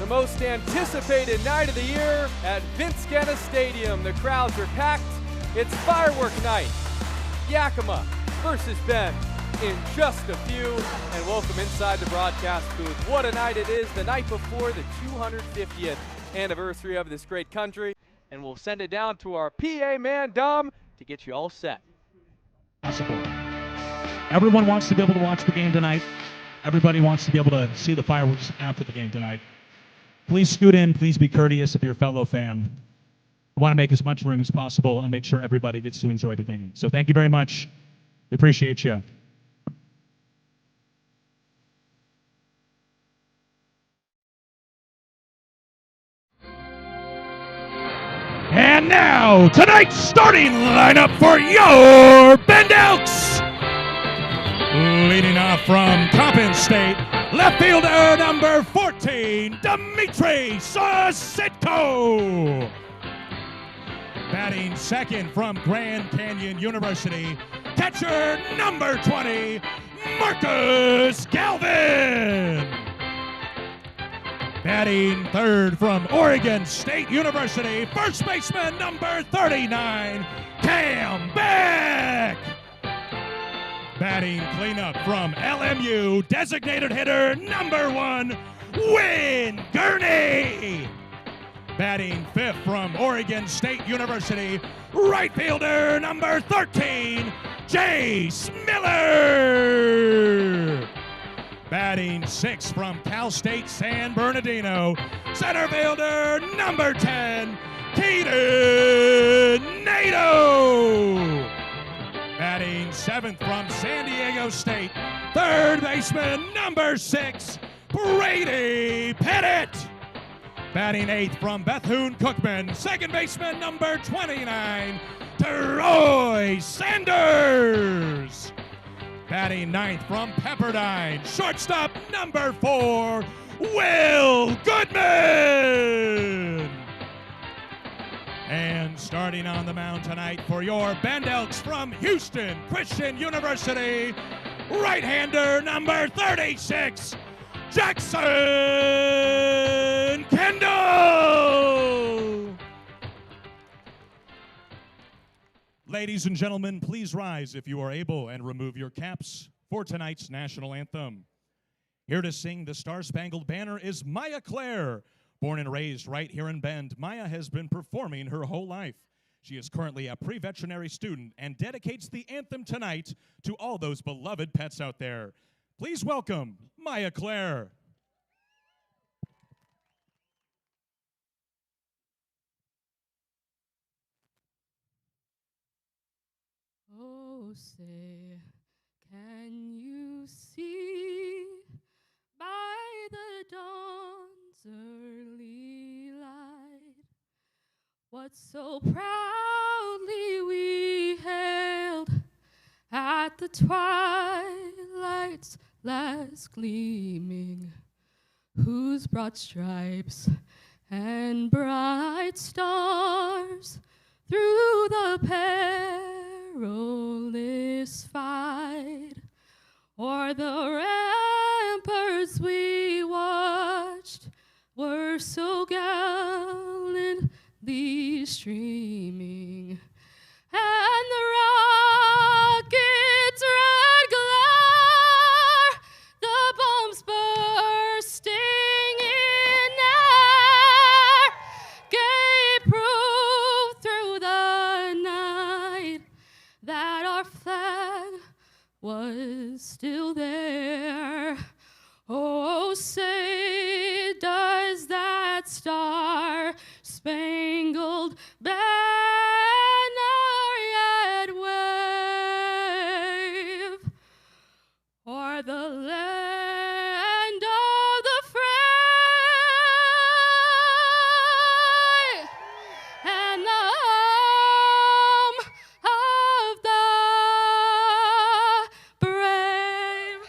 the most anticipated night of the year at Genna Stadium. The crowds are packed. It's firework night. Yakima versus Bend in just a few. And welcome inside the broadcast booth. What a night it is, the night before the 250th anniversary of this great country. And we'll send it down to our PA man, Dom, to get you all set. Possible. Everyone wants to be able to watch the game tonight. Everybody wants to be able to see the fireworks after the game tonight. Please scoot in. Please be courteous of your fellow fan. I want to make as much room as possible and make sure everybody gets to enjoy the game. So thank you very much. We appreciate you. And now, tonight's starting lineup for your Bend Elks. Leading off from Pippins State, left fielder number 14, Dimitri Sositko. Batting second from Grand Canyon University, catcher number 20, Marcus Galvin. Batting third from Oregon State University, first baseman number 39, Cam Beck. Batting cleanup from LMU, designated hitter number 1, Win Gurney. Batting fifth from Oregon State University, right fielder number 13, Jace Miller. Batting sixth from Cal State San Bernardino, center fielder number 10, Keaton Nato. Batting seventh from San Diego State, third baseman number 6, Brady Pettit. Batting eighth from Bethune-Cookman, second baseman number 29, Troy Sanders. Batting ninth from Pepperdine, shortstop number 4, Will Goodman. And starting on the mound tonight for your Bend Elks from Houston Christian University, right-hander number 36, Jackson Kendall. Ladies and gentlemen, please rise if you are able and remove your caps for tonight's national anthem. Here to sing the Star-Spangled Banner is Maya Claire. Born and raised right here in Bend, Maya has been performing her whole life. She is currently a pre-veterinary student and dedicates the anthem tonight to all those beloved pets out there. Please welcome Maya Claire. Oh, say, can you see by the dawn's early light what so proudly we hailed at the twilight's last gleaming, whose broad stripes and bright stars through the perilous fight o'er the ramparts we watched were so gallantly streaming, and the rocket's red glare, the bombs bursting in air, gave proof through the night that our flag was still there. Oh, say, does that star-spangled banner yet wave o'er the land of the free and the home of the brave?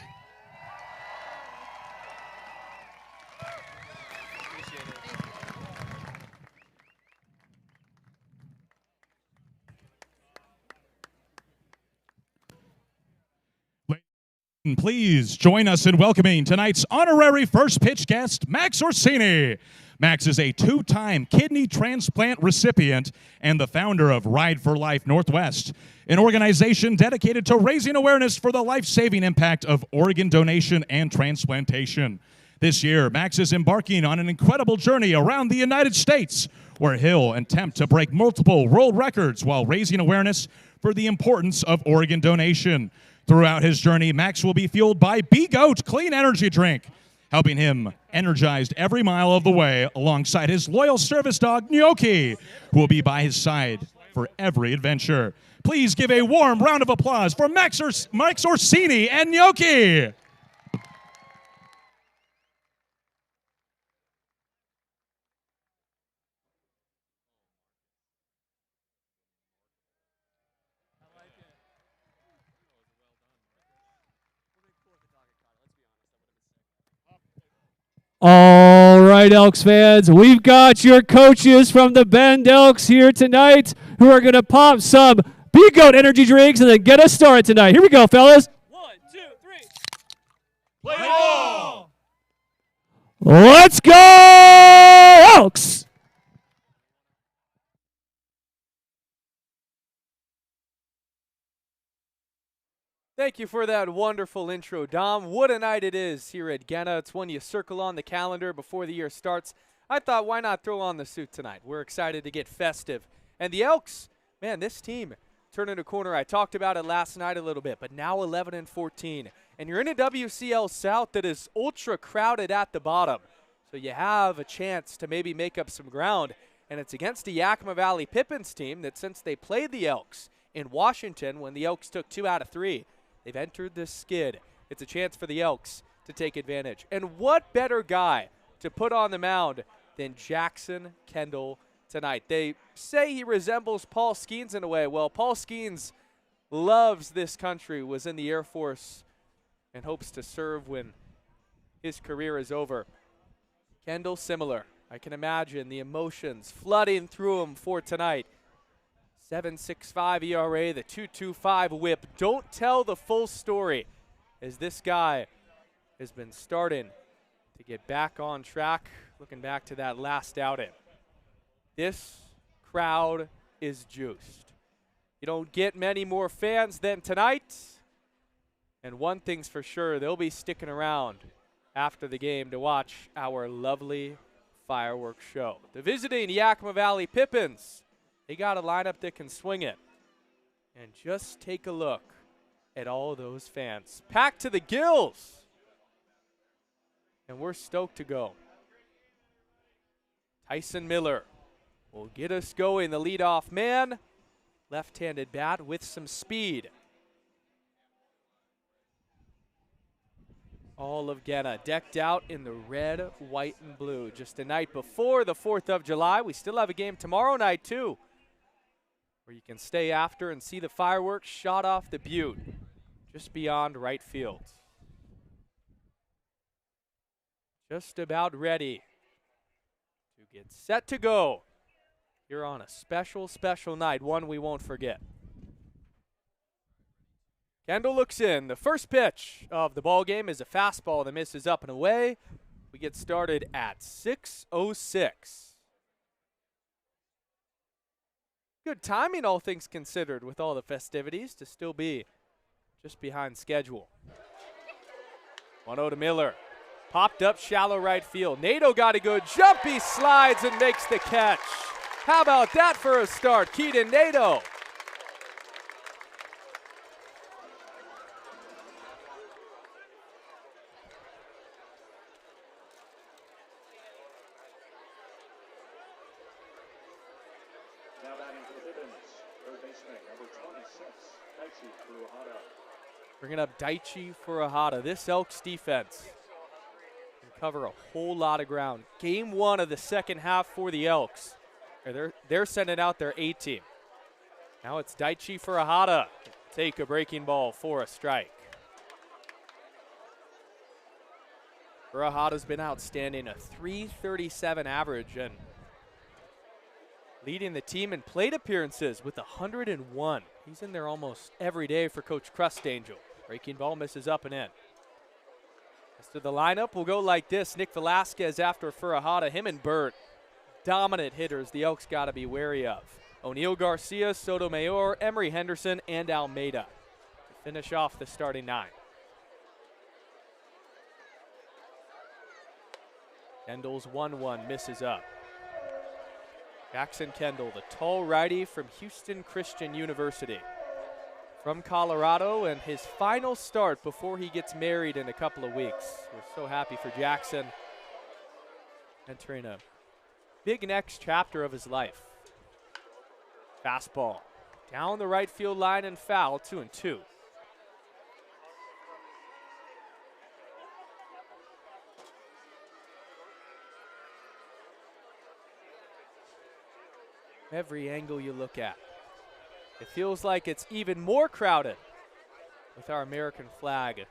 Please join us in welcoming tonight's honorary first pitch guest, Max Orsini. Max is a two-time kidney transplant recipient and the founder of Ride for Life Northwest, an organization dedicated to raising awareness for the life-saving impact of organ donation and transplantation. This year, Max is embarking on an incredible journey around the United States, where he'll attempt to break multiple world records while raising awareness for the importance of organ donation. Throughout his journey, Max will be fueled by B-Goat Clean Energy Drink, helping him energized every mile of the way alongside his loyal service dog, Gnocchi, who will be by his side for every adventure. Please give a warm round of applause for Max Orsini and Gnocchi. All right, Elks fans, we've got your coaches from the Bend Elks here tonight who are going to pop some B-Goat energy drinks and then get us started tonight. Here we go, fellas. 1, 2, 3. Play ball! Let's go, Elks! Thank you for that wonderful intro, Dom. What a night it is here at Genna. It's one you circle on the calendar before the year starts. I thought, why not throw on the suit tonight? We're excited to get festive. And the Elks, man, this team turning a corner. I talked about it last night a little bit, but now 11-14. And you're in a WCL South that is ultra crowded at the bottom. So you have a chance to maybe make up some ground. And it's against the Yakima Valley Pippins team that since they played the Elks in Washington when the Elks took 2 out of 3, they've entered this skid. It's a chance for the Elks to take advantage. And what better guy to put on the mound than Jackson Kendall tonight? They say he resembles Paul Skeens in a way. Well, Paul Skeens loves this country, was in the Air Force, and hopes to serve when his career is over. Kendall, similar. I can imagine the emotions flooding through him for tonight. 7.65 ERA, the 2.25 whip. Don't tell the full story, as this guy has been starting to get back on track, looking back to that last outing. This crowd is juiced. You don't get many more fans than tonight, and one thing's for sure, they'll be sticking around after the game to watch our lovely fireworks show. The visiting Yakima Valley Pippins, they got a lineup that can swing it. And just take a look at all those fans. Packed to the gills. And we're stoked to go. Tyson Miller will get us going, the leadoff man. Left-handed bat with some speed. All of Genna decked out in the red, white, and blue. Just a night before the 4th of July. We still have a game tomorrow night, too, where you can stay after and see the fireworks shot off the butte just beyond right field. Just about ready to get set to go. You're on a special, special night, one we won't forget. Kendall looks in. The first pitch of the ball game is a fastball that misses up and away. We get started at 6:06. Good timing, all things considered, with all the festivities to still be just behind schedule. 1-0 to Miller. Popped up shallow right field. Nato got a good jump. He slides and makes the catch. How about that for a start? Keaton Nato. Now batting for the Pippins, third baseman, number 26, Daichi Furuhara. Bringing up Daichi Furuhara. This Elks defense can cover a whole lot of ground. Game 1 of the second half for the Elks. They're sending out their A team. Now it's Daichi Furuhara. Take a breaking ball for a strike. Furuhara's been outstanding, a .337 average, and leading the team in plate appearances with 101. He's in there almost every day for Coach Crust Angel. Breaking ball misses up and in. Rest of the lineup will go like this. Nick Velasquez after Furahada. Him and Burt, dominant hitters the Elks got to be wary of. O'Neal Garcia, Sotomayor, Emery Henderson, and Almeida to finish off the starting 9. Kendall's 1-1 misses up. Jackson Kendall, the tall righty from Houston Christian University. From Colorado, and his final start before he gets married in a couple of weeks. We're so happy for Jackson, entering a big next chapter of his life. Fastball down the right field line and foul, 2-2. Every angle you look at, it feels like it's even more crowded with our American flag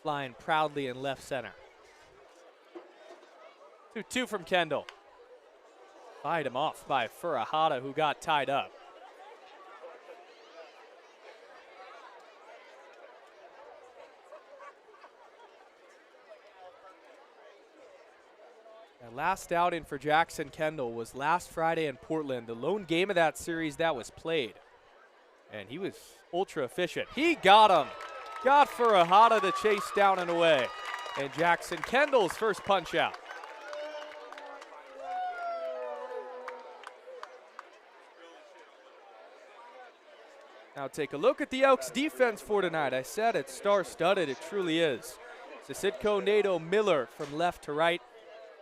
flying proudly in left center. 2-2 from Kendall. Fight him off by Furahada, who got tied up. That last outing for Jackson Kendall was last Friday in Portland, the lone game of that series that was played. And he was ultra efficient. He got him. Got Furahada to chase down and away. And Jackson Kendall's first punch out. Now take a look at the Elks defense for tonight. I said it's star-studded. It truly is. Sisitko, Nato, Miller from left to right.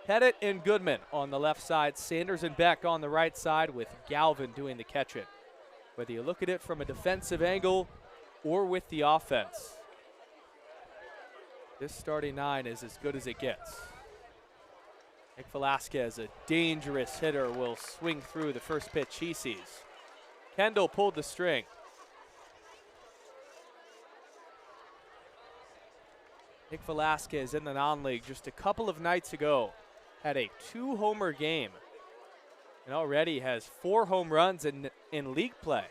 Pettit and Goodman on the left side. Sanders and Beck on the right side with Galvin doing the catching. Whether you look at it from a defensive angle or with the offense, this starting 9 is as good as it gets. Nick Velasquez, a dangerous hitter, will swing through the first pitch he sees. Kendall pulled the string. Nick Velasquez in the non-league just a couple of nights ago had a 2-homer game and already has 4 home runs in league play.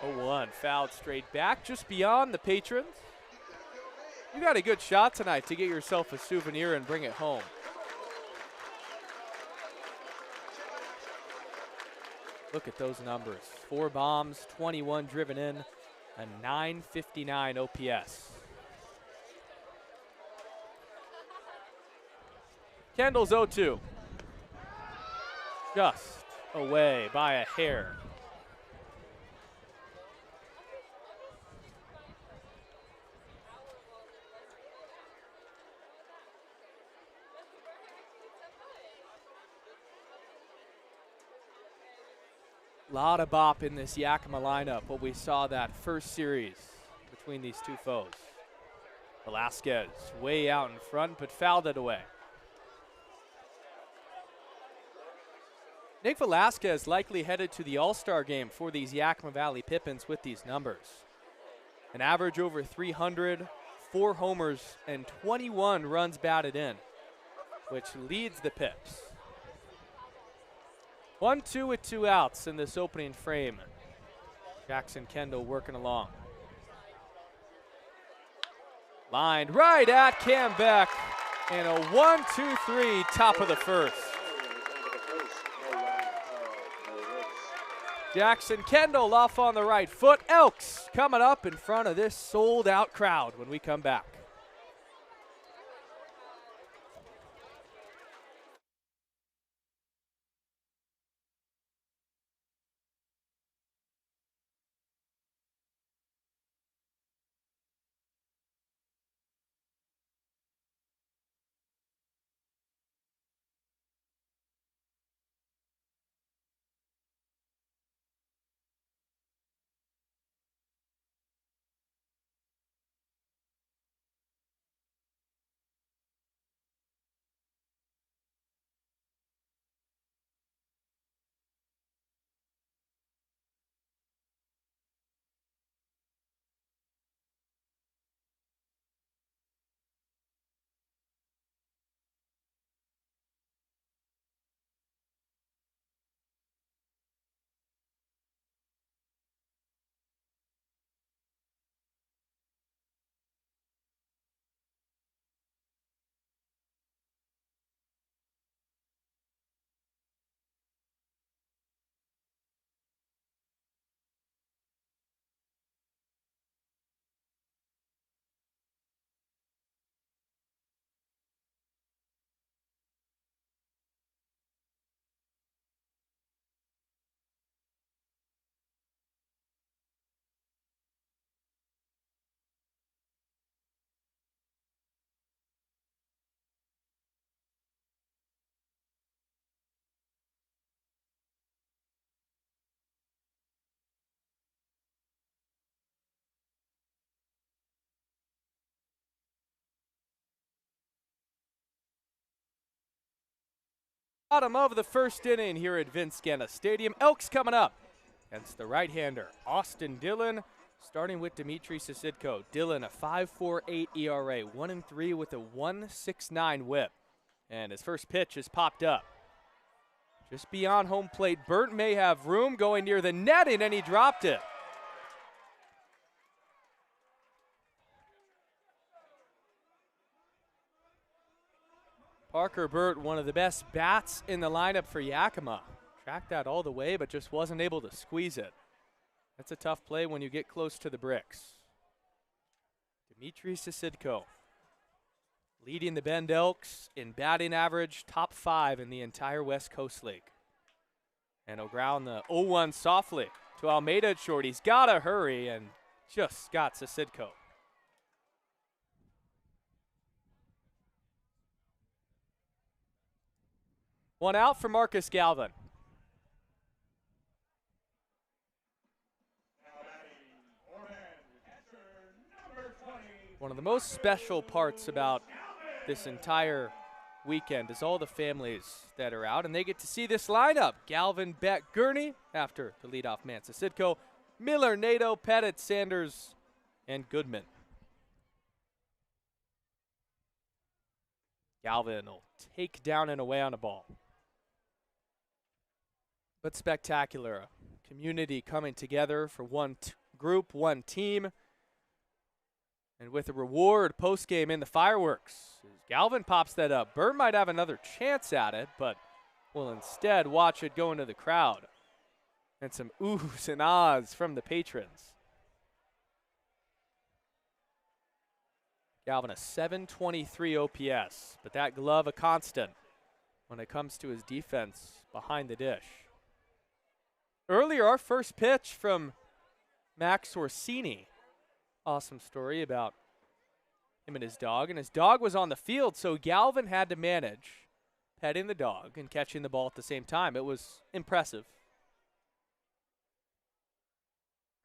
0-1, fouled straight back just beyond the patrons. You got a good shot tonight to get yourself a souvenir and bring it home. Look at those numbers. 4 bombs, 21 driven in, a 959 OPS. Kendall's 0-2. Just away by a hair. Lot of bop in this Yakima lineup, what we saw that first series between these two foes. Velasquez way out in front, but fouled it away. Nick Velasquez likely headed to the All-Star game for these Yakima Valley Pippins with these numbers. An average over 300, 4 homers, and 21 runs batted in, which leads the Pips. 1-2 with 2 outs in this opening frame. Jackson Kendall working along. Lined right at Cam Beck, and a 1-2-3 top of the first. Jackson Kendall off on the right foot. Elks coming up in front of this sold-out crowd when we come back. Bottom of the first inning here at Genna Stadium. Elks coming up against the right-hander, Austin Dillon, starting with Dimitri Sasidko. Dillon, a 5.48 ERA, 1-3 with a 1.69 whip. And his first pitch is popped up. Just beyond home plate, Burt may have room going near the netting, and he dropped it. Parker Burt, one of the best bats in the lineup for Yakima. Tracked that all the way, but just wasn't able to squeeze it. That's a tough play when you get close to the bricks. Dimitri Sasidko leading the Bend Elks in batting average, top 5 in the entire West Coast League. And he'll ground the 0-1 softly to Almeida at short. He's got to hurry and just got Sasidko. One out for Marcus Galvin. One of the most special parts about this entire weekend is all the families that are out, and they get to see this lineup. Galvin, Beck, Gurney, after the leadoff man, Sasidko, Miller, Nato, Pettit, Sanders, and Goodman. Galvin will take down and away on a ball. But spectacular. Community coming together for one group, one team. And with a reward post-game in the fireworks. Galvin pops that up. Burt might have another chance at it, but will instead watch it go into the crowd. And some oohs and ahs from the patrons. Galvin a 723 OPS, but that glove a constant when it comes to his defense behind the dish. Earlier, our first pitch from Max Orsini. Awesome story about him and his dog was on the field, so Galvin had to manage petting the dog and catching the ball at the same time. It was impressive.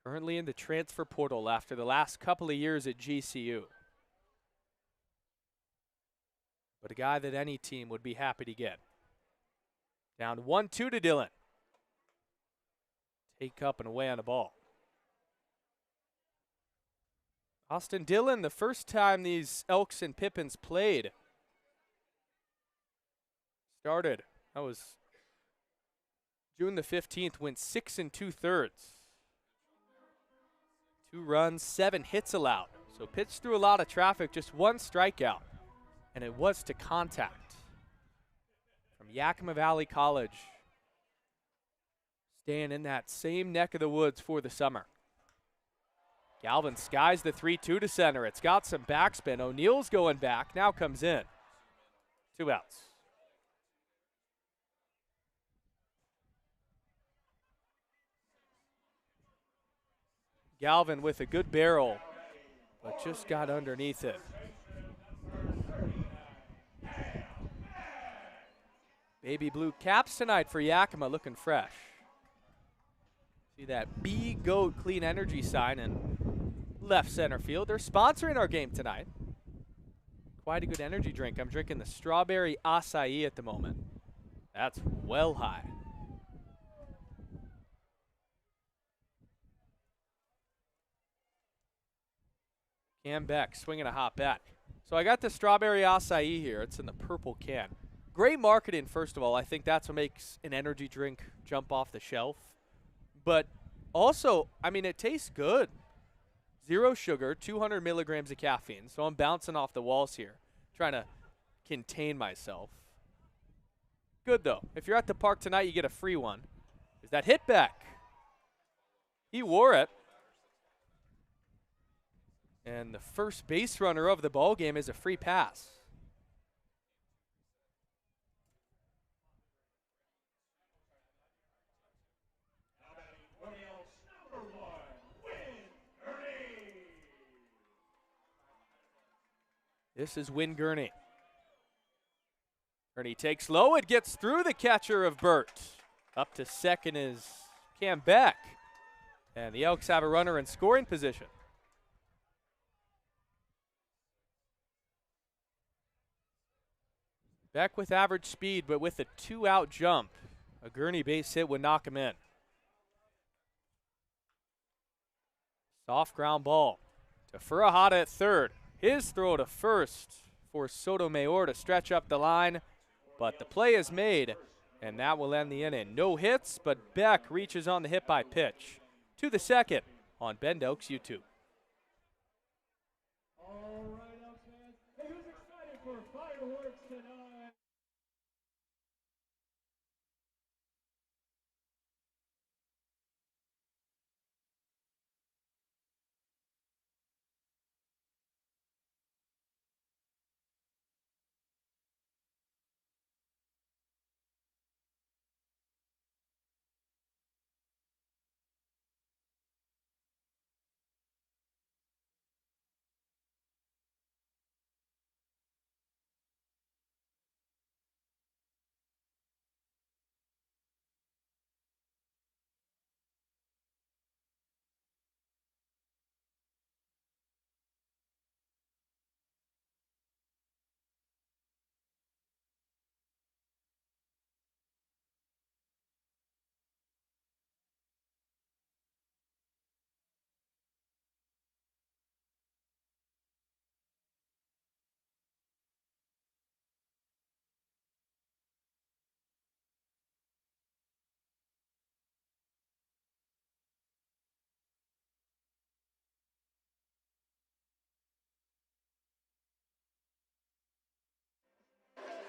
Currently in the transfer portal after the last couple of years at GCU. But a guy that any team would be happy to get. Down 1-2 to Dillon. Take up and away on the ball. Austin Dillon, the first time these Elks and Pippins played. Started, that was June the 15th, went 6 2/3. 2 runs, 7 hits allowed. So pitched through a lot of traffic, just 1 strikeout. And it was to contact. From Yakima Valley College. Staying in that same neck of the woods for the summer. Galvin skies the 3-2 to center. It's got some backspin. O'Neill's going back, now comes in. 2 outs. Galvin with a good barrel, but just got underneath it. Baby blue caps tonight for Yakima, looking fresh. See that Be Goat Clean Energy sign in left center field. They're sponsoring our game tonight. Quite a good energy drink. I'm drinking the strawberry acai at the moment. That's well high. Cam Beck swinging a hot bat. So I got the strawberry acai here. It's in the purple can. Great marketing, first of all. I think that's what makes an energy drink jump off the shelf. But also, I mean, it tastes good. 0 sugar, 200 milligrams of caffeine. So I'm bouncing off the walls here, trying to contain myself. Good, though. If you're at the park tonight, you get a free one. Is that hit back? He wore it. And the first base runner of the ball game is a free pass. This is Win Gurney. Gurney takes low. It gets through the catcher of Burt. Up to second is Cam Beck. And the Elks have a runner in scoring position. Beck with average speed, but with a 2-out jump. A Gurney base hit would knock him in. Soft ground ball to Furahada at third. His throw to first for Sotomayor to stretch up the line, but the play is made, and that will end the inning. No hits, but Beck reaches on the hit by pitch. To the second on Bend Elks YouTube. All right, Elks fans. Hey, who's excited for fireworks tonight?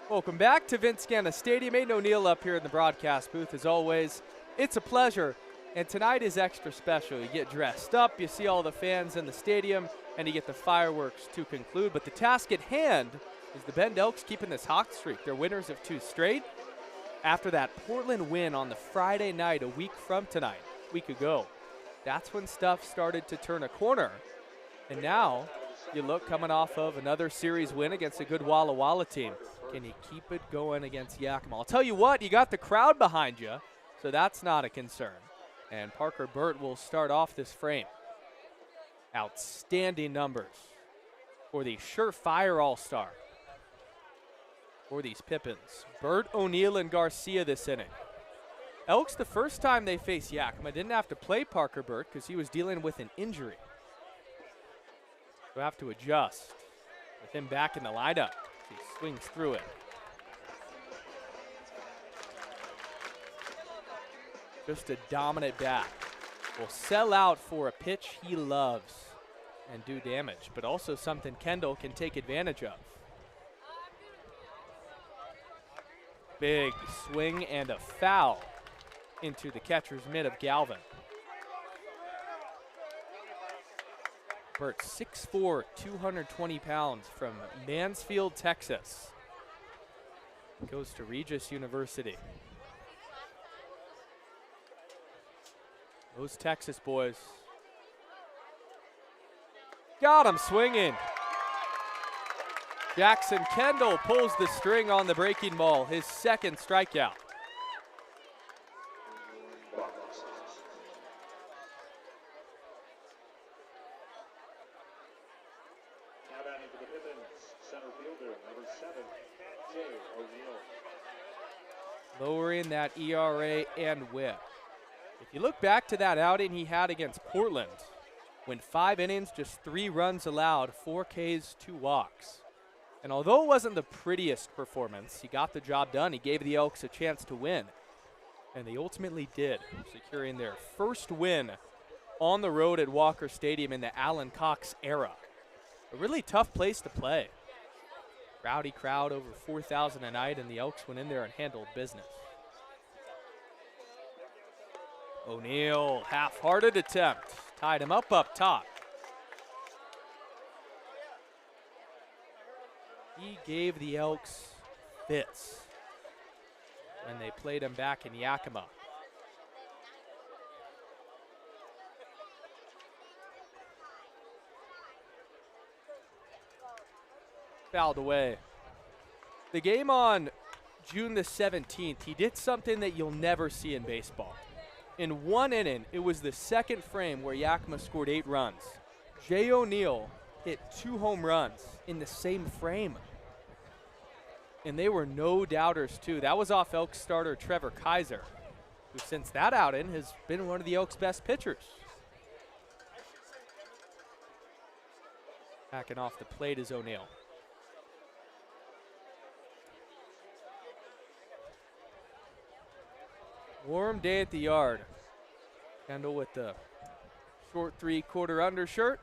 Welcome back to Vince Genna Stadium. Aiden O'Neill up here in the broadcast booth as always. It's a pleasure, and tonight is extra special. You get dressed up, you see all the fans in the stadium, and you get the fireworks to conclude. But the task at hand is the Bend Elks keeping this hot streak. They're winners of 2 straight. After that Portland win on the Friday night a week ago, that's when stuff started to turn a corner. And now you look coming off of another series win against a good Walla Walla team. Can you keep it going against Yakima? I'll tell you what, you got the crowd behind you, so that's not a concern. And Parker Burt will start off this frame. Outstanding numbers for the surefire all-star for these Pippins. Burt, O'Neill, and Garcia this inning. Elks, the first time they faced Yakima, didn't have to play Parker Burt because he was dealing with an injury. We'll have to adjust with him back in the lineup. He swings through it. Just a dominant bat. Will sell out for a pitch he loves and do damage, but also something Kendall can take advantage of. Big swing and a foul into the catcher's mitt of Galvin. Burt, 6'4", 220 pounds from Mansfield, Texas. Goes to Regis University. Those Texas boys. Got him swinging. Jackson Kendall pulls the string on the breaking ball, his second strikeout. For the Pippins, center fielder, number 7, Jay O'Neill. Lowering that ERA and whip. If you look back to that outing he had against Portland, went 5 innings, just 3 runs allowed, 4 Ks, 2 walks. And although it wasn't the prettiest performance, he got the job done. He gave the Elks a chance to win. And they ultimately did, securing their first win on the road at Walker Stadium in the Alan Cox era. A really tough place to play. Rowdy crowd, over 4,000 a night, and the Elks went in there and handled business. O'Neill, half-hearted attempt, tied him up top. He gave the Elks fits when they played him back in Yakima. Fouled away. The game on June the 17th, he did something that you'll never see in baseball. In 1 inning, it was the second frame where Yakima scored 8 runs. Jay O'Neill hit 2 home runs in the same frame. And they were no doubters, too. That was off Elks starter Trevor Kaiser, who since that outing has been one of the Elks' best pitchers. Backing off the plate is O'Neill. Warm day at the yard. Kendall with the short 3/4 undershirt.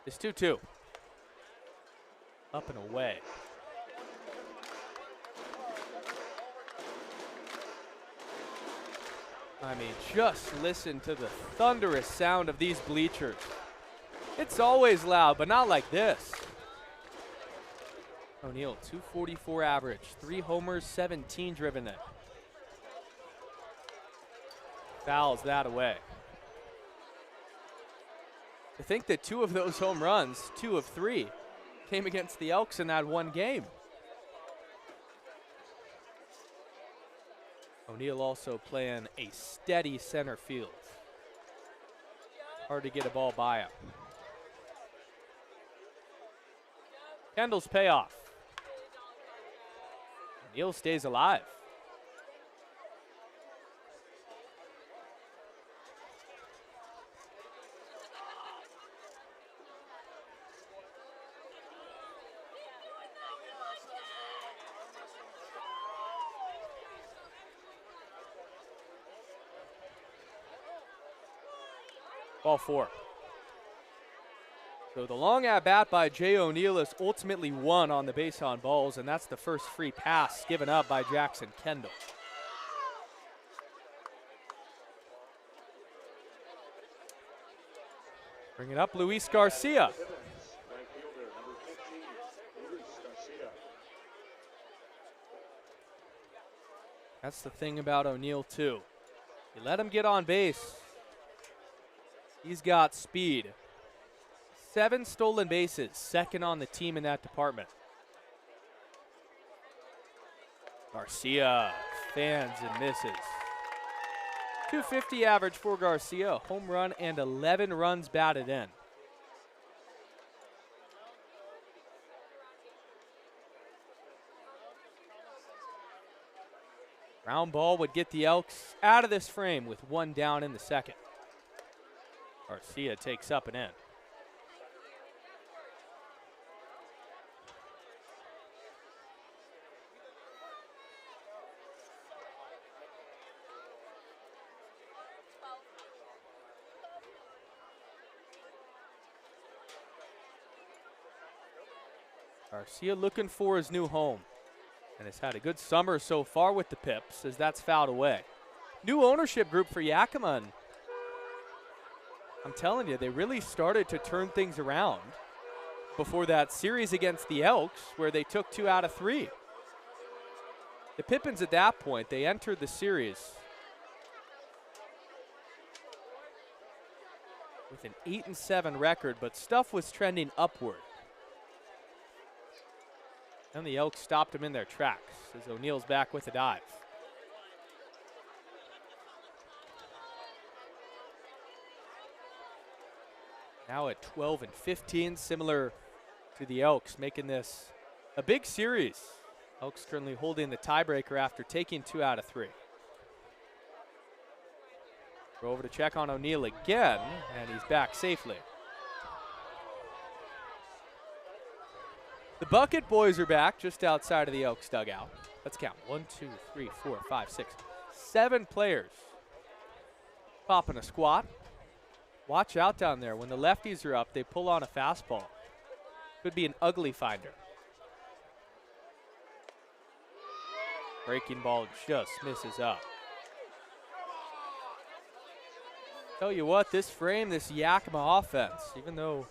It's 2-2. Up and away. I mean, just listen to the thunderous sound of these bleachers. It's always loud, but not like this. O'Neill, 244 average, 3 homers, 17 driven in. Fouls that away. To think that 2 of those home runs, 2 of 3, came against the Elks in that one game. O'Neill also playing a steady center field. Hard to get a ball by him. Kendall's payoff. O'Neill stays alive. Ball 4. So the long at-bat by Jay O'Neill is ultimately won on the base on balls, and that's the first free pass given up by Jackson Kendall. Bringing up Luis Garcia. Pippins, right fielder, number 15, Luis Garcia. That's the thing about O'Neill, too. You let him get on base, he's got speed. 7 stolen bases, second on the team in that department. Garcia fans and misses. 250 average for Garcia, home run and 11 runs batted in. Ground ball would get the Elks out of this frame with 1 down in the second. Garcia takes up and in. Garcia looking for his new home and has had a good summer so far with the Pips as that's fouled away. New ownership group for Yakima, and I'm telling you, they really started to turn things around before that series against the Elks where they took 2 out of 3. The Pippins at that point, they entered the series with an 8-7 record, but stuff was trending upward. And the Elks stopped them in their tracks as O'Neill's back with a dive. Now at 12-15, similar to the Elks, making this a big series. Elks currently holding the tiebreaker after taking 2 out of 3. Go over to check on O'Neill again, and he's back safely. The Bucket Boys are back just outside of the Elks dugout. Let's count. 1, 2, 3, 4, 5, 6, 7 players popping a squat. Watch out down there. When the lefties are up, they pull on a fastball. Could be an ugly finder. Breaking ball just misses up. Tell you what, this frame, this Yakima offense, even though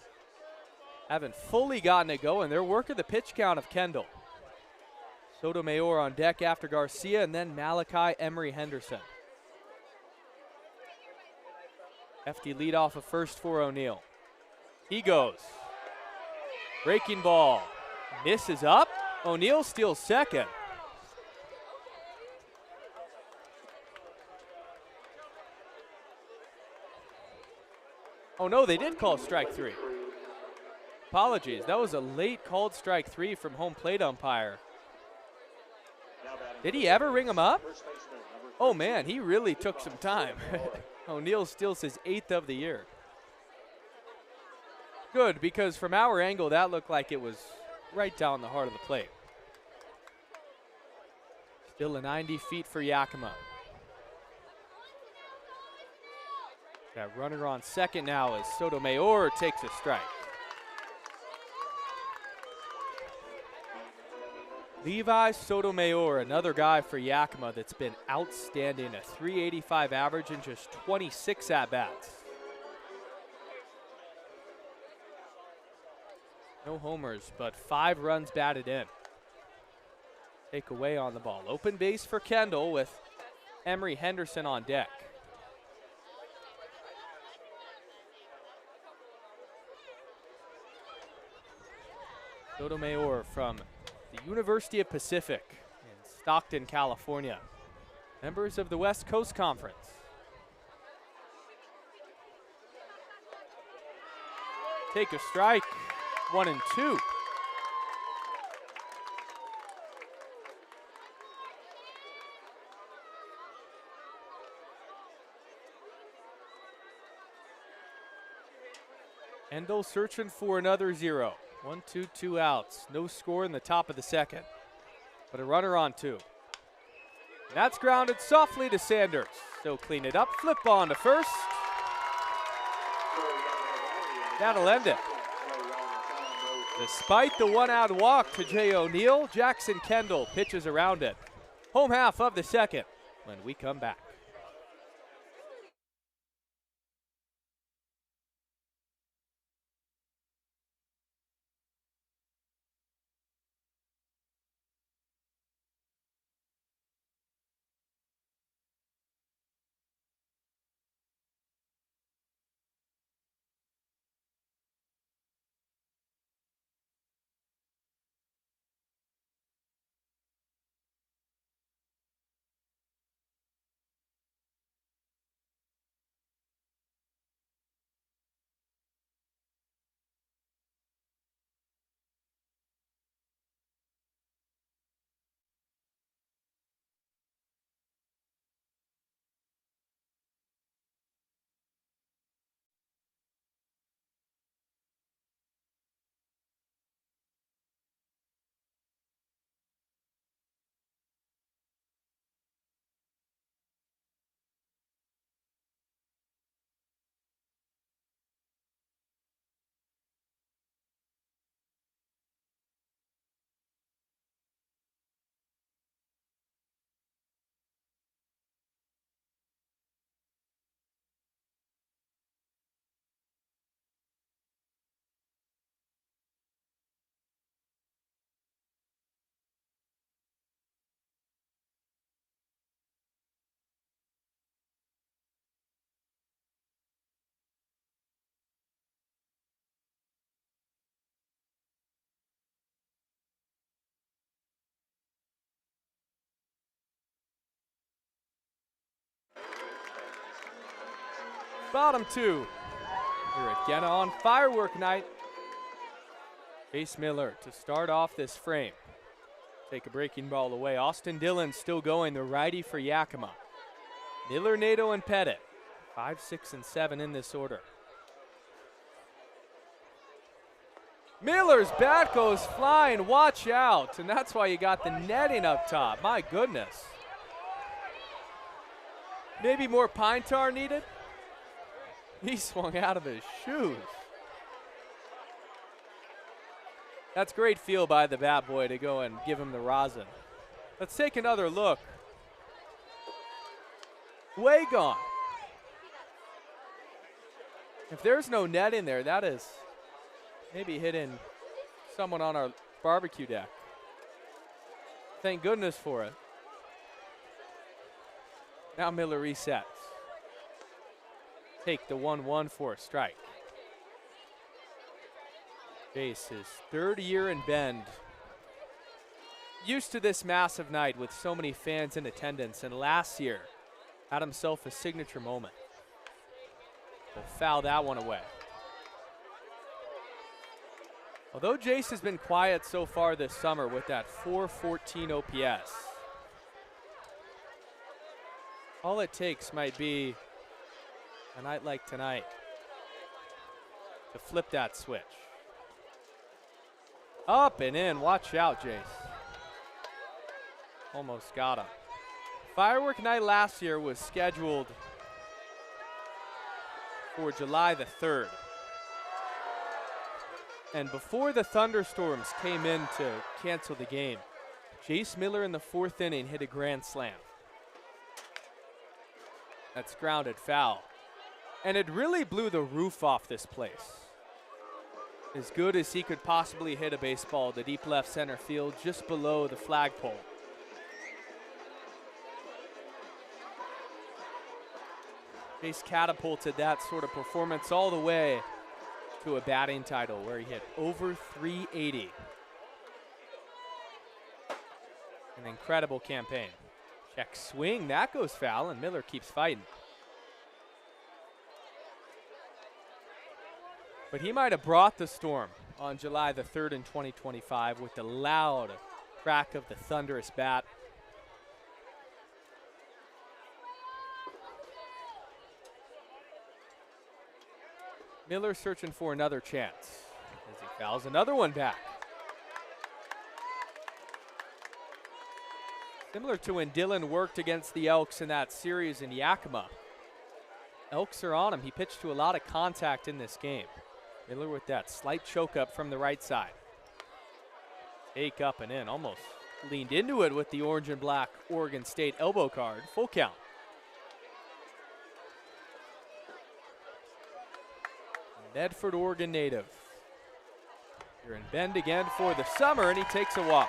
haven't fully gotten it going, they're working the pitch count of Kendall. Sotomayor on deck after Garcia, and then Malachi Emery Henderson. Hefty lead off of first for O'Neill. He goes. Breaking ball. Misses up. O'Neill steals second. Oh no, they did call strike 3. apologies. That was a late called strike 3 from home plate umpire. Did he ever ring him up? Oh man, he really took some time. O'Neill steals his 8th of the year. Good, because from our angle, that looked like it was right down the heart of the plate. Still a 90 feet for Yakima. Got runner on second now as Sotomayor takes a strike. Levi Sotomayor, another guy for Yakima that's been outstanding, a .385 average in just 26 at-bats. No homers, but 5 runs batted in. Take away on the ball. Open base for Kendall with Emery Henderson on deck. Sotomayor from the University of Pacific in Stockton, California. Members of the West Coast Conference. Take a strike, 1-2. Kendall searching for another 0. 1-2, 2 outs. No score in the top of the second, but a runner on 2. And that's grounded softly to Sanders. So clean it up, flip on to first. That'll end it. Despite the 1-out walk to Jay O'Neill, Jackson Kendall pitches around it. Home half of the second when we come back. Bottom 2 here at Genna on firework night. Chase Miller to start off this frame. Take a breaking ball away. Austin Dillon still going, the righty for Yakima. Miller, Nato, and Pettit. 5, 6, and 7 in this order. Miller's bat goes flying, watch out. And that's why you got the netting up top, my goodness. Maybe more pine tar needed? He swung out of his shoes. That's great feel by the bat boy to go and give him the rosin. Let's take another look. Way gone. If there's no net in there, that is maybe hitting someone on our barbecue deck. Thank goodness for it. Now Miller resets. Take the 1-1 for a strike. Chase, his 3rd year in Bend. Used to this massive night with so many fans in attendance, and last year had himself a signature moment. We'll foul that one away. Although Jace has been quiet so far this summer with that 414 OPS, all it takes might be a night like tonight to flip that switch. Up and in, watch out, Jace. Almost got him. Firework night last year was scheduled for July the 3rd. And before the thunderstorms came in to cancel the game, Jace Miller in the 4th inning hit a grand slam. That's grounded foul. And it really blew the roof off this place. As good as he could possibly hit a baseball, the deep left center field just below the flagpole. Jace catapulted that sort of performance all the way to a batting title where he hit over 380. An incredible campaign. Check swing, that goes foul, and Miller keeps fighting. But he might have brought the storm on July the 3rd in 2025 with the loud crack of the thunderous bat. Miller searching for another chance as he fouls another one back. Similar to when Dylan worked against the Elks in that series in Yakima. Elks are on him. He pitched to a lot of contact in this game. Miller with that slight choke up from the right side. Take up and in, almost leaned into it with the orange and black Oregon State elbow card. Full count. Medford, Oregon native. Here in Bend again for the summer, and he takes a walk.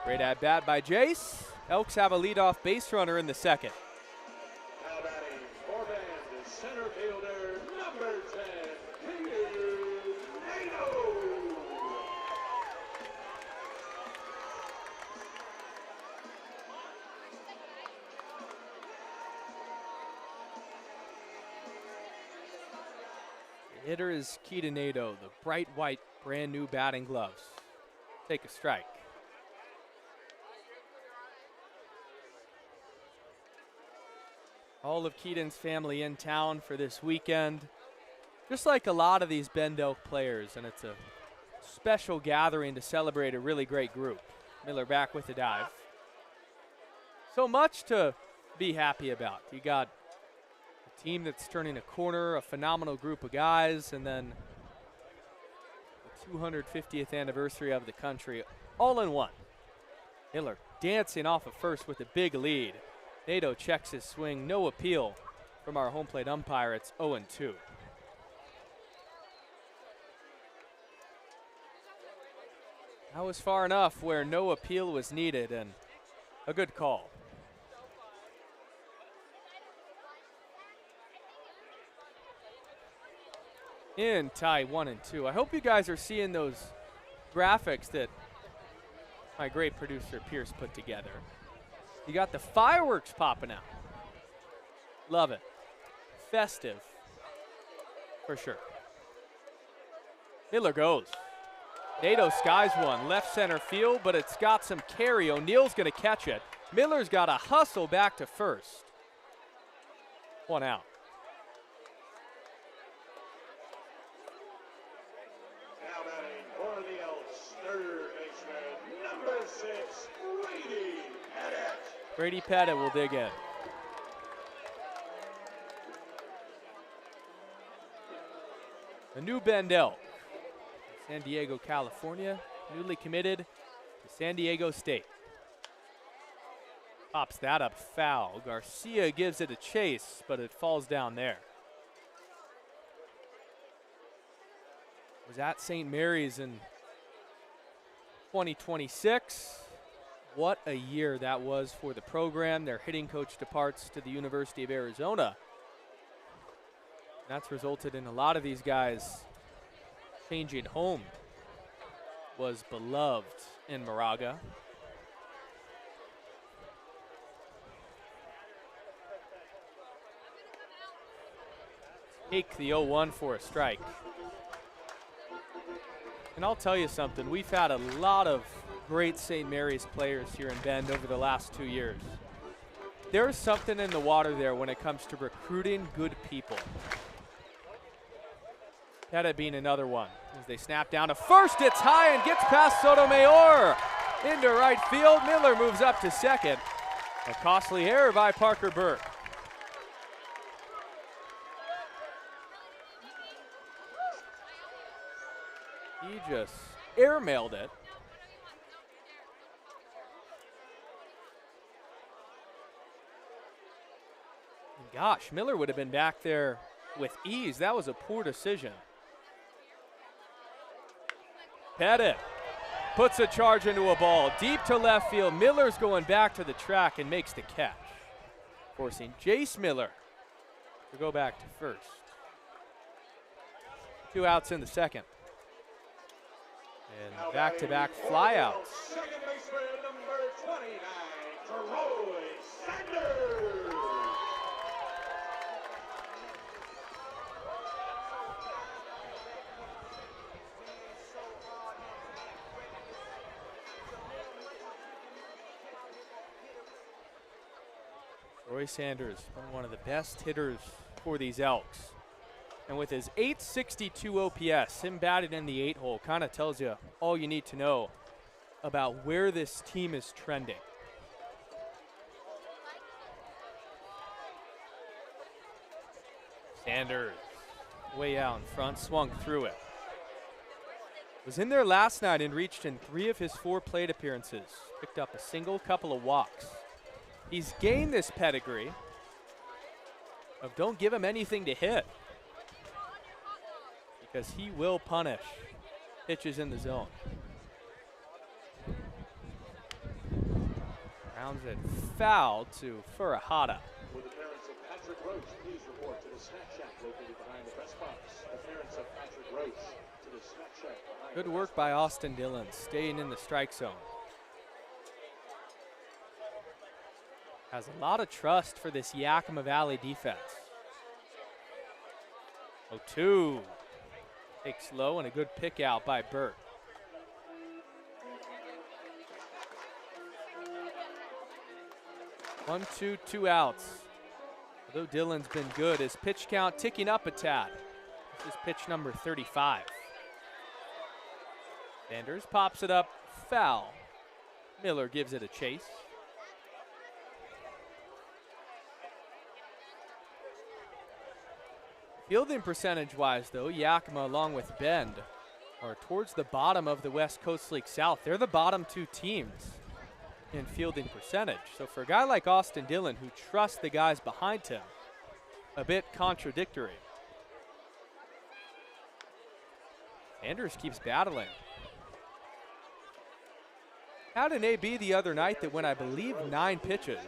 Great at bat by Jace. Elks have a leadoff base runner in the second. Now batting for Bend is center fielder number 10, Nato. The hitter is Keaton Nato, the bright white brand new batting gloves. Take a strike. All of Keaton's family in town for this weekend. Just like a lot of these Bend Elk players, and it's a special gathering to celebrate a really great group. Miller back with the dive. So much to be happy about. You got a team that's turning a corner, a phenomenal group of guys, and then the 250th anniversary of the country all in one. Miller dancing off of first with a big lead. Nato checks his swing, no appeal from our home plate umpire. It's 0-2. That was far enough where no appeal was needed, and a good call. In tie 1-2. I hope you guys are seeing those graphics that my great producer Pierce put together. You got the fireworks popping out. Love it. Festive, for sure. Miller goes. Nato skies one, left center field, but it's got some carry. O'Neal's gonna catch it. Miller's got to hustle back to first. One out. Now batting for the Elks, third baseman number 6, Brady Pettit. Brady Pettit will dig in. The new Bend Elk, San Diego, California, newly committed to San Diego State. Pops that up foul. Garcia gives it a chase, but it falls down there. Was at St. Mary's in 2026. What a year that was for the program. Their hitting coach departs to the University of Arizona. That's resulted in a lot of these guys changing home. Was beloved in Moraga. Take the 0-1 for a strike. And I'll tell you something, we've had a lot of great St. Mary's players here in Bend over the last 2 years. There's something in the water there when it comes to recruiting good people. That being another one. As they snap down to first, it's high and gets past Sotomayor. Into right field, Miller moves up to second. A costly error by Parker Burke. He just airmailed it. And gosh, Miller would have been back there with ease. That was a poor decision. Pettit puts a charge into a ball deep to left field. Miller's going back to the track and makes the catch, forcing Jace Miller to go back to first. 2 outs in the second. And back-to-back flyouts. Second baseman, number 29, Troy Sanders. Troy Sanders, one of the best hitters for these Elks. And with his .862 OPS, him batted in the 8-hole kind of tells you all you need to know about where this team is trending. Sanders, way out in front, swung through it. Was in there last night and reached in 3 of his 4 plate appearances. Picked up a single, couple of walks. He's gained this pedigree of don't give him anything to hit, because he will punish pitches in the zone. Rounds it foul to Furahada. With appearance of Patrick Roach, please report to the snack shack located behind the press box. Appearance of Patrick Roach to the snack shack behind Good work by Austin Dillon, staying in the strike zone. Has a lot of trust for this Yakima Valley defense. 0-2. Takes low and a good pick out by Burt. One, two, 2 outs. Although Dillon's been good, his pitch count ticking up a tad. This is pitch number 35. Sanders pops it up, foul. Miller gives it a chase. Fielding percentage-wise, though, Yakima, along with Bend, are towards the bottom of the West Coast League South. They're the bottom 2 teams in fielding percentage. So for a guy like Austin Dillon, who trusts the guys behind him, a bit contradictory. Sanders keeps battling. Had an AB the other night that went, I believe, 9 pitches.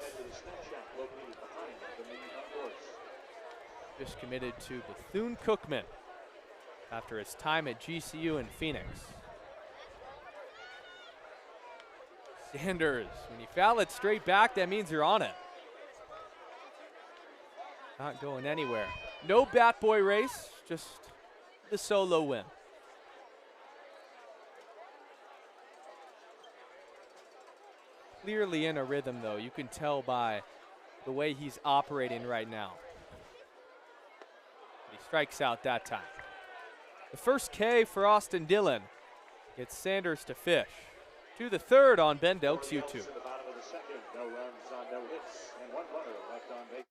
Just committed to Bethune-Cookman after his time at GCU in Phoenix. Sanders, when you foul it straight back, that means you're on it. Not going anywhere. No bat boy race, just the solo win. Clearly in a rhythm, though. You can tell by the way he's operating right now. He strikes out that time. The first K for Austin Dillon. It's Sanders to Fish. To the third on Bend Elks YouTube. in the bottom of the second. No runs on no hits and 1 runner left on base.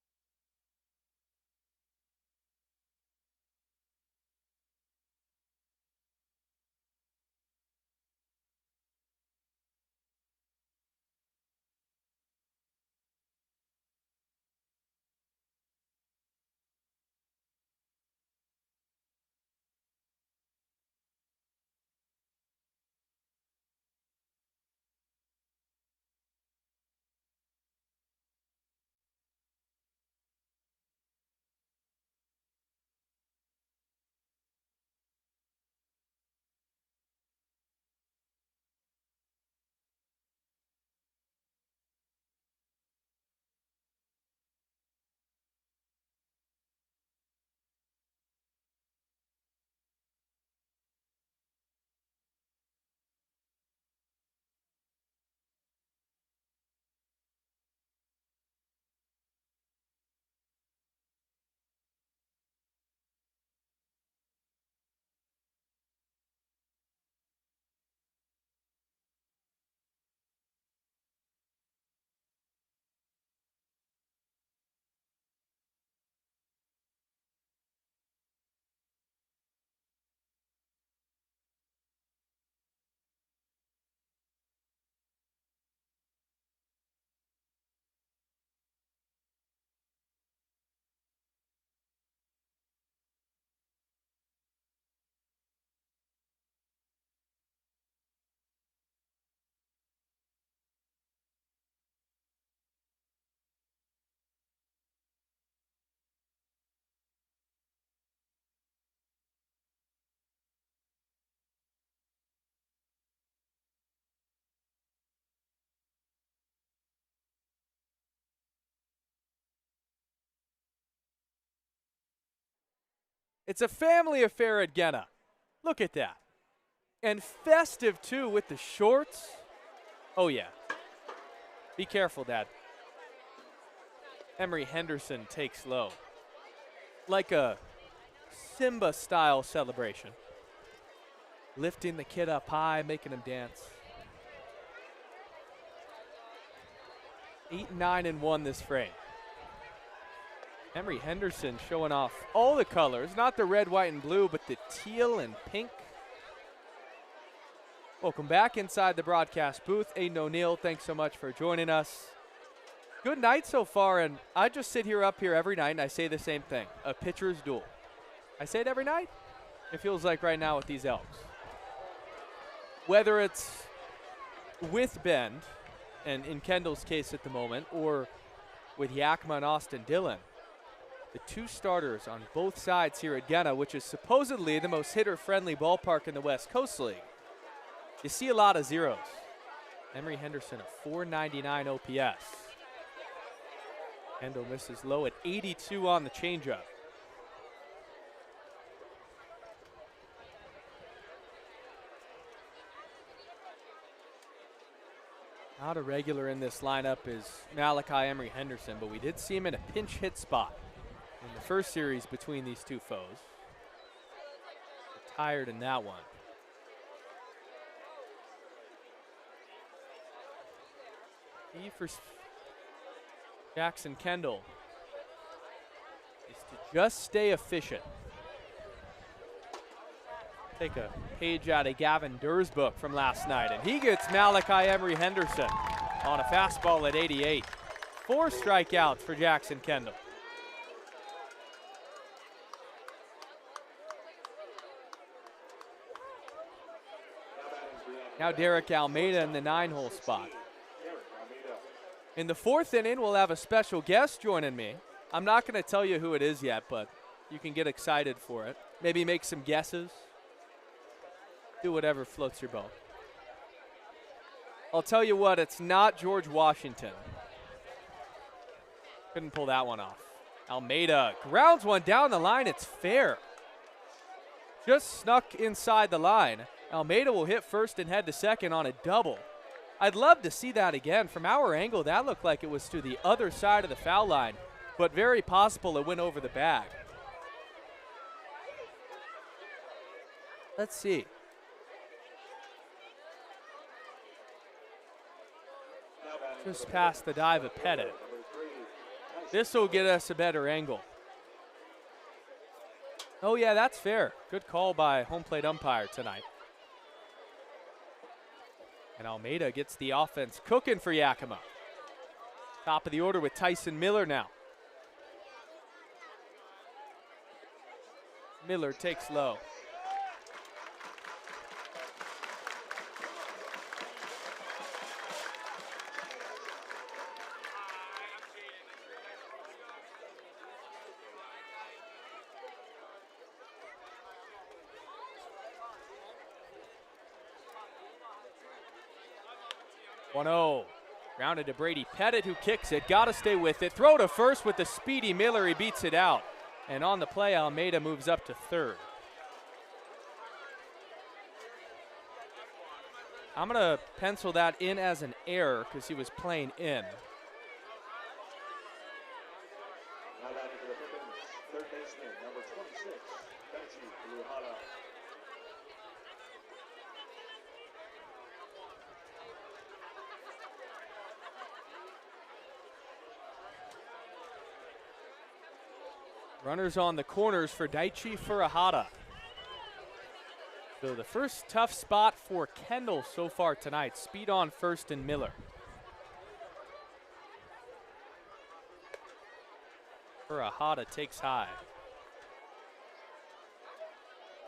It's a family affair at Genna. Look at that. And festive, too, with the shorts. Oh, yeah. Be careful, Dad. Emery Henderson takes low. Like a Simba-style celebration. Lifting the kid up high, making him dance. 8-9-1 this frame. Emery Henderson showing off all the colors, not the red, white, and blue, but the teal and pink. Welcome back inside the broadcast booth. Aiden O'Neill, thanks so much for joining us. Good night so far, and I just sit here up here every night and I say the same thing, a pitcher's duel. I say it every night. It feels like right now with these Elks. Whether it's with Bend, and in Kendall's case at the moment, or with Yakima and Austin Dillon, the two starters on both sides here at Genna, which is supposedly the most hitter-friendly ballpark in the West Coast League. You see a lot of zeros. Emery Henderson, a .499 OPS. Kendall misses low at 82 on the changeup. Not a regular in this lineup is Malachi Emery Henderson, but we did see him in a pinch hit spot in the first series between these two foes. Retired in that one. Key for Jackson Kendall is to just stay efficient. Take a page out of Gavin Durr's book from last night, and he gets Malachi Emery Henderson on a fastball at 88. 4 strikeouts for Jackson Kendall. Now Derek Almeida in the 9-hole spot. In the 4th inning, we'll have a special guest joining me. I'm not going to tell you who it is yet, but you can get excited for it. Maybe make some guesses. Do whatever floats your boat. I'll tell you what, it's not George Washington. Couldn't pull that one off. Almeida grounds one down the line. It's fair. Just snuck inside the line. Almeida will hit first and head to second on a double. I'd love to see that again. From our angle, that looked like it was to the other side of the foul line, but very possible it went over the bag. Let's see. Just past the dive of Pettit. This will get us a better angle. Oh yeah, that's fair. Good call by home plate umpire tonight. And Almeida gets the offense cooking for Yakima. Top of the order with Tyson Miller now. Miller takes low. Grounded to Brady Pettit, who kicks it. Got to stay with it. Throw to first with the speedy Miller. He beats it out. And on the play, Almeida moves up to third. I'm going to pencil that in as an error because he was playing in. Now back to the Pippins, third baseman, number 26, Benji Luhana. Runners on the corners for Daichi Furuhata. So the first tough spot for Kendall so far tonight. Speed on first and Miller. Furuhata takes high.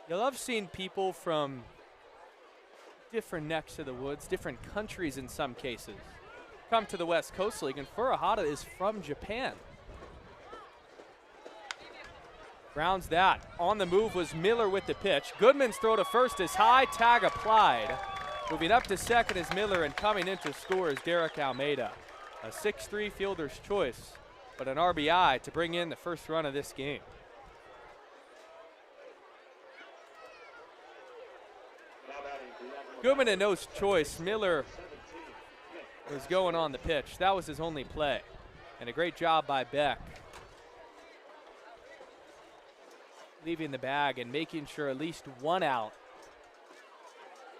You love seeing people from different necks of the woods, different countries in some cases, come to the West Coast League, and Furuhata is from Japan. Grounds that. On the move was Miller with the pitch. Goodman's throw to first is high, tag applied. Moving up to second is Miller, and coming in to score is Derek Almeida. A 6'3" fielder's choice, but an RBI to bring in the first run of this game. Goodman had no choice. Miller was going on the pitch. That was his only play. And a great job by Beck, leaving the bag and making sure at least one out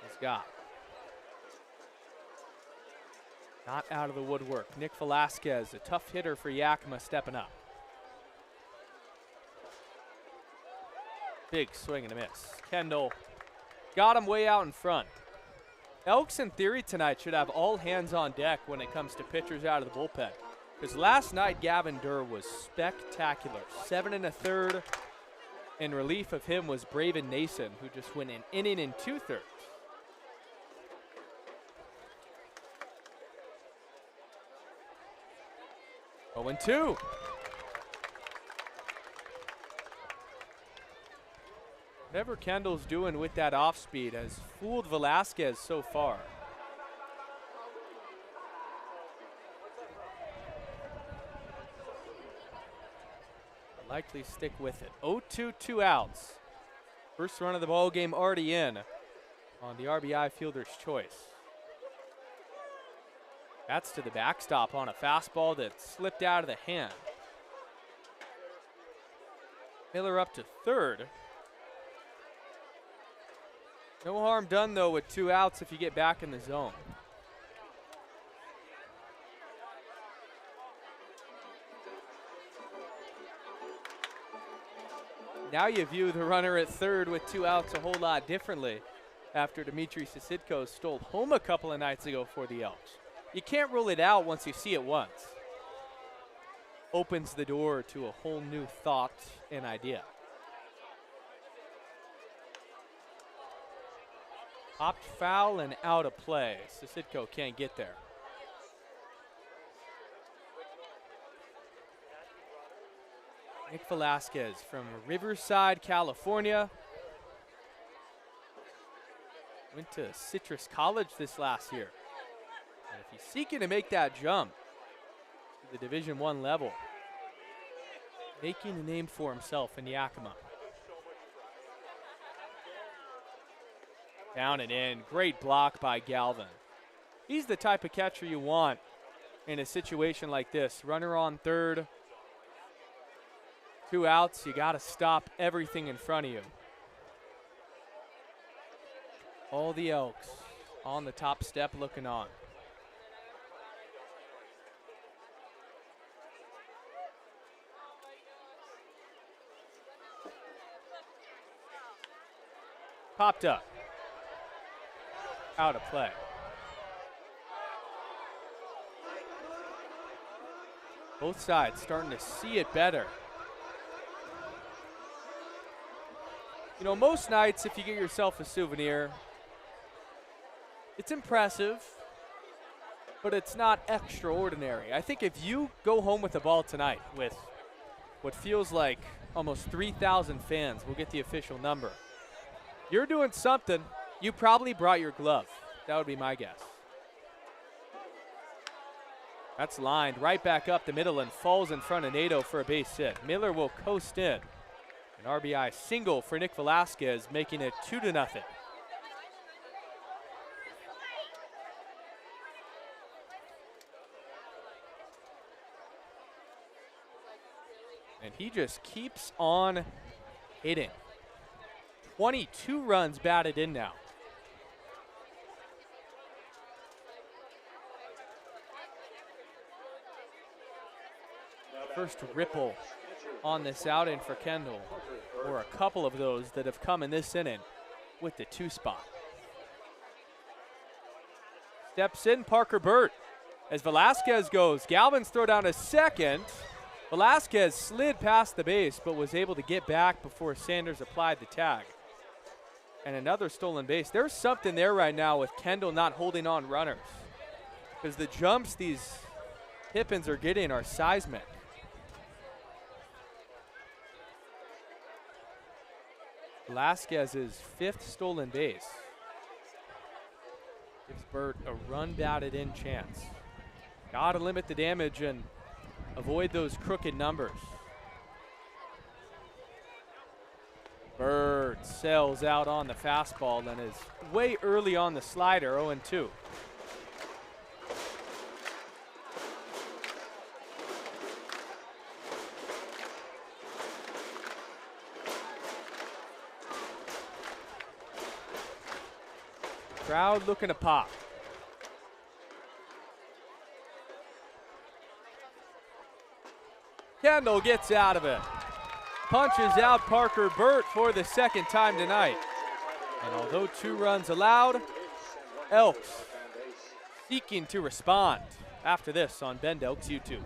is got. Not out of the woodwork. Nick Velasquez, a tough hitter for Yakima, stepping up. Big swing and a miss. Kendall got him way out in front. Elks, in theory, tonight should have all hands on deck when it comes to pitchers out of the bullpen. Because last night, Gavin Durr was spectacular. 7 1/3. In relief of him was Braven Nason, who just went an inning and 2/3. Oh, and 2. Whatever Kendall's doing with that off speed has fooled Velasquez so far. Likely stick with it. 0-2, 2 outs. First run of the ball game already in on the RBI fielder's choice. That's to the backstop on a fastball that slipped out of the hand. Miller up to third. No harm done, though, with 2 outs if you get back in the zone. Now you view the runner at third with 2 outs a whole lot differently after Dmitry Sisidko stole home a couple of nights ago for the Elks. You can't rule it out once you see it once. Opens the door to a whole new thought and idea. Popped foul and out of play. Sisidko can't get there. Nick Velasquez from Riverside, California. Went to Citrus College this last year. And if he's seeking to make that jump to the Division I level, making a name for himself in Yakima. Down and in. Great block by Galvin. He's the type of catcher you want in a situation like this. Runner on third. 2 outs. You got to stop everything in front of you. All the Elks on the top step looking on. Popped up. Out of play. Both sides starting to see it better. You know, most nights, if you get yourself a souvenir, it's impressive, but it's not extraordinary. I think if you go home with the ball tonight with what feels like almost 3,000 fans, we'll get the official number, you're doing something. You probably brought your glove. That would be my guess. That's lined right back up the middle and falls in front of Nato for a base hit. Miller will coast in. An RBI single for Nick Velasquez, making it 2-0. And he just keeps on hitting. 22 runs batted in now. First ripple on this outing for Kendall, or a couple of those that have come in this inning with the 2 spot. Steps in Parker Burt as Velasquez goes. Galvin's throw down to second. Velasquez slid past the base but was able to get back before Sanders applied the tag. And another stolen base. There's something there right now with Kendall not holding on runners, because the jumps these Pippins are getting are seismic. Velasquez's 5th stolen base gives Burt a run batted in chance. Got to limit the damage and avoid those crooked numbers. Burt sails out on the fastball and is way early on the slider, 0-2. Crowd looking to pop. Kendall gets out of it. Punches out Parker Burt for the second time tonight. And although 2 runs allowed, Elks seeking to respond after this on Bend Elks YouTube.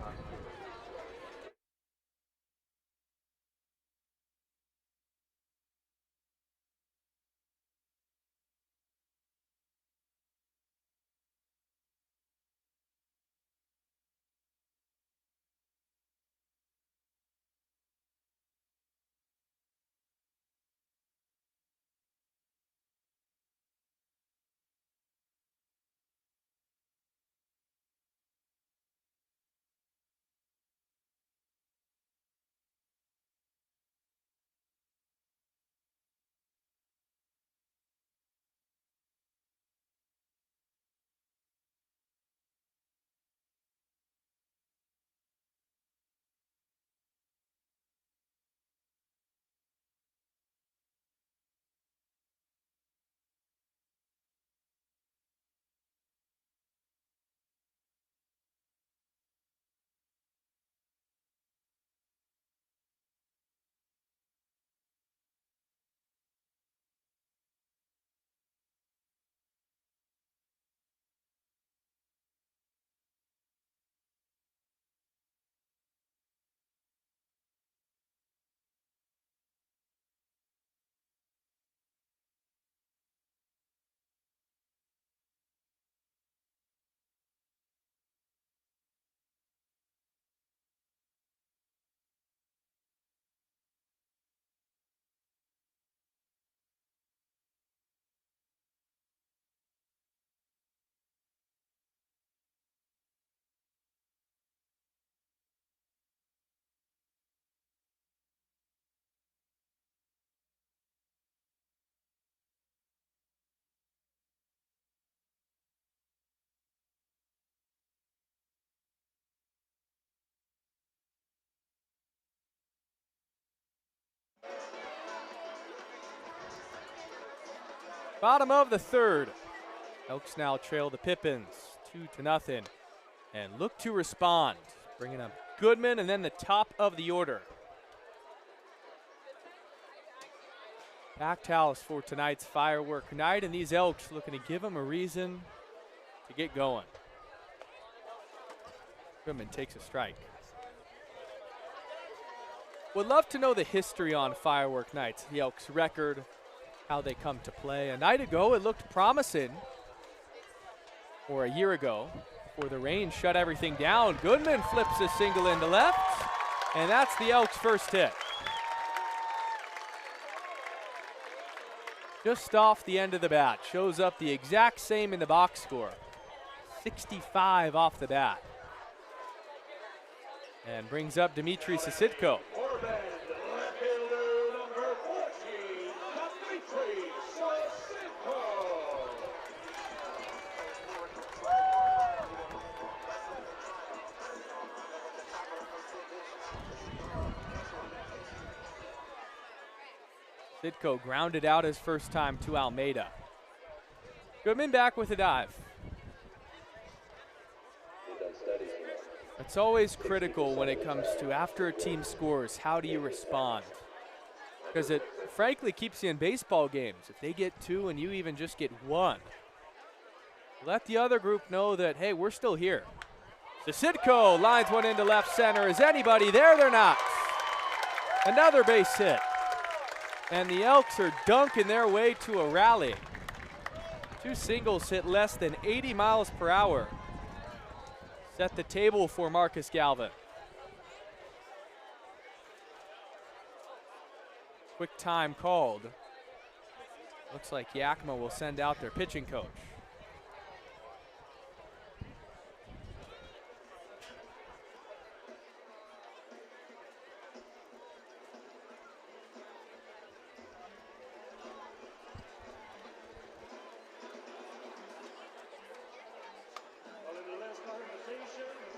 Bottom of the third. Elks now trail the Pippins 2-0 and look to respond, bringing up Goodman and then the top of the order. Packed house for tonight's firework night, and these Elks looking to give them a reason to get going. Goodman takes a strike. Would love to know the history on firework nights, the Elks record, how they come to play. A night ago, it looked promising, or a year ago, before the rain shut everything down. Goodman flips a single into left, and that's the Elks' first hit. Just off the end of the bat, shows up the exact same in the box score. 65 off the bat. And brings up Dmitry Sisitko. For Bend, left fielder number 14, Dmitry Sisitko. Sitko grounded out his first time to Almeida. Goodman back with a dive. It's always critical when it comes to after a team scores, how do you respond? Because it frankly keeps you in baseball games. If they get 2 and you even just get 1, let the other group know that, hey, we're still here. Sisitko lines one into left center. Is anybody there? They're not. Another base hit. And the Elks are dunking their way to a rally. 2 singles hit less than 80 miles per hour. Set the table for Marcus Galvin. Quick time called. Looks like Yakima will send out their pitching coach.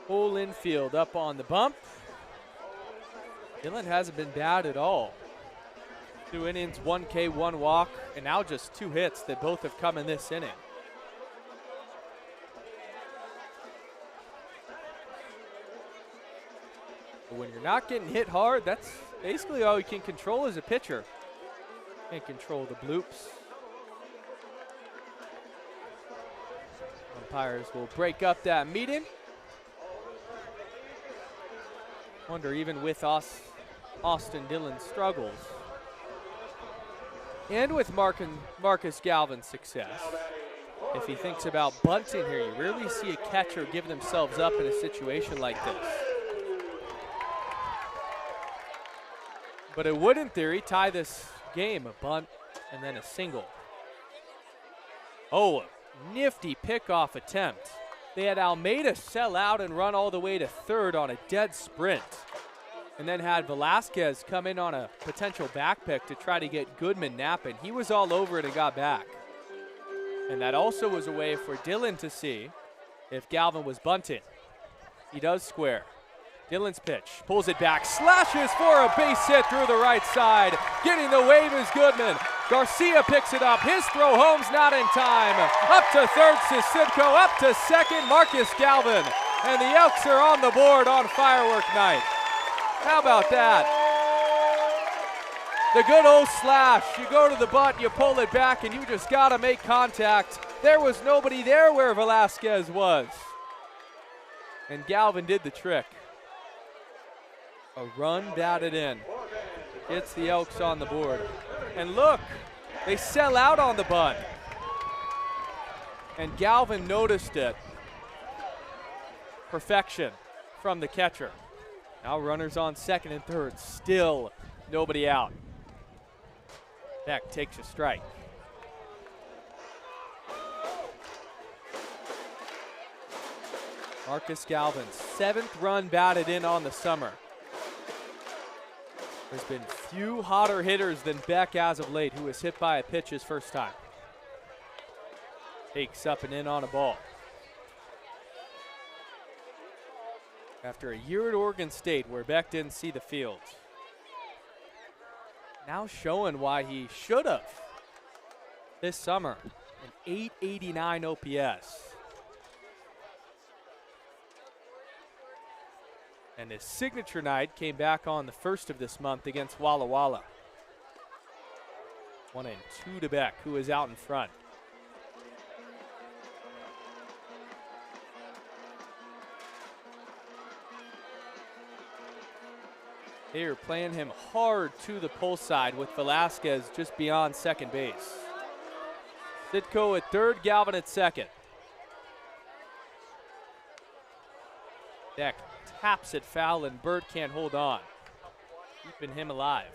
Whole infield up on the bump. Dillon hasn't been bad at all. 2 innings, 1 K, 1 walk, and now just 2 hits that both have come in this inning. But when you're not getting hit hard, that's basically all you can control as a pitcher. Can't control the bloops. Umpires will break up that meeting. Wonder, even with Austin Dillon's struggles, and with Marcus Galvin's success, if he thinks about bunting here, you rarely see a catcher give themselves up in a situation like this. But it would, in theory, tie this game, a bunt and then a single. Oh, a nifty pickoff attempt. They had Almeida sell out and run all the way to third on a dead sprint, and then had Velasquez come in on a potential back pick to try to get Goodman napping. He was all over it and got back. And that also was a way for Dillon to see if Galvin was bunting. He does square. Dillon's pitch, pulls it back, slashes for a base hit through the right side. Getting the wave is Goodman. Garcia picks it up. His throw home's not in time. Up to third, Sisidko. Up to second, Marcus Galvin. And the Elks are on the board on firework night. How about that? The good old slash. You go to the butt, you pull it back, and you just got to make contact. There was nobody there where Velasquez was. And Galvin did the trick. A run batted in. Gets the Elks on the board. And look, they sell out on the bunt. And Galvin noticed it. Perfection from the catcher. Now runners on second and third. Still nobody out. Beck takes a strike. Marcus Galvin's 7th run batted in on the summer. There's been few hotter hitters than Beck as of late, who was hit by a pitch his first time. Takes up and in on a ball. After a year at Oregon State where Beck didn't see the field. Now showing why he should have this summer. An 889 OPS. And his signature night came back on the 1st of this month against Walla Walla. 1-2 to Beck, who is out in front. They are playing him hard to the pull side with Velasquez just beyond second base. Sitko at third, Galvin at second. Beck taps it foul, and Bird can't hold on. Keeping him alive.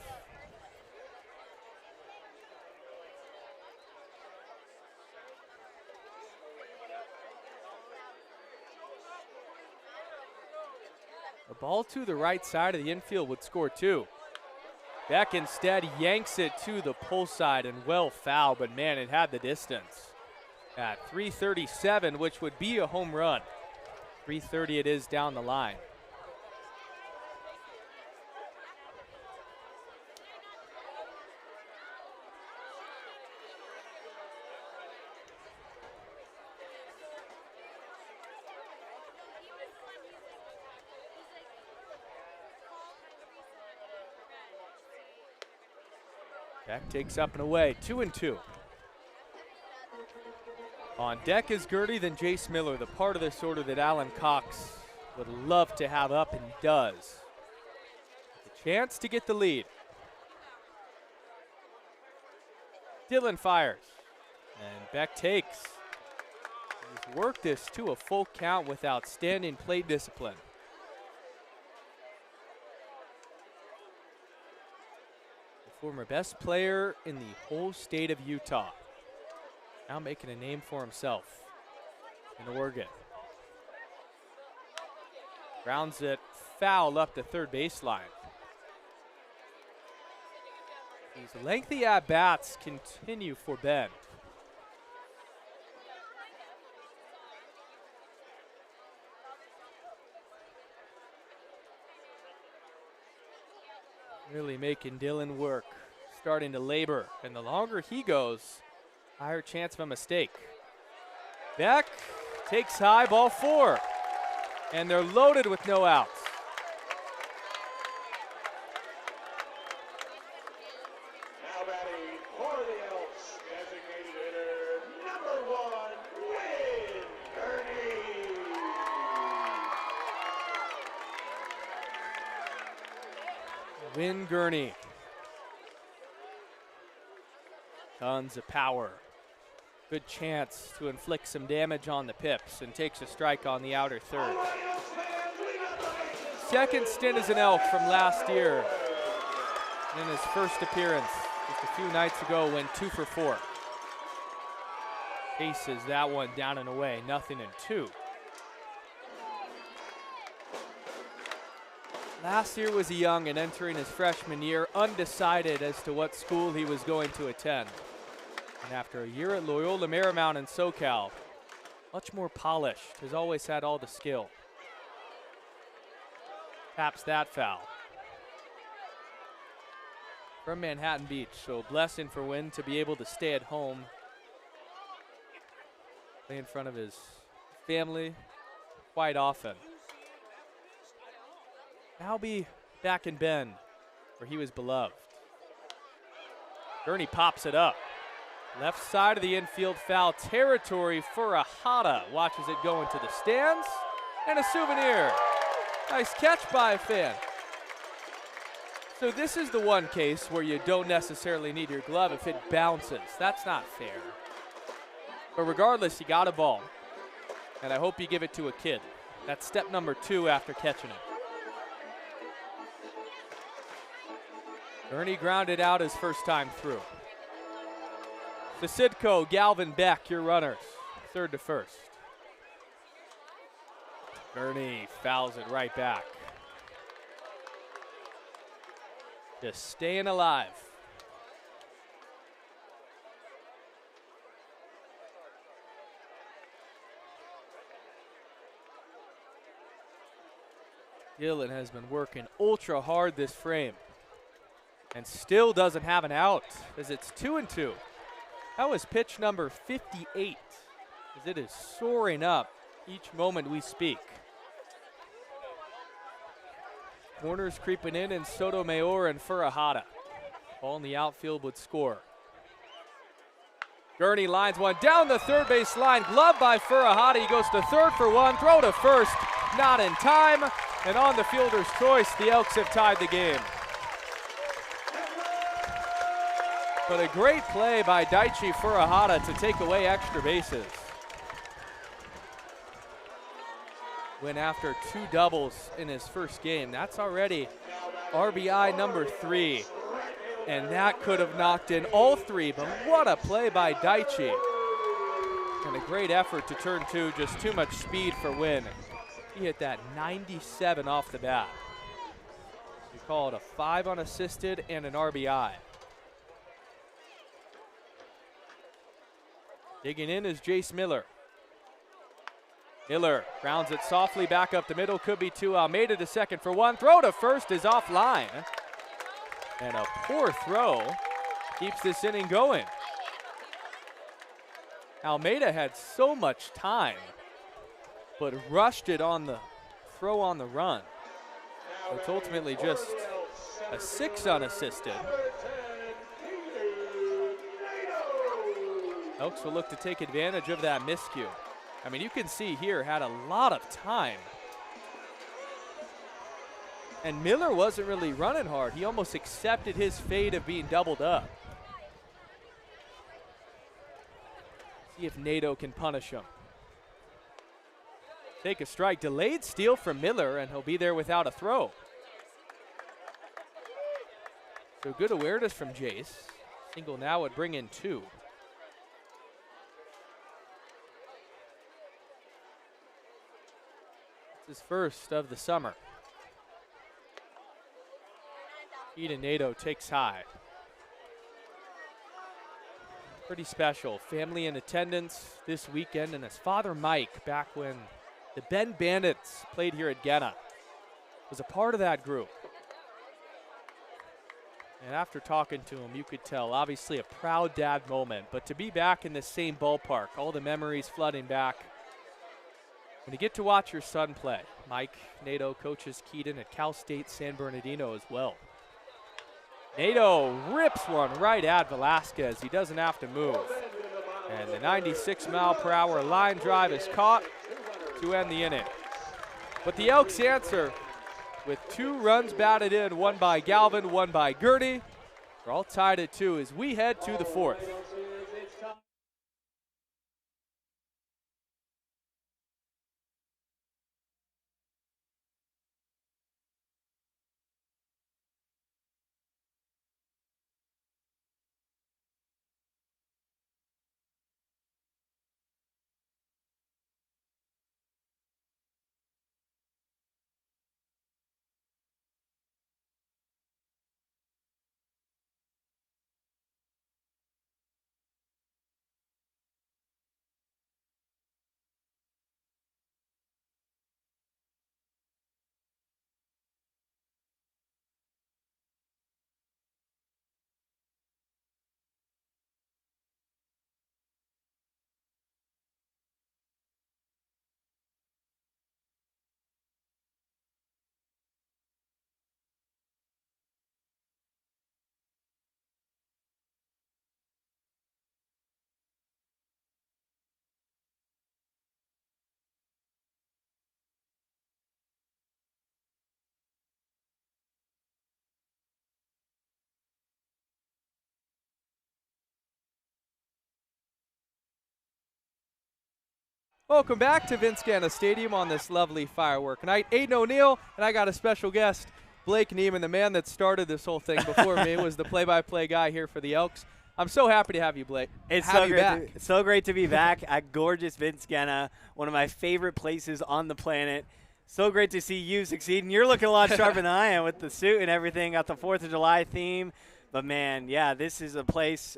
A ball to the right side of the infield would score 2. Beck instead yanks it to the pull side and well foul, but man, it had the distance. At 337, which would be a home run. 330 it is down the line. Beck takes up and away, 2-2. On deck is Gertie, then Jace Miller, the part of this order that Alan Cox would love to have up and does. The chance to get the lead. Dillon fires, and Beck takes. He's worked this to a full count with outstanding plate discipline. Former best player in the whole state of Utah. Now making a name for himself in Oregon. Grounds it foul up the third baseline. These lengthy at-bats continue for Bend. Really making Dylan work, starting to labor. And the longer he goes, higher chance of a mistake. Beck takes high, ball 4. And they're loaded with no outs. Now batting for the Elks, designated hitter number 1, Win Gurney. Win Gurney. Tons of power. Good chance to inflict some damage on the Pips and takes a strike on the outer third. Second stint as an Elk from last year. In his first appearance just a few nights ago, went 2 for 4. Chases that one down and away, 0-2. Last year was young and entering his freshman year, undecided as to what school he was going to attend. And after a year at Loyola Marymount in SoCal, much more polished, has always had all the skill. Taps that foul. From Manhattan Beach, so blessing for Wynn to be able to stay at home, play in front of his family quite often. Now be back in Bend, where he was beloved. Gurney pops it up. Left side of the infield, foul territory for Ahata. Watches it go into the stands. And a souvenir. Nice catch by a fan. So this is the one case where you don't necessarily need your glove if it bounces. That's not fair. But regardless, you got a ball. And I hope you give it to a kid. That's step number 2 after catching it. Gurney grounded out his first time through. Sidco, Galvin, Beck, your runners, third to first. Gurney fouls it right back. Just staying alive. Dylan has been working ultra hard this frame and still doesn't have an out as it's 2-2. That was pitch number 58, as it is soaring up each moment we speak. Corners creeping in, and Sotomayor and Furahada. Ball in the outfield would score. Gurney lines one down the third base line, gloved by Furahada. He goes to third for 1, throw to first, not in time. And on the fielder's choice, the Elks have tied the game. But a great play by Daichi Furahada to take away extra bases. Went after 2 doubles in his first game. That's already RBI number 3. And that could have knocked in all 3, but what a play by Daichi. And a great effort to turn 2, just too much speed for Wynn. He hit that 97 off the bat. You call it a 5 unassisted and an RBI. Digging in is Jace Miller. Miller grounds it softly back up the middle. Could be 2. Almeida to second for 1. Throw to first is offline. And a poor throw keeps this inning going. Almeida had so much time, but rushed it on the throw on the run. It's ultimately just a 6 unassisted. Elks will look to take advantage of that miscue. I mean, you can see here, had a lot of time. And Miller wasn't really running hard. He almost accepted his fate of being doubled up. See if Nato can punish him. Take a strike, delayed steal from Miller, and he'll be there without a throw. So good awareness from Jace. Single now would bring in 2. It's his first of the summer. Eden Nato takes high. Pretty special. Family in attendance this weekend, and his father Mike, back when the Bend Bandits played here at Genna, was a part of that group. And after talking to him, you could tell, obviously a proud dad moment, but to be back in the same ballpark, all the memories flooding back. When you get to watch your son play, Mike Nato coaches Keaton at Cal State San Bernardino as well. Nato rips one right at Velasquez. He doesn't have to move. And the 96-mile-per-hour line drive is caught to end the inning. But the Elks answer with 2 runs batted in, one by Galvin, one by Gertie. We're all tied at 2 as we head to the 4th. Welcome back to Vince Genna Stadium on this lovely firework night. Aiden O'Neill, and I got a special guest, Blake Neiman, the man that started this whole thing before me, was the play-by-play guy here for the Elks. I'm so happy to have you, Blake. It's so great to be back at gorgeous Vince Genna, one of my favorite places on the planet. So great to see you succeed, and you're looking a lot sharper than I am with the suit and everything. Got the 4th of July theme. But, man, yeah, this is a place,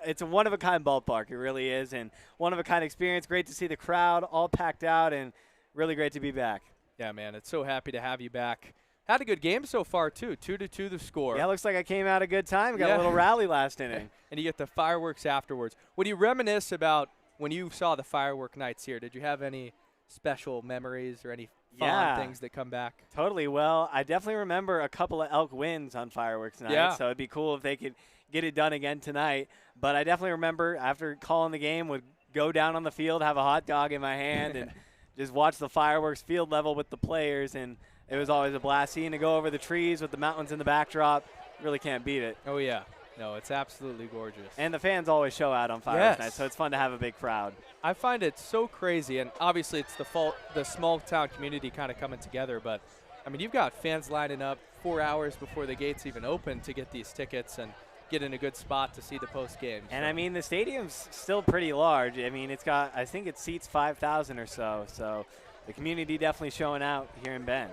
it's a one-of-a-kind ballpark. It really is, and one-of-a-kind experience. Great to see the crowd all packed out, and really great to be back. Yeah, man, it's so happy to have you back. Had a good game so far, too. 2-2 the score. Yeah, looks like I came out a good time. Got a little rally last inning. And you get the fireworks afterwards. When you reminisce about when you saw the firework nights here, did you have any special memories or any fun things that come back? Totally. Well, I definitely remember a couple of Elk wins on fireworks night. Yeah. So it'd be cool if they could get it done again tonight. But I definitely remember after calling the game, would go down on the field, have a hot dog in my hand, and just watch the fireworks field level with the players. And it was always a blast. Seeing to go over the trees with the mountains in the backdrop, really can't beat it. Oh, yeah. No, it's absolutely gorgeous. And the fans always show out on fireworks night, so it's fun to have a big crowd. I find it so crazy, and obviously it's the small town community kind of coming together, but I mean, you've got fans lining up 4 hours before the gates even open to get these tickets and get in a good spot to see the post game. And I mean, the stadium's still pretty large. I mean, I think it seats 5,000 or so. So the community definitely showing out here in Bend.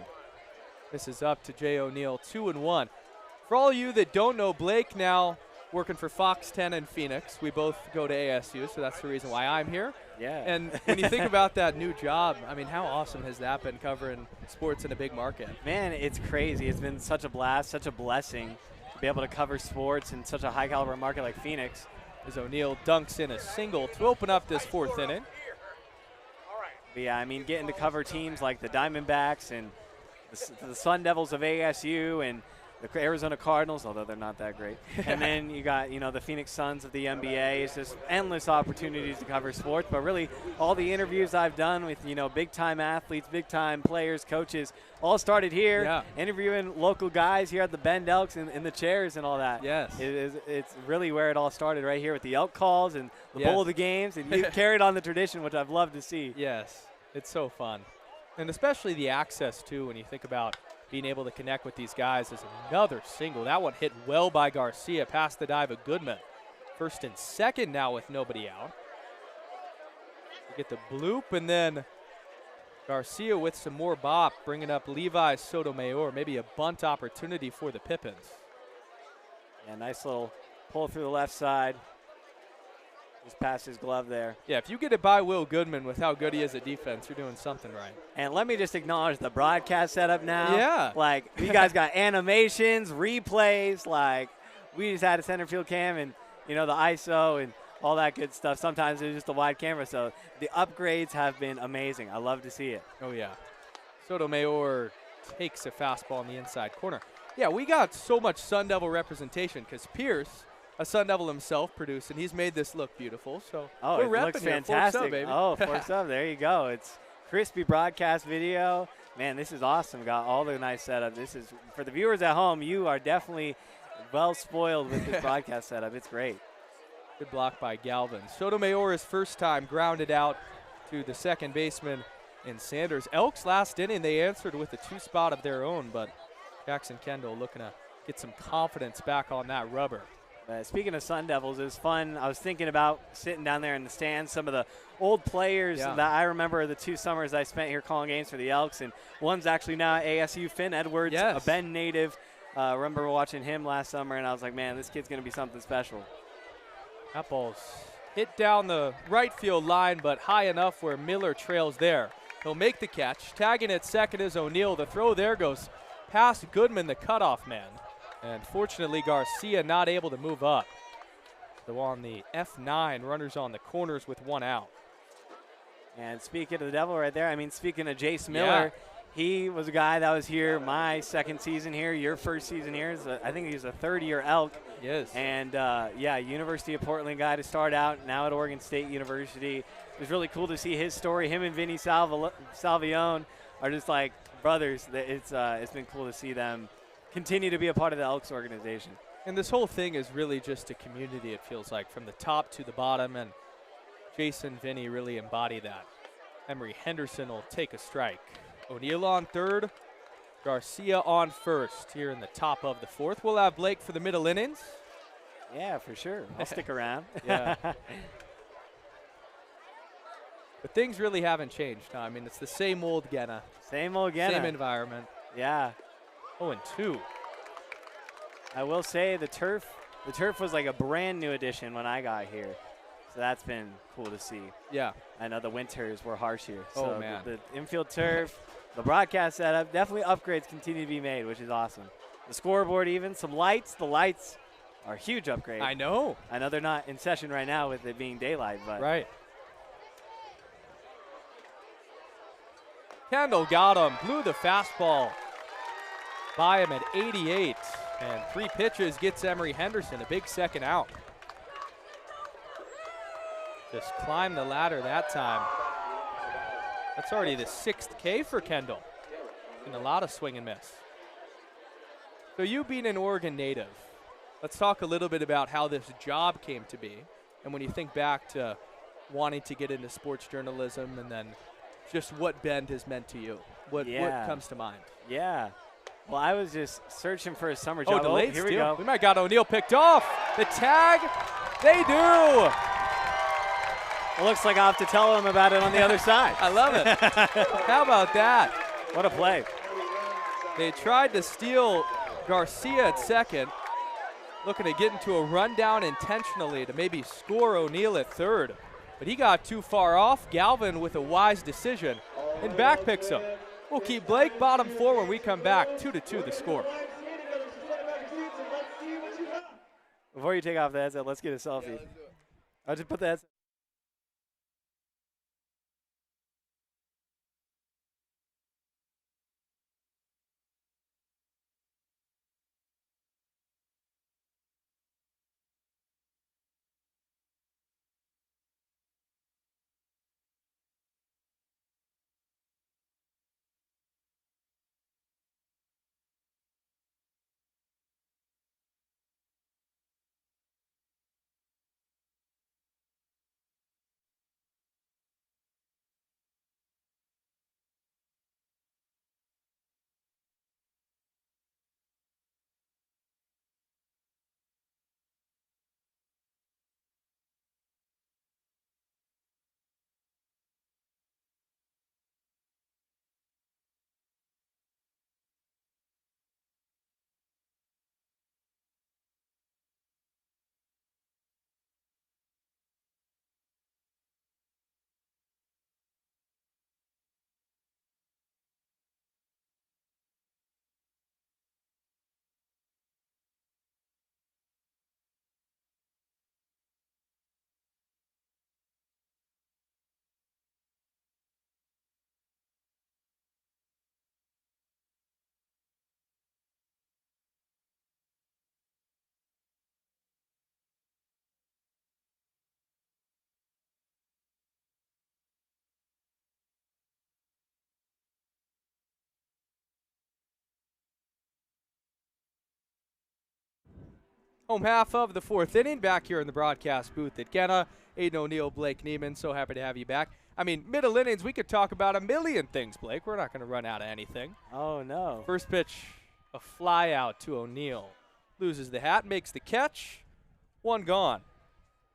This is up to Jay O'Neill, 2-1. For all you that don't know, Blake now working for Fox 10 in Phoenix. We both go to ASU, so that's the reason why I'm here. Yeah. And when you think about that new job, I mean, how awesome has that been covering sports in a big market? Man, it's crazy. It's been such a blast, such a blessing to be able to cover sports in such a high-caliber market like Phoenix. As O'Neill dunks in a single to open up this 4th inning. But yeah, I mean, getting to cover teams like the Diamondbacks and the Sun Devils of ASU and the Arizona Cardinals, although they're not that great. And then you got, the Phoenix Suns of the NBA. It's just endless opportunities to cover sports. But really, all the interviews I've done with, big-time athletes, big-time players, coaches, all started here. Interviewing local guys here at the Bend Elks in the chairs and all that. Yes. It's really where it all started right here with the Elk calls and the bowl of the games. And you carried on the tradition, which I've loved to see. Yes. It's so fun. And especially the access, too, when you think about being able to connect with these guys. Is another single. That one hit well by Garcia, past the dive of Goodman. 1st and 2nd now with nobody out. You get the bloop, and then Garcia with some more bop, bringing up Levi Sotomayor. Maybe a bunt opportunity for the Pippins. Yeah, nice little pull through the left side. Just past his glove there. Yeah, if you get it by Will Goodman with how good he is at defense, you're doing something right. And let me just acknowledge the broadcast setup now. Yeah. Like, you guys got animations, replays, like, we just had a center field cam and, the ISO and all that good stuff. Sometimes it was just a wide camera. So the upgrades have been amazing. I love to see it. Oh, yeah. Sotomayor takes a fastball in the inside corner. Yeah, we got so much Sun Devil representation because Pierce, a Sun Devil himself, produced, and he's made this look beautiful. So oh, we're it repping looks here. fantastic. Forks up, baby. Oh, forks up. There you go. It's crispy broadcast video. Man, this is awesome. Got all the nice setup. This is, for the viewers at home, you are definitely well spoiled with this broadcast setup. It's great. Good block by Galvin. Sotomayor is first time grounded out to the second baseman in Sanders. Elks last inning, they answered with a 2-spot of their own, but Jackson Kendall looking to get some confidence back on that rubber. Speaking of Sun Devils, it was fun. I was thinking about sitting down there in the stands, some of the old players that I remember the 2 summers I spent here calling games for the Elks, and one's actually now at ASU, Finn Edwards, a Bend native. I remember watching him last summer, and I was like, man, this kid's going to be something special. That ball's hit down the right field line, but high enough where Miller trails there. He'll make the catch. Tagging at second is O'Neill. The throw there goes past Goodman, the cutoff man. And fortunately, Garcia not able to move up. So on the F9, runners on the corners with 1 out. And speaking of the Devil right there, I mean, speaking of Jace Miller, he was a guy that was here my second season here, your first season here. I think he's a third-year Elk. Yes. And, University of Portland guy to start out, now at Oregon State University. It was really cool to see his story. Him and Vinny Salvione are just like brothers. It's been cool to see them continue to be a part of the Elks organization. And this whole thing is really just a community, it feels like, from the top to the bottom. And Jason, Vinny really embody that. Emery Henderson will take a strike. O'Neill on third, Garcia on first here in the top of the 4th. We'll have Blake for the middle innings. Yeah, for sure. I'll stick around. Yeah. But things really haven't changed. Huh? I mean, it's the same old Genna. Same old Genna. Same environment. Yeah. 0-2. I will say the turf was like a brand new addition when I got here. So that's been cool to see. Yeah. I know the winters were harsh here. Oh, so man. The infield turf, the broadcast setup, definitely upgrades continue to be made, which is awesome. The scoreboard even, some lights. The lights are a huge upgrade. I know. I know they're not in session right now with it being daylight, but. Right. Kendall got him, blew the fastball by him at 88. And 3 pitches gets Emery Henderson a big second out. Just climbed the ladder that time. That's already the 6th K for Kendall. And a lot of swing and miss. So you being an Oregon native, let's talk a little bit about how this job came to be. And when you think back to wanting to get into sports journalism and then just what Bend has meant to you, what comes to mind? Yeah. Well, I was just searching for a summer job. Delayed here steal. we go. We might got O'Neill picked off. The tag, they do. It looks like I'll have to tell them about it on the other side. I love it. How about that? What a play. They tried to steal Garcia at second, looking to get into a rundown intentionally to maybe score O'Neill at third. But he got too far off. Galvin with a wise decision and back picks him. We'll keep Blake bottom 4 when we come back. 2-2 the score. Before you take off the headset, let's get a selfie. I'll just put the headset. Home half of the 4th inning, back here in the broadcast booth at Genna. Aiden O'Neill, Blake Neiman, so happy to have you back. I mean, middle innings, we could talk about a million things, Blake. We're not going to run out of anything. Oh, no. First pitch, a fly out to O'Neill. Loses the hat, makes the catch. One gone.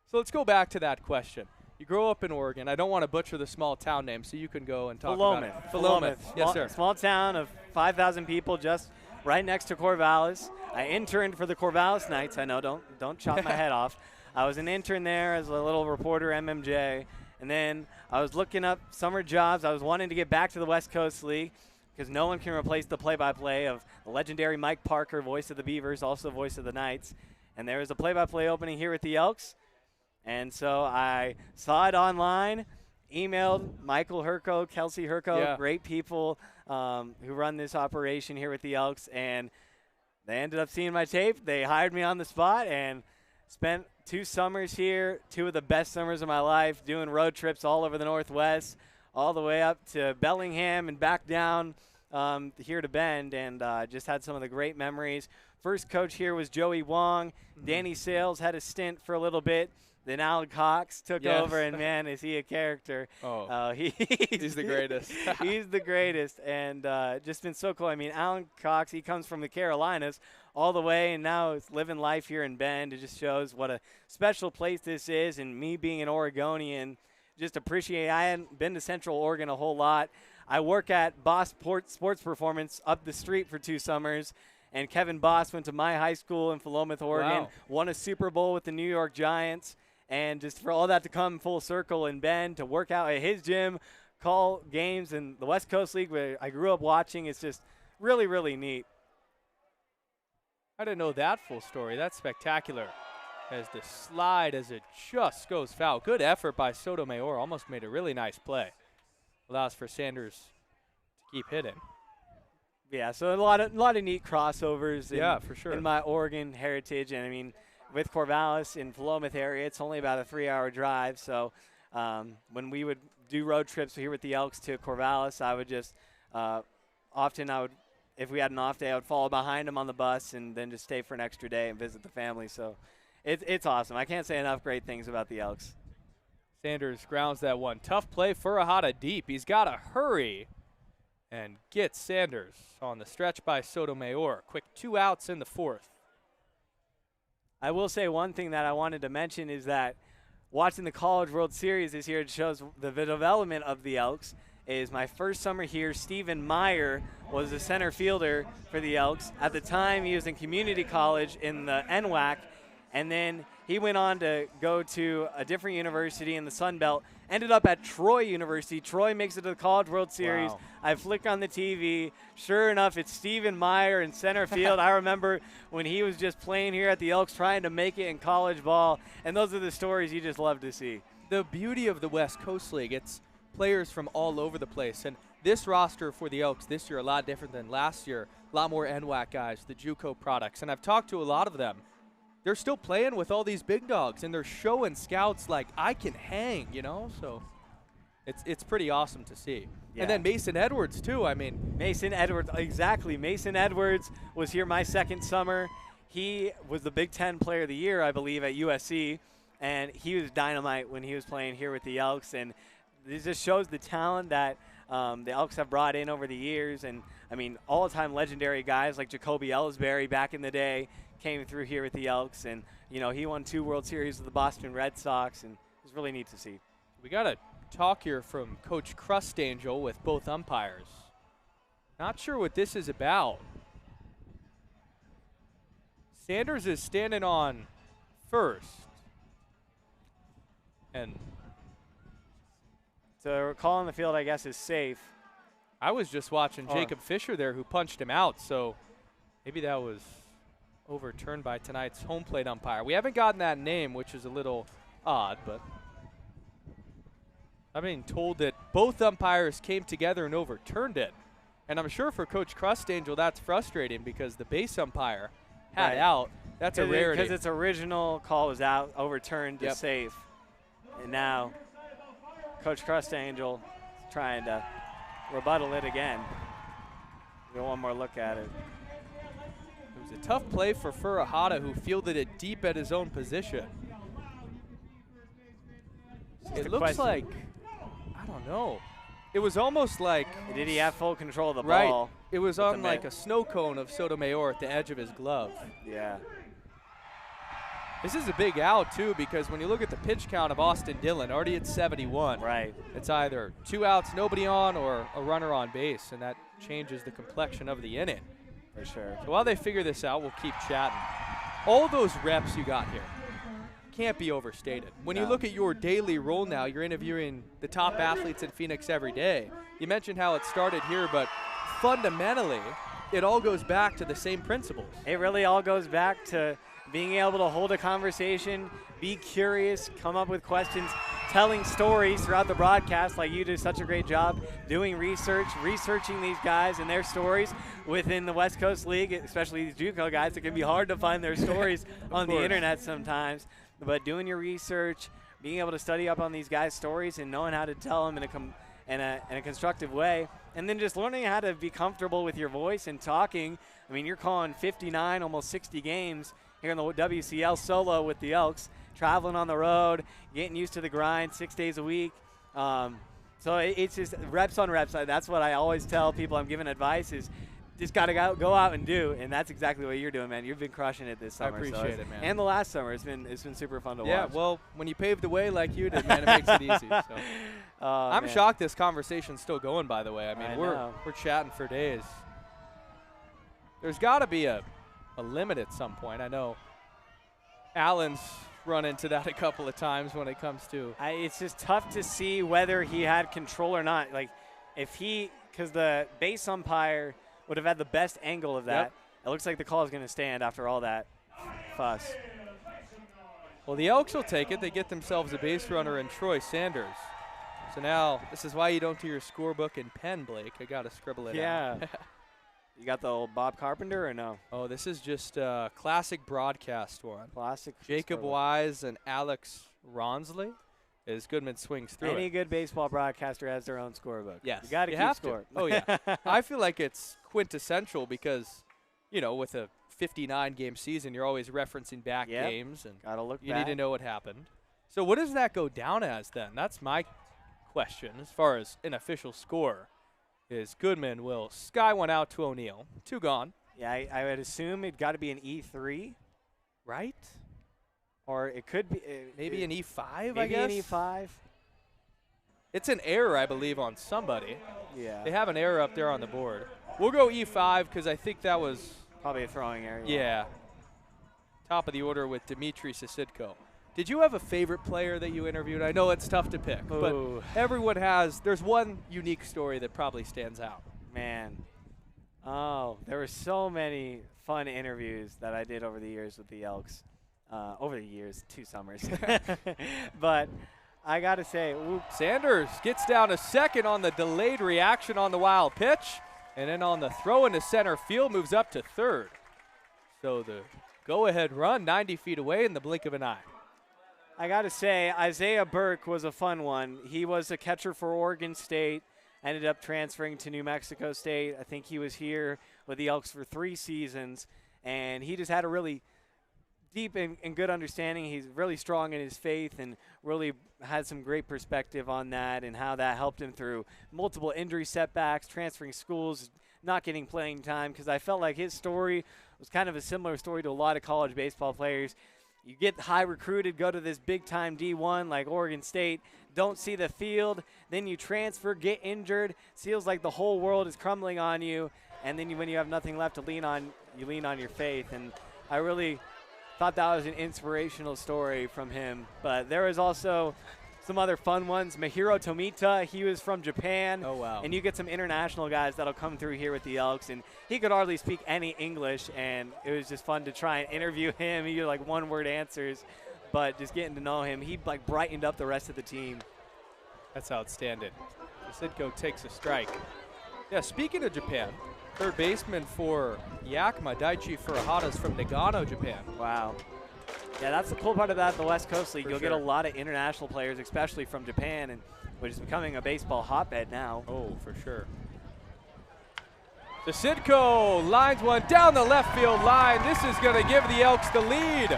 So let's go back to that question. You grow up in Oregon. I don't want to butcher the small town name, so you can go and talk about it. Philomath. Yes, sir. Small town of 5,000 people, just right next to Corvallis. I interned for the Corvallis Knights. I know, don't chop my head off. I was an intern there as a little reporter, MMJ, and then I was looking up summer jobs. I was wanting to get back to the West Coast League because no one can replace the play-by-play of the legendary Mike Parker, voice of the Beavers, also voice of the Knights. And there was a play-by-play opening here with the Elks. And so I saw it online, emailed Michael Herco, Kelsey Herco, great people who run this operation here with the Elks, and they ended up seeing my tape. They hired me on the spot and spent 2 summers here, 2 of the best summers of my life, doing road trips all over the Northwest, all the way up to Bellingham and back down here to Bend, and just had some of the great memories. First coach here was Joey Wong. Danny Sales had a stint for a little bit. Then Alan Cox took over, and man, is he a character. Oh, he's the greatest. He's the greatest, and just been so cool. I mean, Alan Cox, he comes from the Carolinas all the way, and now is living life here in Bend. It just shows what a special place this is, and me being an Oregonian, just appreciate. I hadn't been to Central Oregon a whole lot. I work at Boss Sports Performance up the street for 2 summers, and Kevin Boss went to my high school in Philomath, Oregon, won a Super Bowl with the New York Giants. And just for all that to come full circle in Bend, to work out at his gym, call games in the West Coast League where I grew up watching, it's just really, really neat. I didn't know that full story. That's spectacular. As the slide, as it just goes foul. Good effort by Sotomayor. Almost made a really nice play. Allows for Sanders to keep hitting. Yeah, so a lot of neat crossovers. For sure. In my Oregon heritage, and I mean, with Corvallis in Philomath area, it's only about a 3-hour drive. So when we would do road trips here with the Elks to Corvallis, I would just often if we had an off day, I would follow behind them on the bus and then just stay for an extra day and visit the family. So it's awesome. I can't say enough great things about the Elks. Sanders grounds that one. Tough play. Furahada deep. He's got to hurry and get Sanders on the stretch by Sotomayor. Quick 2 outs in the 4th. I will say one thing that I wanted to mention is that watching the College World Series this year, it shows the development of the Elks. Is my first summer here, Stephen Meyer was a center fielder for the Elks. At the time, he was in community college in the NWAC, and then he went on to go to a different university in the Sun Belt, ended up at Troy University. Troy makes it to the College World Series. Wow. I flick on the TV. Sure enough, it's Stephen Meyer in center field. I remember when he was just playing here at the Elks trying to make it in college ball, and those are the stories you just love to see. The beauty of the West Coast League, it's players from all over the place, and this roster for the Elks this year a lot different than last year. A lot more NWAC guys, the JUCO products, and I've talked to a lot of them. They're still playing with all these big dogs, and they're showing scouts like, I can hang, you know? So it's pretty awesome to see. Yeah. And then Mason Edwards, too. I mean, Mason Edwards, exactly. Mason Edwards was here my second summer. He was the Big Ten Player of the Year, I believe, at USC, and he was dynamite when he was playing here with the Elks. And this just shows the talent that the Elks have brought in over the years. And, I mean, all-time legendary guys like Jacoby Ellsbury back in the day came through here with the Elks, and you know he won 2 World Series with the Boston Red Sox, and it was really neat to see. We got a talk here from Coach Crustangel with both umpires. Not sure what this is about. Sanders is standing on first, and so call on the field, I guess, is safe. I was just watching Jacob Fisher there, who punched him out, so maybe that was overturned by tonight's home plate umpire. We haven't gotten that name, which is a little odd, but I'm being told that both umpires came together and overturned it. And I'm sure for Coach Crustangel that's frustrating because the base umpire had out. That's a rarity. Because its original call was out, overturned to safe. And now Coach Crustangel is trying to rebuttal it again. Get one more look at it. It was a tough play for Furuhata, who fielded it deep at his own position. It looks like, I don't know. It was almost like. Did he have full control of the right. ball? It was on like a snow cone of Sotomayor at the edge of his glove. Yeah. This is a big out, too, because when you look at the pitch count of Austin Dillon, already at 71. Right. It's either 2 outs, nobody on, or a runner on base, and that changes the complexion of the inning. For sure. So while they figure this out, we'll keep chatting. All those reps you got here can't be overstated. When you look at your daily role now, you're interviewing the top athletes in Phoenix every day. You mentioned how it started here, but fundamentally, it all goes back to the same principles. It really all goes back to being able to hold a conversation, be curious, come up with questions, telling stories throughout the broadcast like you do such a great job, doing research, researching these guys and their stories within the West Coast League, especially these JUCO guys. It can be hard to find their stories on the internet sometimes. But doing your research, being able to study up on these guys' stories and knowing how to tell them in a constructive way, and then just learning how to be comfortable with your voice and talking. I mean, you're calling 59, almost 60 games here in the WCL solo with the Elks, traveling on the road, getting used to the grind 6 days a week. So it's just reps on reps. That's what I always tell people I'm giving advice is just got to go out and do, and that's exactly what you're doing, man. You've been crushing it this summer. I appreciate it, man. And the last summer, it's been super fun to watch. Yeah, well, when you paved the way like you did, man, it makes it easy. So. I'm shocked this conversation's still going, by the way. I mean, we're chatting for days. There's got to be a limit at some point. I know Allen's run into that a couple of times when it comes to. It's just tough to see whether he had control or not. Like, if because the base umpire would have had the best angle of that. Yep. It looks like the call is going to stand after all that fuss. Well, the Elks will take it. They get themselves a base runner in Troy Sanders. So now, this is why you don't do your scorebook in pen, Blake. I got to scribble it out. Yeah. You got the old Bob Carpenter or no? Oh, this is just a classic broadcast one. Classic. Jacob Wise and Alex Ronsley as Goodman swings through Any it. good baseball broadcaster has their own scorebook. Yes. You got to keep score. Oh, yeah. I feel like it's quintessential because, you know, with a 59-game season, you're always referencing back games. And got to look you back. need to know what happened. So what does that go down as then? That's my question as far as an official score. Is Goodman will sky one out to O'Neill. 2 gone. Yeah, I would assume it got to be an E3. Right? Or it could be. Maybe an E5, I guess? Maybe an E5. It's an error, I believe, on somebody. Yeah. They have an error up there on the board. We'll go E5 because I think that was. Probably a throwing error. Yeah. Top of the order with Dimitri Sasidko. Did you have a favorite player that you interviewed? I know it's tough to pick, but everyone has. There's one unique story that probably stands out. Man. Oh, there were so many fun interviews that I did over the years with the Elks. Over the years, 2 summers. But I got to say, Sanders gets down to second on the delayed reaction on the wild pitch. And then on the throw into center field, moves up to third. So the go-ahead run 90 feet away in the blink of an eye. I got to say, Isaiah Burke was a fun one. He was a catcher for Oregon State, ended up transferring to New Mexico State. I think he was here with the Elks for 3 seasons, and he just had a really deep and good understanding. He's really strong in his faith and really had some great perspective on that and how that helped him through multiple injury setbacks, transferring schools, not getting playing time, because I felt like his story was kind of a similar story to a lot of college baseball players. You get high recruited, go to this big-time D1 like Oregon State, don't see the field, then you transfer, get injured, feels like the whole world is crumbling on you, and then when you have nothing left to lean on, you lean on your faith. And I really thought that was an inspirational story from him. But there was also some other fun ones. Mahiro Tomita, he was from Japan. Oh, wow. And you get some international guys that'll come through here with the Elks. And he could hardly speak any English, and it was just fun to try and interview him. He had like one-word answers, but just getting to know him, he like brightened up the rest of the team. That's outstanding. Sidko takes a strike. Yeah, speaking of Japan, third baseman for Yakima, Daichi Furuhata's from Nagano, Japan. Wow. Yeah, that's the cool part about the West Coast League. For You'll sure. get a lot of international players, especially from Japan, and which is becoming a baseball hotbed now. Oh, for sure. Sidko lines one down the left field line. This is going to give the Elks the lead.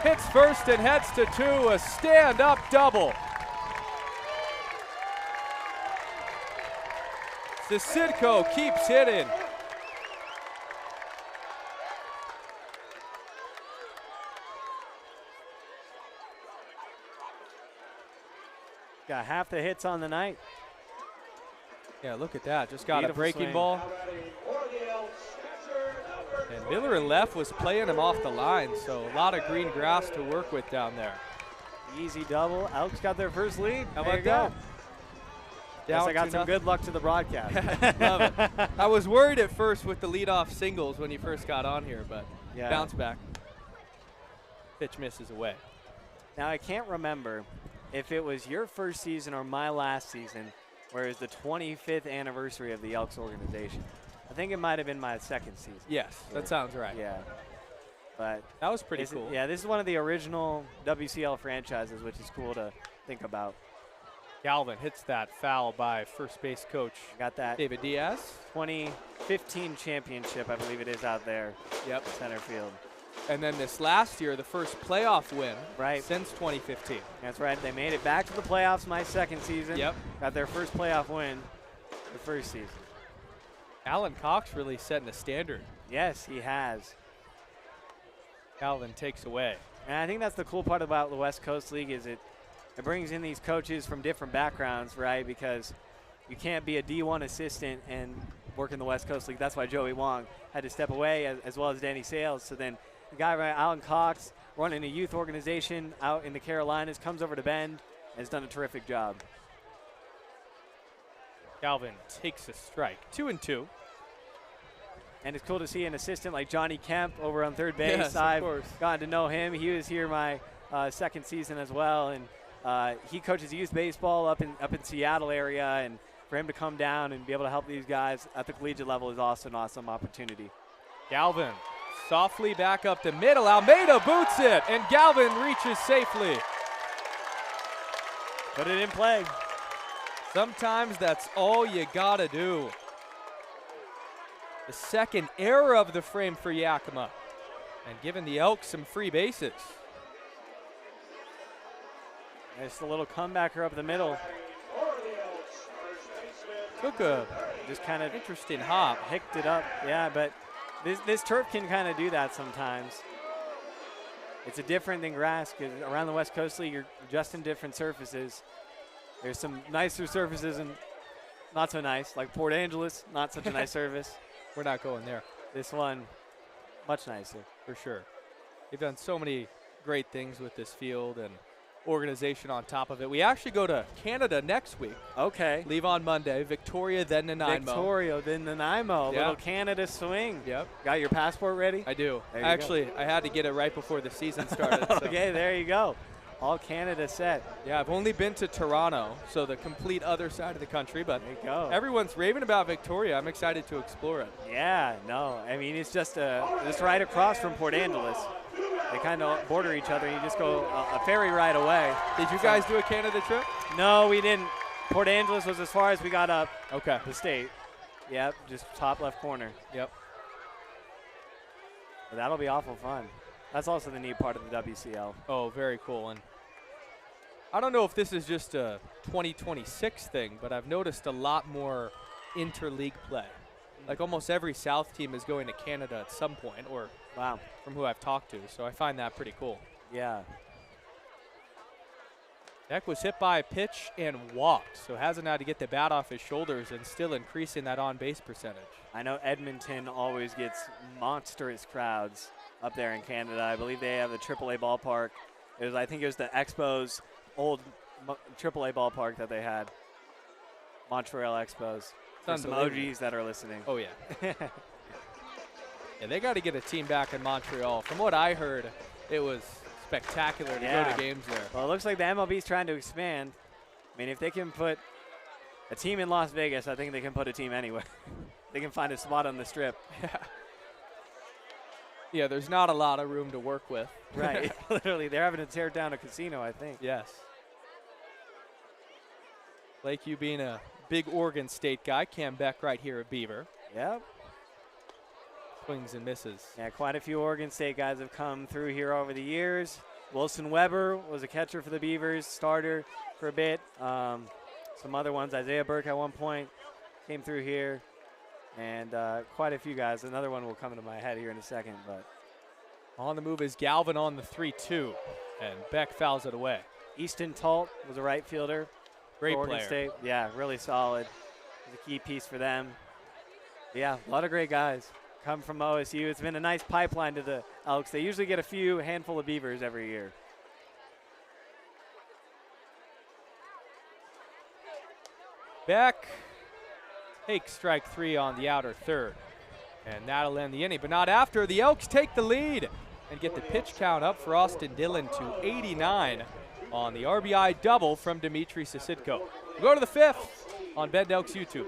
Hits first and heads to 2, a stand-up double. Sidko keeps hitting. Got half the hits on the night. Yeah, look at that. Just got Beautiful a breaking swing. ball. And Miller and Leff was playing him off the line, so a lot of green grass to work with down there. Easy double. Elks got their first lead. How There about you go. Guess I Down got 2-0. some good luck to the broadcast. Love it. I was worried at first with the leadoff singles when he first got on here, but Yeah. bounce back. Pitch misses away. Now, I can't remember if it was your first season or my last season, where it was the 25th anniversary of the Elks organization. I think it might have been my second season. Yes, that sounds right. Yeah. But That was pretty cool. yeah, this is one of the original WCL franchises, which is cool to think about. Galvin hits that foul by first base coach Got that David Diaz. 2015 championship, I believe it is out there. Yep. Center field. And then this last year, the first playoff win Right. since 2015. That's right. They made it back to the playoffs my second season. Yep. Got their first playoff win the first season. Alan Cox really setting the standard. Yes, he has. Galvin takes away. And I think that's the cool part about the West Coast League is it brings in these coaches from different backgrounds, right? Because you can't be a D1 assistant and work in the West Coast League. That's why Joey Wong had to step away, as well as Danny Sales. So then the guy, right, Alan Cox, running a youth organization out in the Carolinas, comes over to Bend and has done a terrific job. Galvin takes a strike. 2-2. And it's cool to see an assistant like Johnny Kemp over on third base. Yes, of I've course. gotten to know him. He was here my second season as well, and he coaches youth baseball up in Seattle area. And for him to come down and be able to help these guys at the collegiate level is also an awesome opportunity. Galvin softly back up to middle. Almeida boots it, and Galvin reaches safely. Put it in play. Sometimes that's all you gotta do. The second error of the frame for Yakima, and giving the Elks some free bases. Just a little comebacker up the middle. Took a Just kind of interesting hop. hicked it up. Yeah, but this turf can kind of do that sometimes. It's a different than grass because around the West Coast League, you're just in different surfaces. There's some nicer surfaces and not so nice, like Port Angeles, not such a nice surface. We're not going there. This one, much nicer. For sure. They've done so many great things with this field and organization on top of it. We actually go to Canada next week. Okay. Leave on Monday. Victoria, then Nanaimo. Victoria, then Nanaimo. Yeah. Little Canada swing. Yep, Got your passport ready? I do. There you go. Actually, I had to get it right before the season started. so. Okay, there you go. All Canada set. Yeah, I've only been to Toronto, so the complete other side of the country, but There you go. everyone's raving about Victoria. I'm excited to explore it. Yeah, no. I mean, it's just right across from Port Angeles. They kind of border each other. You just go a ferry ride away. Did you guys do a Canada trip? No, we didn't. Port Angeles was as far as we got up Okay. the state. Yep, just top left corner. Yep. But that'll be awful fun. That's also the neat part of the WCL. Oh, very cool. And I don't know if this is just a 2026 thing, but I've noticed a lot more interleague play. Like almost every South team is going to Canada at some point, or Wow. from who I've talked to. So I find that pretty cool. Yeah. Deck was hit by a pitch and walked, so hasn't had to get the bat off his shoulders and still increasing that on-base percentage. I know Edmonton always gets monstrous crowds up there in Canada. I believe they have a AAA ballpark. I think it was the Expos old AAA ballpark that they had. Montreal Expos. For some unbelievable. OGs that are listening. Oh, yeah. Yeah, they got to get a team back in Montreal. From what I heard, it was spectacular to go Yeah. to games there. Well, it looks like the MLB's trying to expand. I mean, if they can put a team in Las Vegas, I think they can put a team anywhere. They can find a spot on the strip. Yeah, there's not a lot of room to work with. Right. Literally, they're having to tear down a casino, I think. Yes. Blake, you being a big Oregon State guy, Cam Beck right here at Beaver. Yep. Swings and misses. Yeah, quite a few Oregon State guys have come through here over the years. Wilson Weber was a catcher for the Beavers, starter for a bit. Some other ones, Isaiah Burke at one point came through here. And quite a few guys. Another one will come into my head here in a second. But on the move is Galvin on the 3-2, and Beck fouls it away. Easton Talt was a right fielder. Great Oregon player. State. Yeah, really solid. Was a key piece for them. Yeah, a lot of great guys come from OSU. It's been a nice pipeline to the Elks. They usually get a handful of Beavers every year. Beck takes strike 3 on the outer third, and that'll end the inning, but not after. The Elks take the lead and get the pitch count up for Austin Dillon to 89 on the RBI double from Dimitri Sisitko. We'll go to the 5th on Bend Elks YouTube.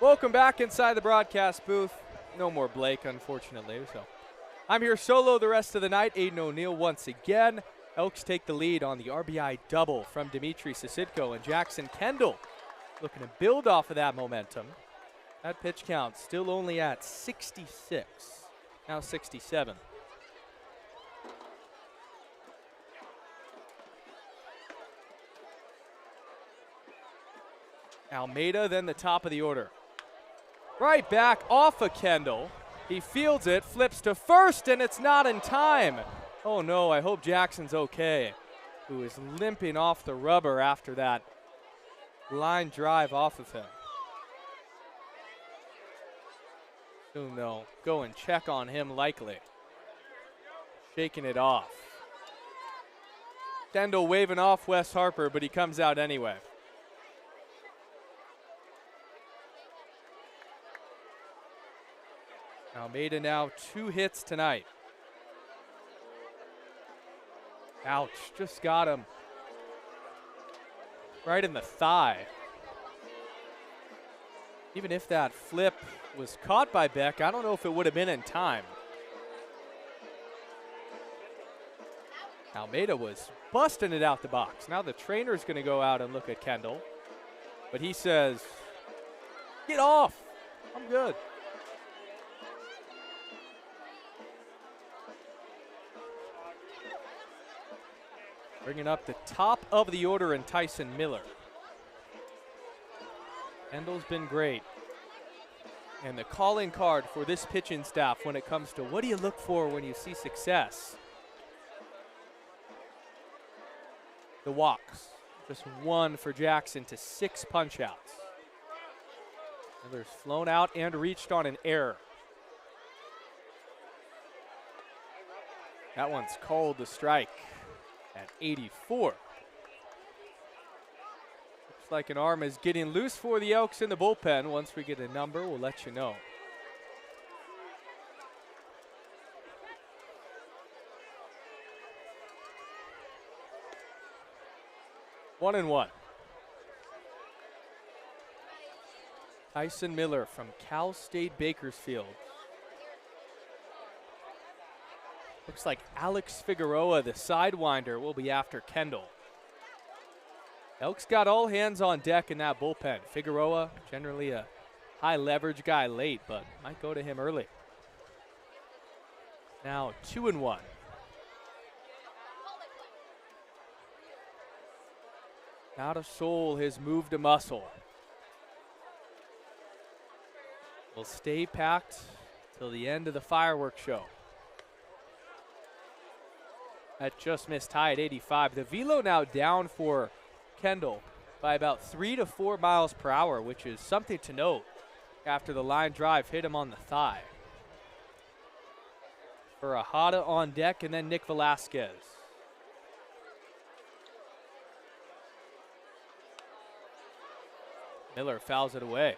Welcome back inside the broadcast booth. No more Blake, unfortunately. So I'm here solo the rest of the night. Aiden O'Neill once again. Elks take the lead on the RBI double from Dimitri Sisitko, and Jackson Kendall looking to build off of that momentum. That pitch count still only at 66, now 67. Almeida, then the top of the order. Right back off of Kendall. He fields it, flips to first, and it's not in time. Oh no, I hope Jackson's okay, who is limping off the rubber after that line drive off of him. Soon they'll go and check on him likely. Shaking it off. Kendall waving off Wes Harper, but he comes out anyway. Almeida now 2 hits tonight. Ouch, just got him right in the thigh. Even if that flip was caught by Beck, I don't know if it would have been in time. Almeida was busting it out the box. Now the trainer's going to go out and look at Kendall. But he says, get off, I'm good. Bringing up the top of the order in Tyson Miller. Kendall's been great. And the calling card for this pitching staff when it comes to what do you look for when you see success? The walks. Just 1 for Jackson to 6 punch-outs. Miller's flown out and reached on an error. That one's called the strike at 84. Looks like an arm is getting loose for the Elks in the bullpen. Once we get a number, we'll let you know. One and one. Tyson Miller from Cal State Bakersfield. Looks like Alex Figueroa, the sidewinder, will be after Kendall. Elks got all hands on deck in that bullpen. Figueroa, generally a high leverage guy late, but might go to him early. Now 2 and 1. Not a soul has moved a muscle. Will stay packed till the end of the fireworks show. That just missed high at 85. The velo now down for Kendall by about 3 to 4 miles per hour, which is something to note after the line drive hit him on the thigh. Furahada on deck, and then Nick Velasquez. Miller fouls it away.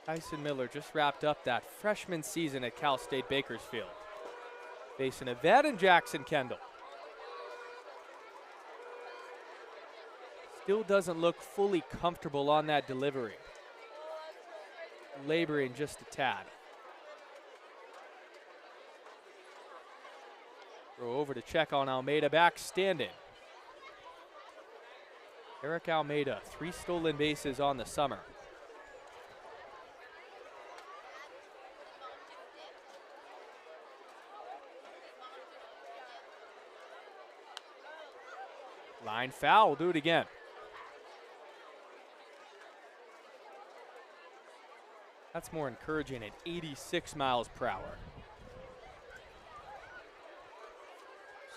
Tyson Miller just wrapped up that freshman season at Cal State Bakersfield, facing a vet in Jackson Kendall. Still doesn't look fully comfortable on that delivery. Laboring just a tad. Throw over to check on Almeida, back standing. Eric Almeida, 3 stolen bases on the summer. Line foul, we'll do it again. That's more encouraging at 86 miles per hour.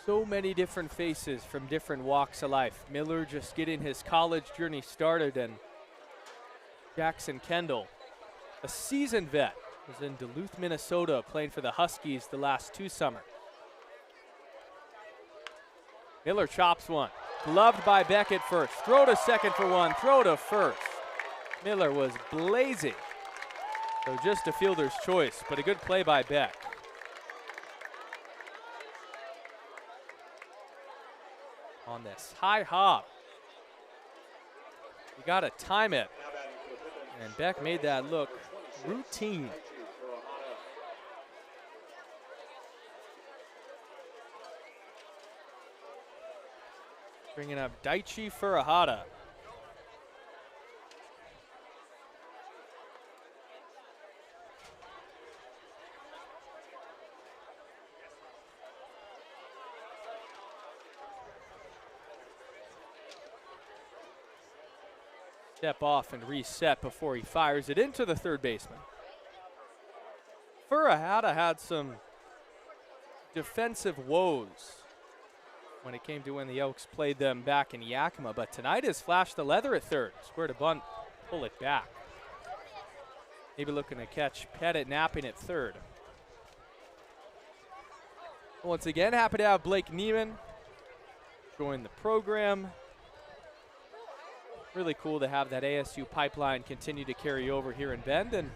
So many different faces from different walks of life. Miller just getting his college journey started, and Jackson Kendall, a seasoned vet, was in Duluth, Minnesota, playing for the Huskies the last 2 summers. Miller chops one. Gloved by Beck at first. Throw to second for one. Throw to first. Miller was blazing. So just a fielder's choice, but a good play by Beck. On this high hop. You got to time it. And Beck made that look routine. Bringing up Daichi Furahada. Step off and reset before he fires it into the third baseman. Furahada had some defensive woes when it came to when the Elks played them back in Yakima, but tonight has flashed the leather at third. Squared a bunt, pull it back. Maybe looking to catch Pettit napping at third. Once again, happy to have Blake Neiman join the program. Really cool to have that ASU pipeline continue to carry over here in Bend, and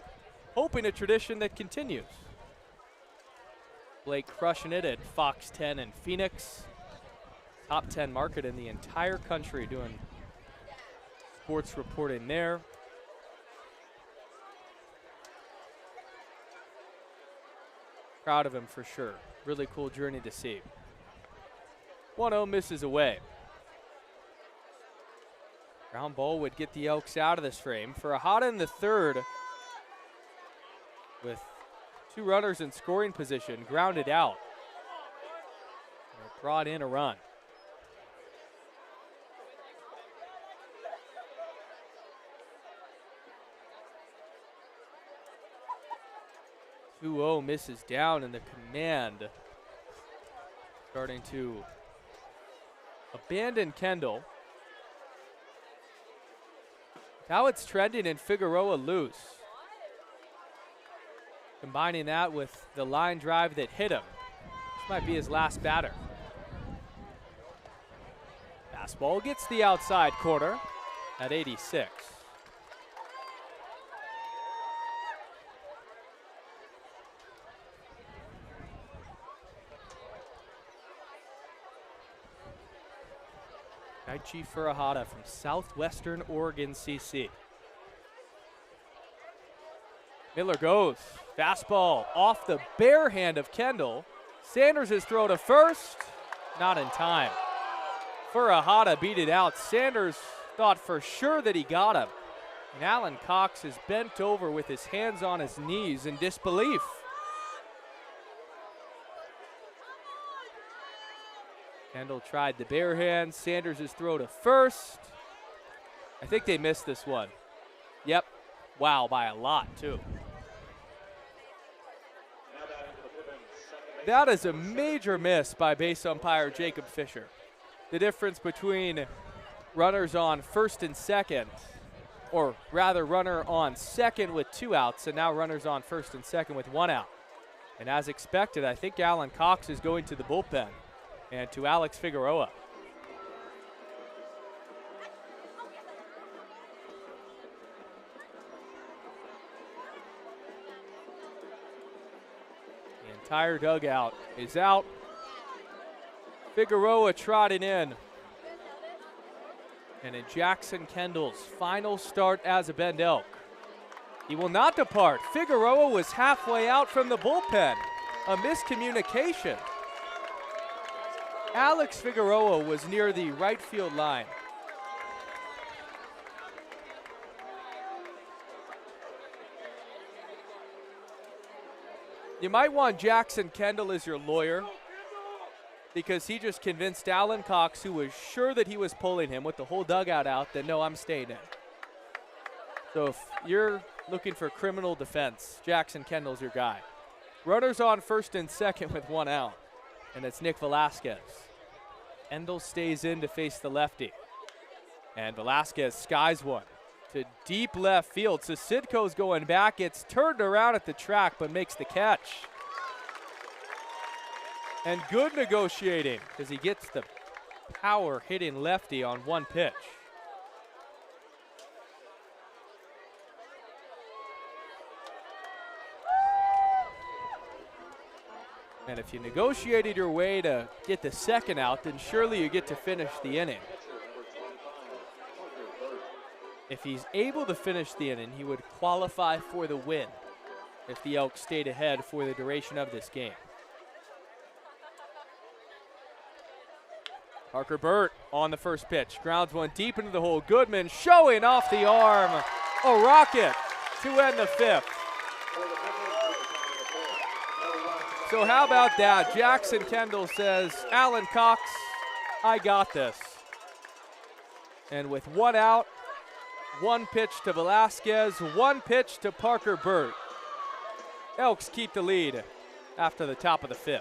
hoping a tradition that continues. Blake crushing it at Fox 10 in Phoenix. Top 10 market in the entire country doing sports reporting there. Proud of him for sure. Really cool journey to see. 1-0 misses away. Ground ball would get the Elks out of this frame. Furahada in the third with 2 runners in scoring position, grounded out. And brought in a run. (2-0) misses down, and the command starting to abandon Kendall. How it's trending in Figueroa loose. Combining that with the line drive that hit him. This might be his last batter. Fastball gets the outside corner at 86. Daichi Furuhata from Southwestern Oregon CC. Miller goes. Fastball off the bare hand of Kendall. Sanders is throw to first. Not in time. Furuhata beat it out. Sanders thought for sure that he got him. And Alan Cox is bent over with his hands on his knees in disbelief. Kendall tried the bare hand. Sanders is throw to first. I think they missed this one. Yep. Wow, by a lot, too. That is a major miss by base umpire Jacob Fisher. The difference between runners on first and second, or rather runner on second with 2 outs, and now runners on first and second with 1 out. And as expected, I think Alan Cox is going to the bullpen and to Alex Figueroa. The entire dugout is out. Figueroa trotting in. And in Jackson Kendall's final start as a Bend Elk. He will not depart. Figueroa was halfway out from the bullpen. A miscommunication. Alex Figueroa was near the right field line. You might want Jackson Kendall as your lawyer, because he just convinced Alan Cox, who was sure that he was pulling him with the whole dugout out, that no, I'm staying in. So if you're looking for criminal defense, Jackson Kendall's your guy. Runners on first and second with 1 out, and it's Nick Velasquez. Kendall stays in to face the lefty. And Velasquez skies one to deep left field. Sidko's going back. It's turned around at the track, but makes the catch. And good negotiating, because he gets the power hitting lefty on 1 pitch. And if you negotiated your way to get the second out, then surely you get to finish the inning. If he's able to finish the inning, he would qualify for the win if the Elks stayed ahead for the duration of this game. Parker Burt on the first pitch. Grounds one deep into the hole. Goodman showing off the arm. A rocket to end the 5th. So how about that? Jackson Kendall says, Alan Cox, I got this. And with 1 out, 1 pitch to Velasquez, 1 pitch to Parker Burt. Elks keep the lead after the top of the 5th.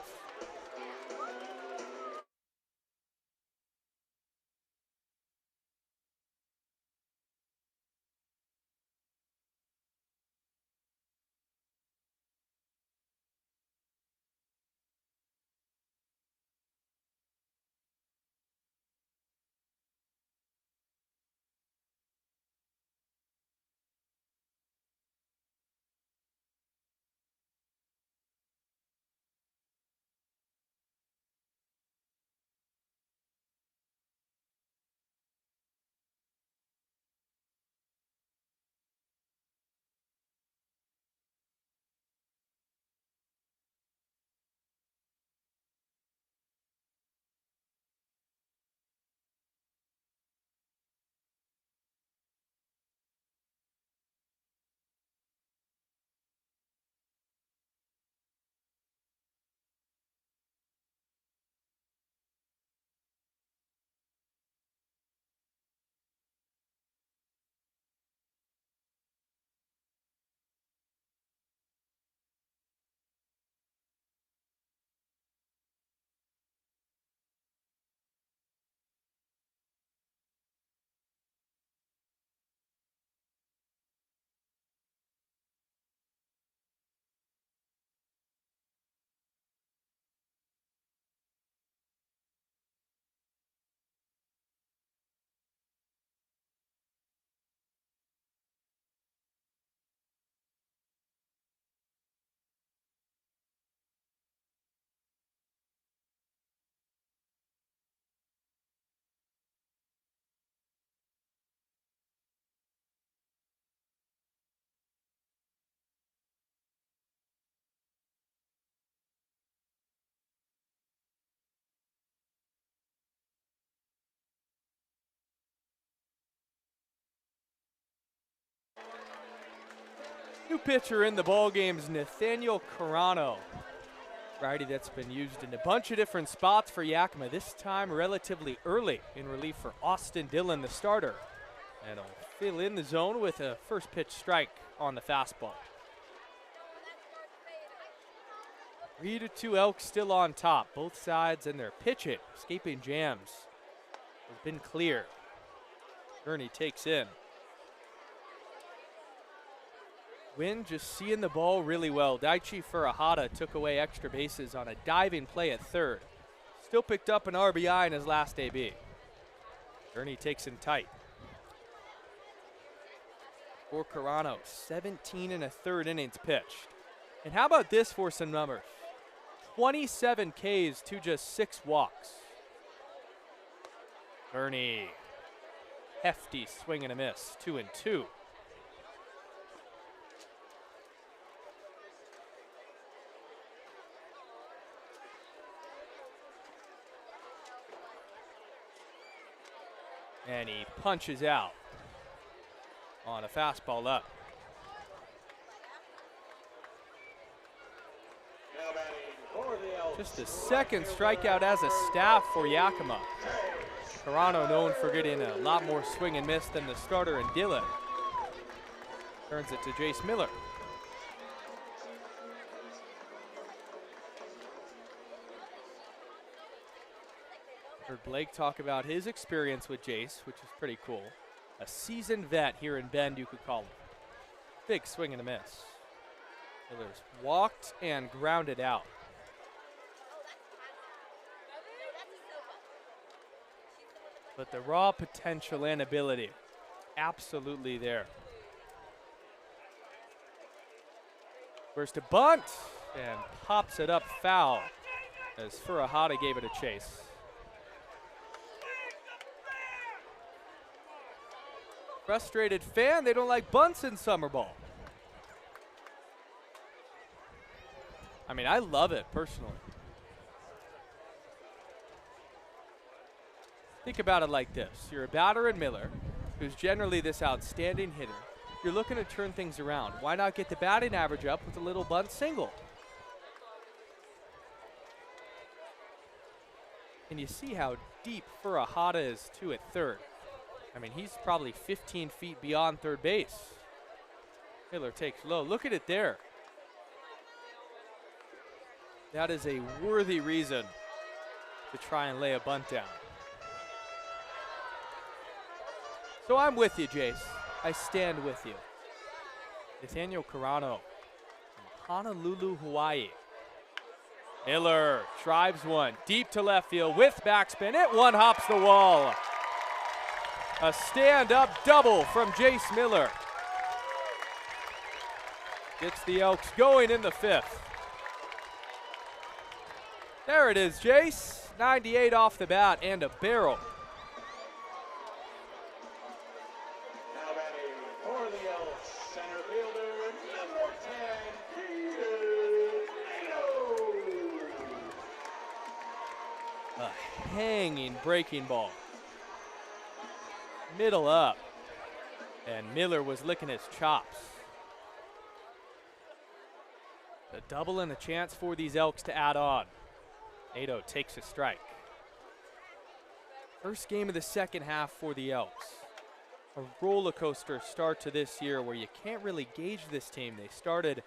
New pitcher in the ballgame is Nathaniel Carano. Righty that's been used in a bunch of different spots for Yakima, this time relatively early in relief for Austin Dillon, the starter. And he'll fill in the zone with a first pitch strike on the fastball. 3-2 Elks still on top, both sides, and their pitching, escaping jams, has been clear. Ernie takes in. Wynn just seeing the ball really well. Daichi Furuhata took away extra bases on a diving play at third. Still picked up an RBI in his last AB. Ernie takes in tight. For Carano, 17 1/3 innings pitched. And how about this for some numbers? 27 Ks to just 6 walks. Ernie, hefty swing and a miss, 2-2. And he punches out on a fastball up. Now batting for the Elks. Just a second strikeout as a staff for Yakima. Carano known for getting a lot more swing and miss than the starter in Dillon. Turns it to Jace Miller. Heard Blake talk about his experience with Jace, which is pretty cool. A seasoned vet here in Bend, you could call him. Big swing and a miss. Miller's walked and grounded out. But the raw potential and ability, absolutely there. First to bunt, and pops it up foul as Furuhata gave it a chase. Frustrated fan, they don't like bunts in summer ball. I mean, I love it personally. Think about it like this. You're a batter in Miller, who's generally this outstanding hitter. You're looking to turn things around. Why not get the batting average up with a little bunt single? And you see how deep Furuhata is too at third. I mean, he's probably 15 feet beyond third base. Miller takes low. Look at it there. That is a worthy reason to try and lay a bunt down. So I'm with you, Jace. I stand with you. Nathaniel Carano from Honolulu, Hawaii. Miller drives one deep to left field with backspin. It one hops the wall. A stand-up double from Jace Miller. Gets the Elks going in the 5th. There it is, Jace. 98 off the bat and a barrel. Now batting for the Elks, center fielder, number 10, Peter Nato. A hanging breaking ball. Middle up. And Miller was licking his chops. A double and a chance for these Elks to add on. Nato takes a strike. First game of the second half for the Elks. A roller coaster start to this year where you can't really gauge this team. They started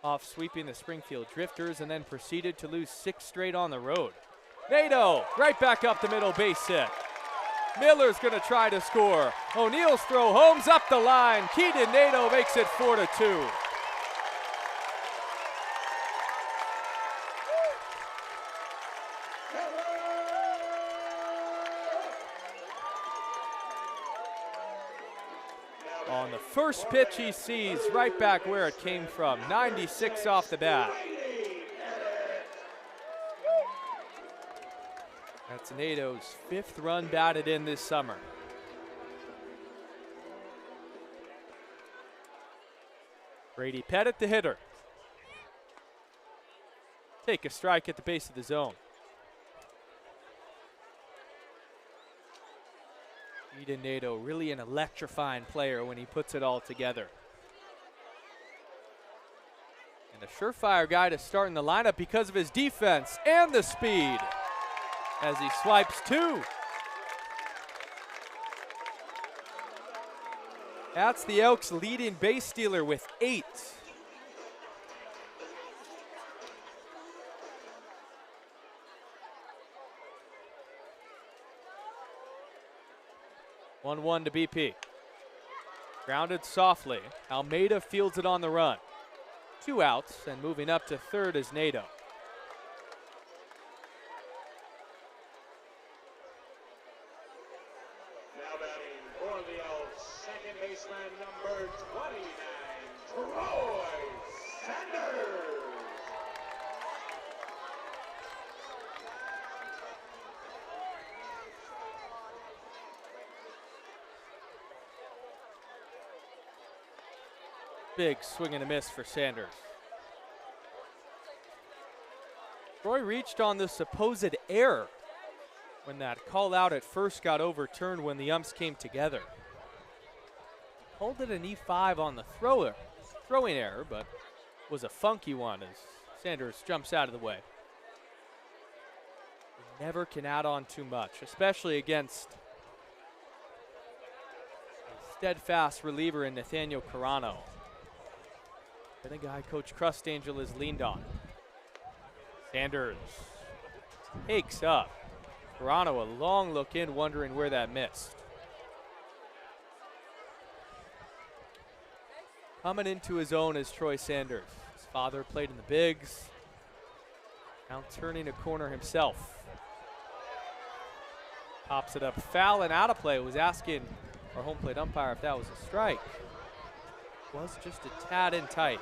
off sweeping the Springfield Drifters and then proceeded to lose 6 straight on the road. Nato right back up the middle, base hit. Miller's going to try to score. O'Neal's throw homes up the line. Keaton Nato makes it 4-2. On the first pitch he sees, right back where it came from. 96 off the bat. That's Nato's 5th run batted in this summer. Brady Pettit, the hitter. Take a strike at the base of the zone. Eden Nato, really an electrifying player when he puts it all together. And a surefire guy to start in the lineup because of his defense and the speed as he swipes 2. That's the Elks' leading base stealer with 8. One-one to BP. Grounded softly. Almeida fields it on the run. 2 outs, and moving up to third is Nato. Now batting for the Elks, second baseman number 29, Troy Sanders. Big swing and a miss for Sanders. Troy reached on the supposed error when that call out at first got overturned when the umps came together. Called it an E5 on the throwing error, but was a funky one as Sanders jumps out of the way. You never can add on too much, especially against a steadfast reliever in Nathaniel Carano. Been a guy Coach Crustangel has leaned on. Sanders takes up. Carano a long look in, wondering where that missed. Coming into his own is Troy Sanders. His father played in the bigs. Now turning a corner himself. Pops it up foul and out of play. Was asking our home plate umpire if that was a strike. Was just a tad in tight.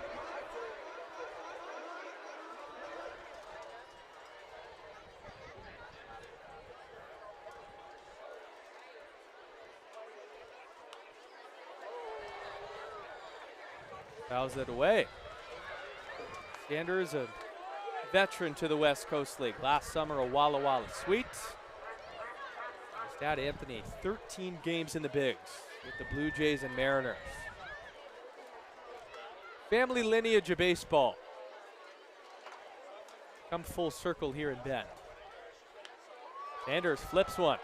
Fouls it away. Sanders, a veteran to the West Coast League. Last summer, a Walla Walla Sweet. His dad, Anthony, 13 games in the bigs with the Blue Jays and Mariners. Family lineage of baseball. Come full circle here in Bend. Sanders flips one.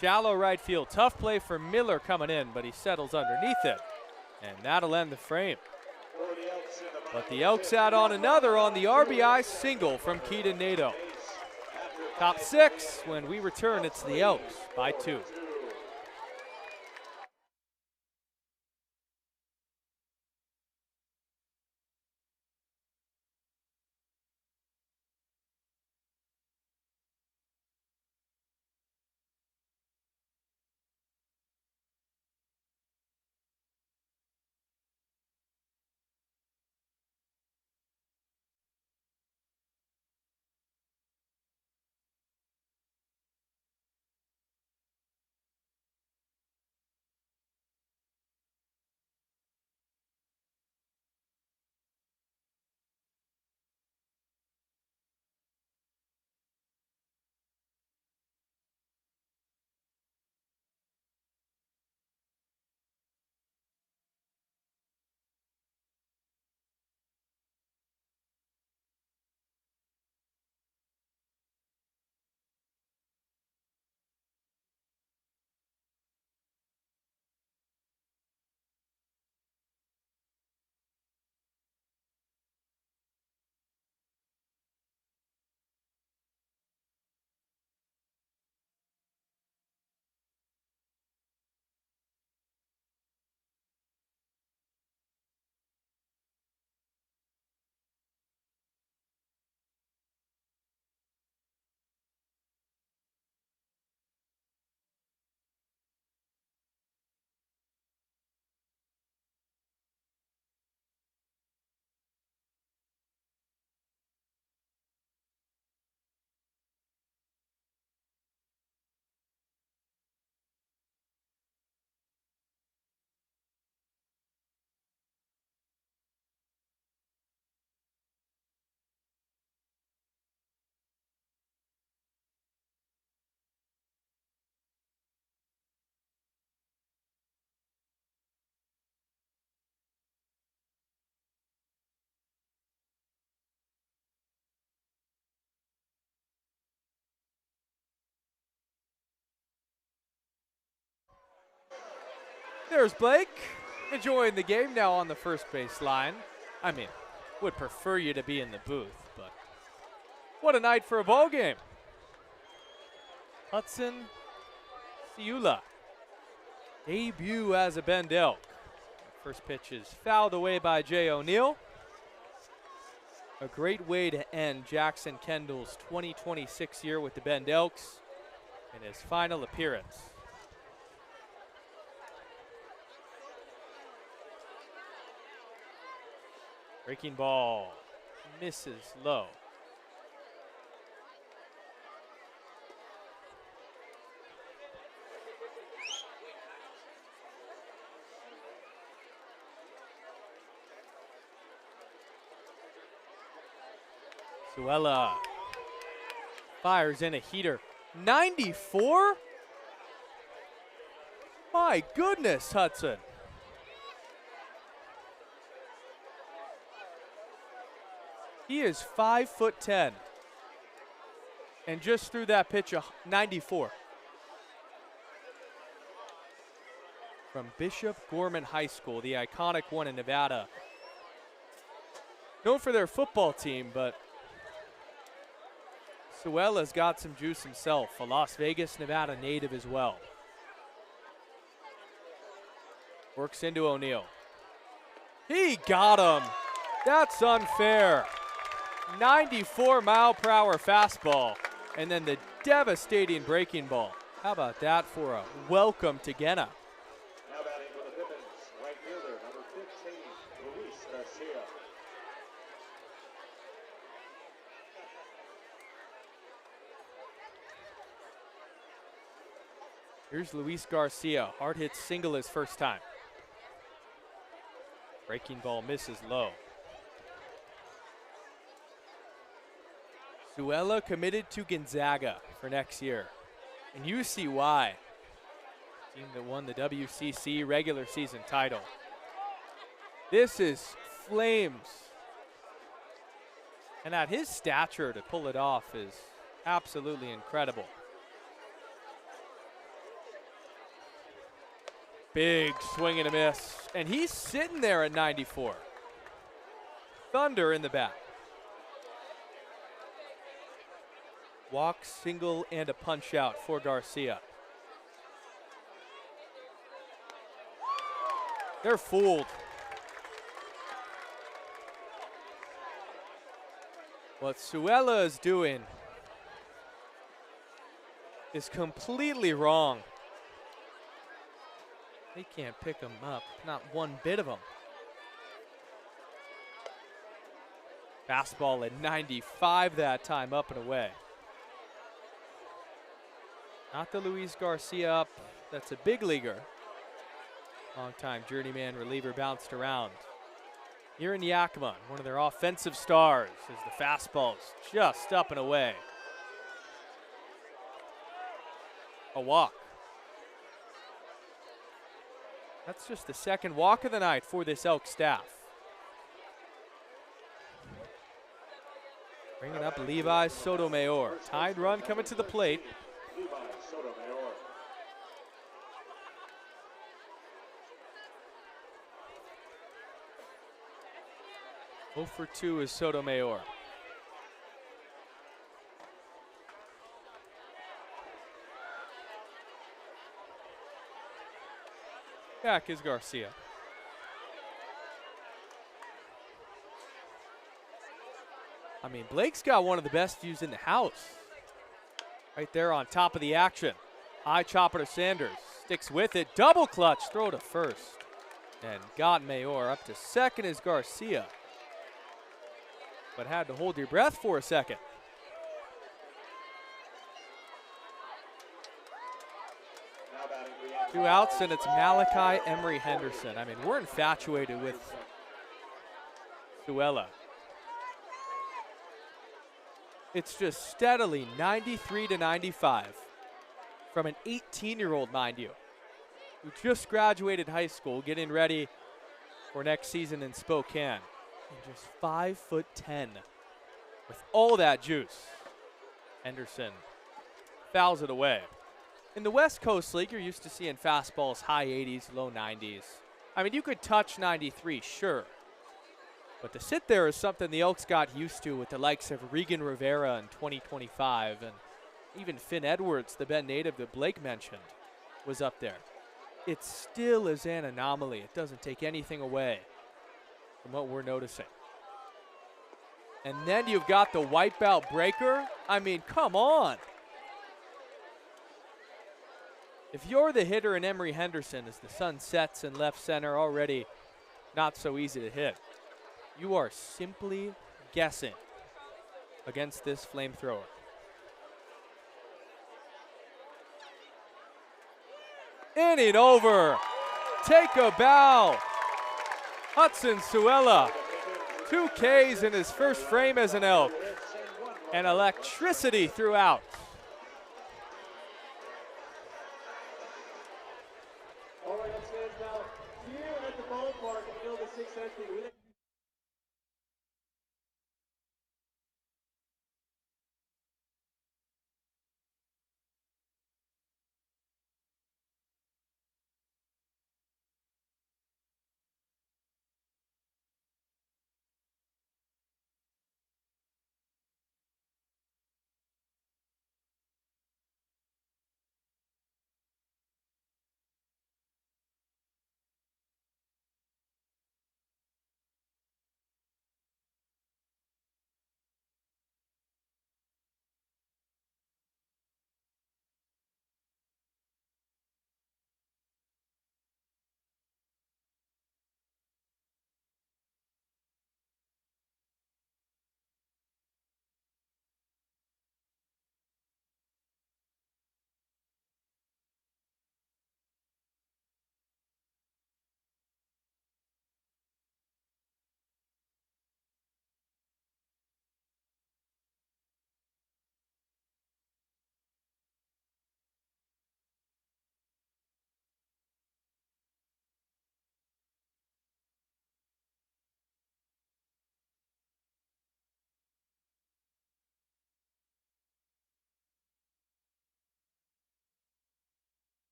Shallow right field. Tough play for Miller coming in, but he settles underneath it. And that'll end the frame. But the Elks add on another on the RBI single from Keaton Nato. Top 6. When we return, it's the Elks by 2. There's Blake enjoying the game now on the first base line. I mean, would prefer you to be in the booth, but what a night for a ball game. Hudson Ciula, debut as a Bend Elk. First pitch is fouled away by Jay O'Neill. A great way to end Jackson Kendall's 2026 year with the Bend Elks in his final appearance. Breaking ball misses low. Suella fires in a heater. 94? My goodness, Hudson. He is 5'10", and just threw that pitch a 94. From Bishop Gorman High School, the iconic one in Nevada. Known for their football team, but Suella's got some juice himself, a Las Vegas, Nevada native as well. Works into O'Neill. He got him. That's unfair. 94-mile-per-hour fastball, and then the devastating breaking ball. How about that for a welcome to Genna? Now batting for the Pippins, right fielder, number 15, Luis Garcia. Here's Luis Garcia, hard hit single his first time. Breaking ball misses low. Suella committed to Gonzaga for next year, and you see why. Team that won the WCC regular season title. This is flames. And at his stature to pull it off is absolutely incredible. Big swing and a miss, and he's sitting there at 94. Thunder in the back. Walk, single, and a punch out for Garcia. They're fooled. What Suella is doing is completely wrong. They can't pick him up, not one bit of him. Fastball at 95 that time, up and away. Not the Luis Garcia up, that's a big leaguer. Long-time journeyman reliever bounced around. Here in Yakima, one of their offensive stars, as the fastball's just up and away. A walk. That's just the second walk of the night for this Elk staff. Bringing up Levi Sotomayor. Tied run coming to the plate. Levi Sotomayor. Oh for 2 is Sotomayor. Back is Garcia. I mean, Blake's got one of the best views in the house. Right there on top of the action. High chopper to Sanders. Sticks with it. Double clutch. Throw to first. And got Mayor. Up to second is Garcia. But had to hold your breath for a second. Now batting for Yakima. 2 outs, and it's Malachi Emery Henderson. I mean, we're infatuated with Suella. It's just steadily 93 to 95 from an 18-year-old, mind you, who just graduated high school, getting ready for next season in Spokane. And just 5'10", with all that juice. Henderson fouls it away. In the West Coast League, you're used to seeing fastballs high 80s, low 90s. I mean, you could touch 93, sure. But to sit there is something the Elks got used to with the likes of Regan Rivera in 2025, and even Finn Edwards, the Bend native that Blake mentioned, was up there. It still is an anomaly. It doesn't take anything away from what we're noticing. And then you've got the wipeout breaker. I mean, come on. If you're the hitter in Emory Henderson as the sun sets in left center, already not so easy to hit, you are simply guessing against this flamethrower. Inning over. Take a bow. Hudson Suella, 2 Ks in his first frame as an Elk, and electricity throughout. All right, let's stand now. Here at the ballpark, the field is 6 empty.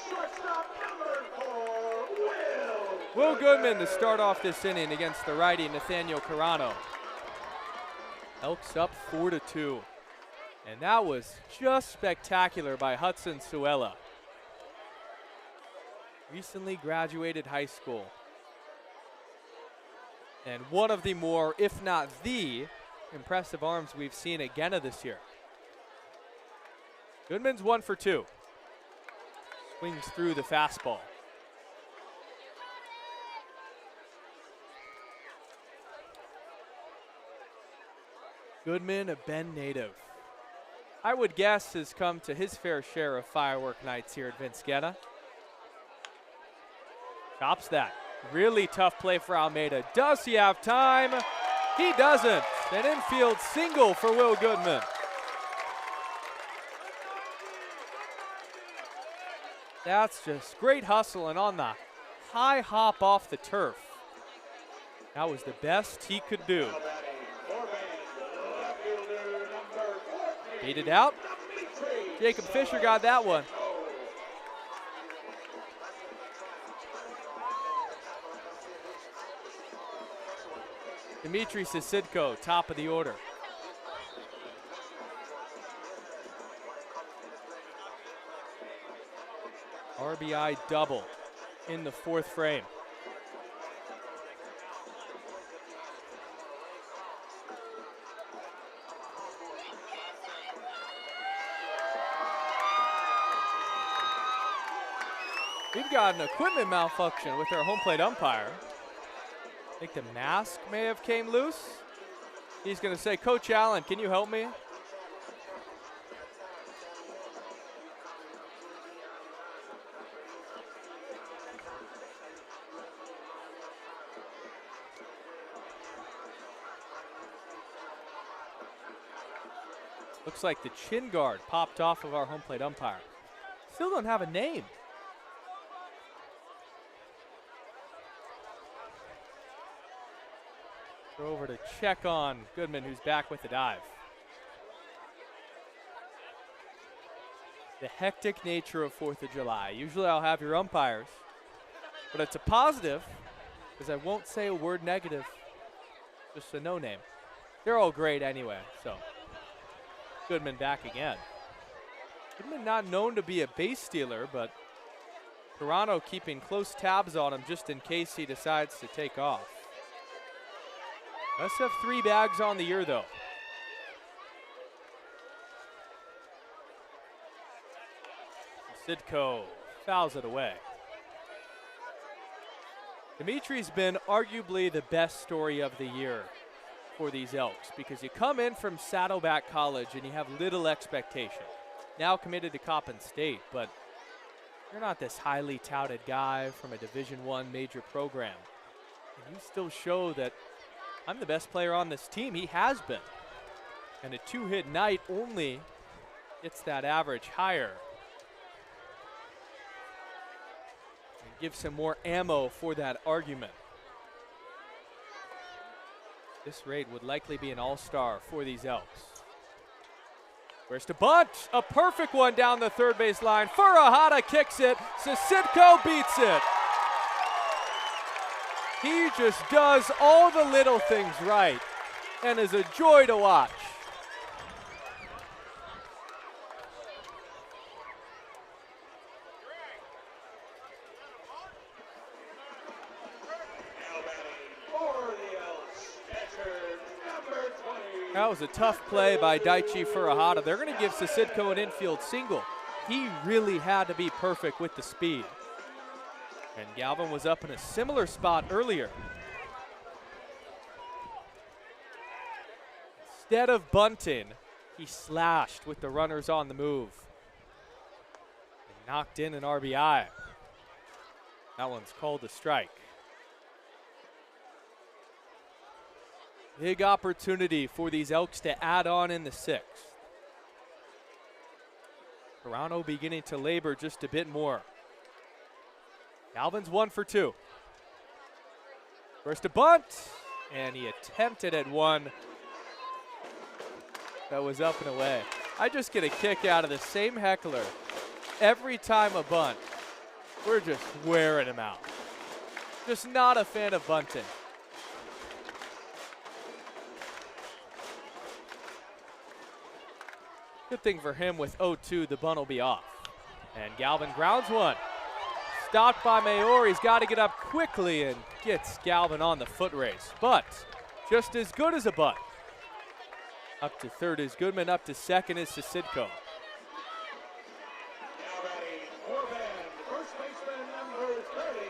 Shortstop number 4, Will Goodman to start off this inning against the righty Nathaniel Carano. Elks up 4-2. And that was just spectacular by Hudson Suella. Recently graduated high school. And one of the more, if not the, impressive arms we've seen at Genna this year. Goodman's 1 for 2. Swings through the fastball. Goodman, a Bend native. I would guess has come to his fair share of firework nights here at Vince Genna. Chops that. Really tough play for Almeida. Does he have time? He doesn't. An infield single for Will Goodman. That's just great hustle, and on the high hop off the turf. That was the best he could do. Beat it out. Jacob Fisher got that one. Dimitri Sisidko, top of the order. RBI double in the 4th frame. We've got an equipment malfunction with our home plate umpire. I think the mask may have came loose. He's going to say, Coach Allen, can you help me? Looks like the chin guard popped off of our home plate umpire. Still don't have a name. Throw over to check on Goodman, who's back with the dive. The hectic nature of 4th of July. Usually I'll have your umpires, but it's a positive because I won't say a word negative, just a no name. They're all great anyway, so. Goodman back again. Goodman not known to be a base stealer, but Toronto keeping close tabs on him just in case he decides to take off. Must have 3 bags on the year, though. Sidko fouls it away. Dimitri's been arguably the best story of the year for these Elks because you come in from Saddleback College and you have little expectation. Now committed to Coppin State, but you're not this highly touted guy from a Division I major program. And you still show that I'm the best player on this team. He has been. And a 2-hit night only gets that average higher. And gives some more ammo for that argument. This raid would likely be an all-star for these Elks. Where's the bunt? A perfect one down the third base line. Furahada kicks it. Sisitko beats it. He just does all the little things right and is a joy to watch. That was a tough play by Daichi Furahada. They're going to give Sisitko an infield single. He really had to be perfect with the speed. And Galvin was up in a similar spot earlier. Instead of bunting, he slashed with the runners on the move. And knocked in an RBI. That one's called a strike. Big opportunity for these Elks to add on in the 6th. Toronto beginning to labor just a bit more. Galvin's 1 for 2. First a bunt, and he attempted at one that was up and away. I just get a kick out of the same heckler every time a bunt. We're just wearing him out. Just not a fan of bunting. Good thing for him with 0-2, the bunt will be off. And Galvin grounds one. Stopped by Mayor. He's got to get up quickly and gets Galvin on the foot race. But just as good as a bunt. Up to third is Goodman. Up to second is Sisitko. Now batting for Bend, first baseman number 39,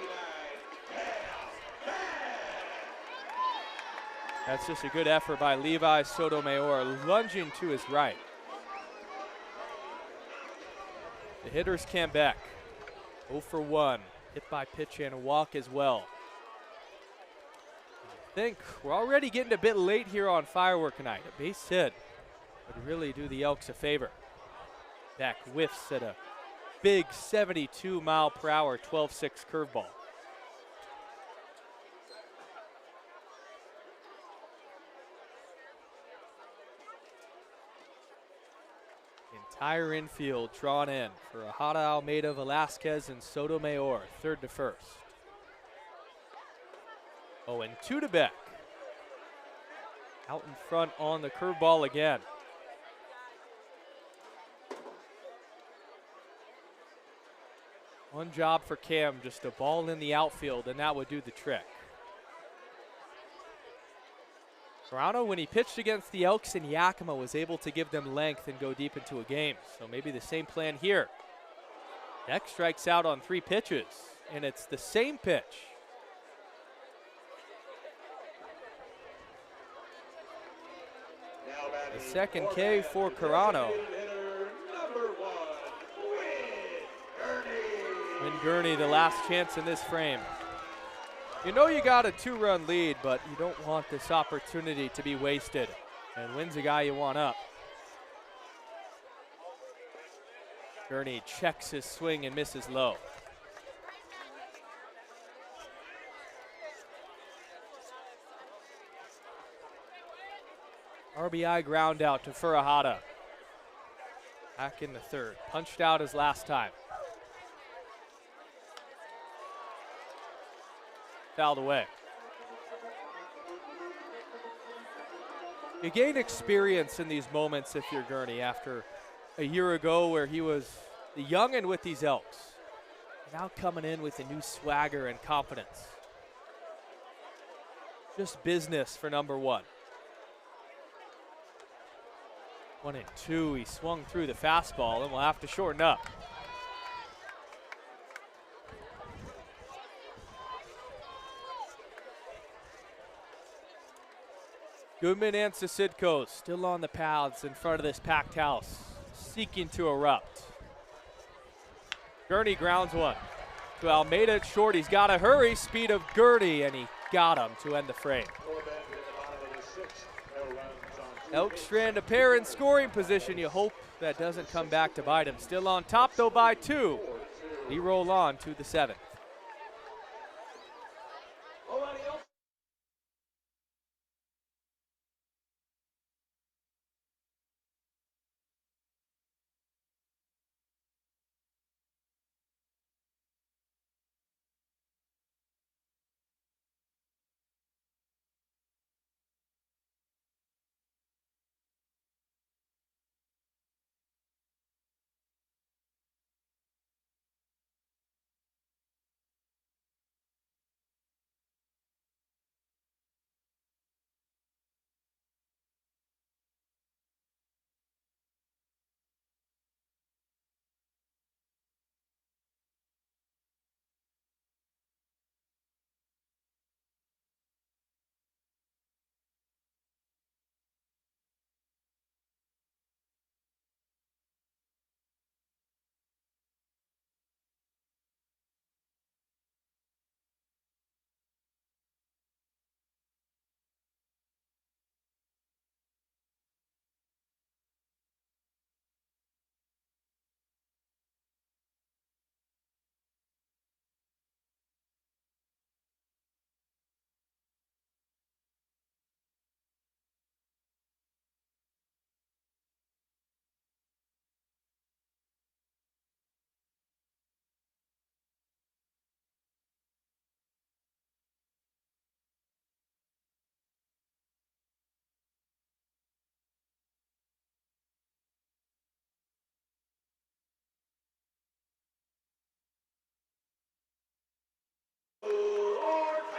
That's just a good effort by Levi Sotomayor, lunging to his right. The hitters came back. 0 for 1. Hit by pitch and a walk as well. I think we're already getting a bit late here on firework night. A base hit would really do the Elks a favor. Beck whiffs at a big 72-mile-per-hour 12-6 curveball. Entire infield drawn in for Ahada, Almeida, Velasquez, and Sotomayor, third to first. 0-2 to Beck. Out in front on the curveball again. One job for Cam, just a ball in the outfield, and that would do the trick. Toronto, when he pitched against the Elks in Yakima, was able to give them length and go deep into a game. So maybe the same plan here. Beck strikes out on 3 pitches, and it's the same pitch. The second K for Toronto. Win Gurney, the last chance in this frame. You know you got a 2-run lead, but you don't want this opportunity to be wasted. And Wynn's a guy you want up. Gurney checks his swing and misses low. RBI ground out to Furuhata. Back in the third. Punched out his last time. Fouled away. You gain experience in these moments if you're Gurney after a year ago where he was the youngin' with these Elks. Now coming in with a new swagger and confidence. Just business for number 1. 1-2, he swung through the fastball and will have to shorten up. Goodman and Sisidko still on the paths in front of this packed house, seeking to erupt. Gurney grounds one to Almeida at short. He's got to hurry. Speed of Gurney, and he got him to end the frame. Elks strand a pair in scoring position. You hope that doesn't come back to bite him. Still on top, though, by 2. We roll on to the 7th.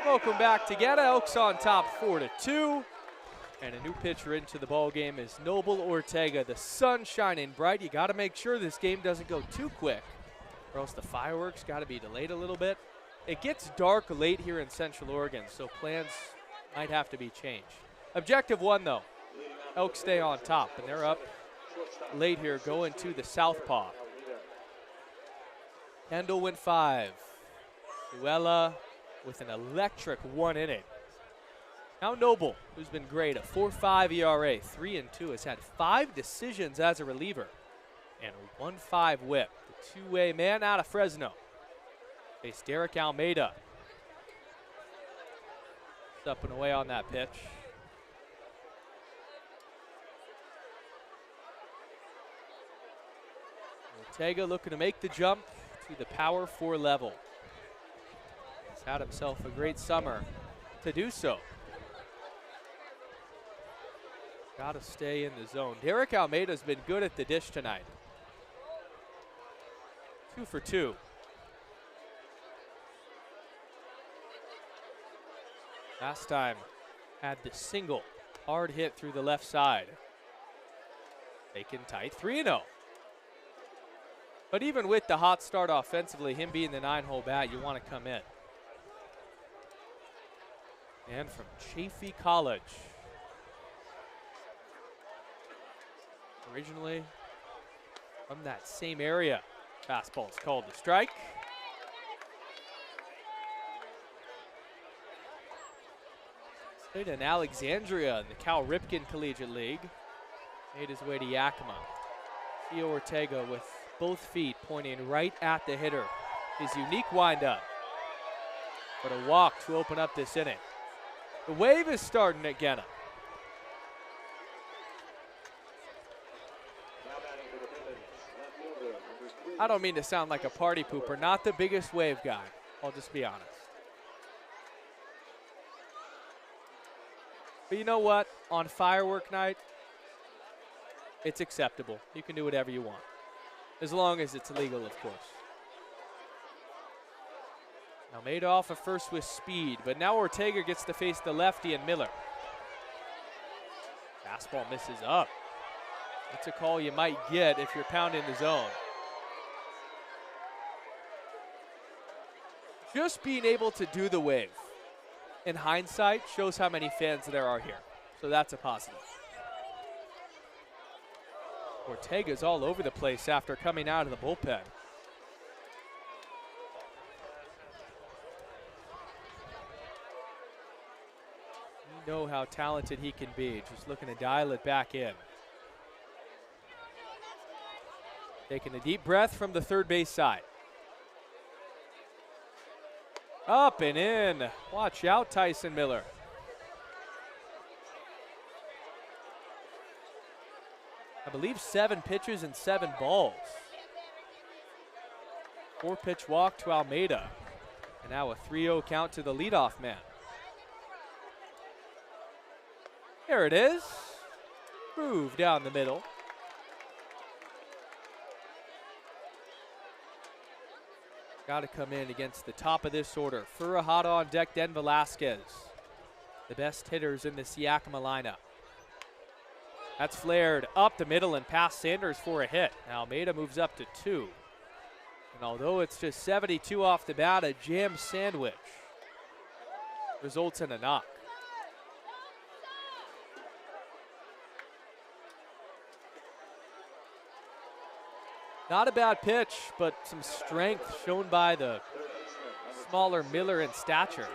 Welcome back to Genna. Elks on top 4-2. And a new pitcher into the ball game is Noble Ortega. The sun shining bright. You got to make sure this game doesn't go too quick, or else the fireworks got to be delayed a little bit. It gets dark late here in Central Oregon, so plans might have to be changed. Objective 1, though. Elks stay on top, and they're up late here going to the southpaw. Kendall went 5. Luella with an electric 1 inning. Now Noble, who's been great, a 4.5 ERA, 3-2, has had 5 decisions as a reliever and a 1.5 whip. The two-way man out of Fresno. Face Derek Almeida. Up and away on that pitch. Ortega looking to make the jump to the Power 4 level. He's had himself a great summer to do so. Got to stay in the zone. Derek Almeida's been good at the dish tonight. 2 for 2. Last time had the single hard hit through the left side. Taken tight, 3-0. But even with the hot start offensively, him being the 9-hole bat, you want to come in. And from Chaffey College. Originally from that same area. Fastball is called the strike. Played in Alexandria in the Cal Ripken Collegiate League. Made his way to Yakima. Theo Ortega with both feet pointing right at the hitter. His unique windup. But a walk to open up this inning. The wave is starting at Genna. I don't mean to sound like a party pooper, not the biggest wave guy. I'll just be honest. But you know what? On firework night, it's acceptable. You can do whatever you want. As long as it's legal, of course. Almeida off at first with speed, but now Ortega gets to face the lefty and Miller. Fastball misses up. That's a call you might get if you're pounding the zone. Just being able to do the wave, in hindsight, shows how many fans there are here. So that's a positive. Ortega's all over the place after coming out of the bullpen. You know how talented he can be, just looking to dial it back in. Taking a deep breath from the third base side. Up and in. Watch out, Tyson Miller. I believe 7 pitches and 7 balls. 4-pitch walk to Almeida. And now a 3-0 count to the leadoff man. There it is. Groove down the middle. Got to come in against the top of this order. Furuhata on deck, then Velasquez. The best hitters in this Yakima lineup. That's flared up the middle and past Sanders for a hit. Now Almeida moves up to 2. And although it's just 72 off the bat, a jam sandwich results in a knock. Not a bad pitch, but some strength shown by the smaller Miller in stature.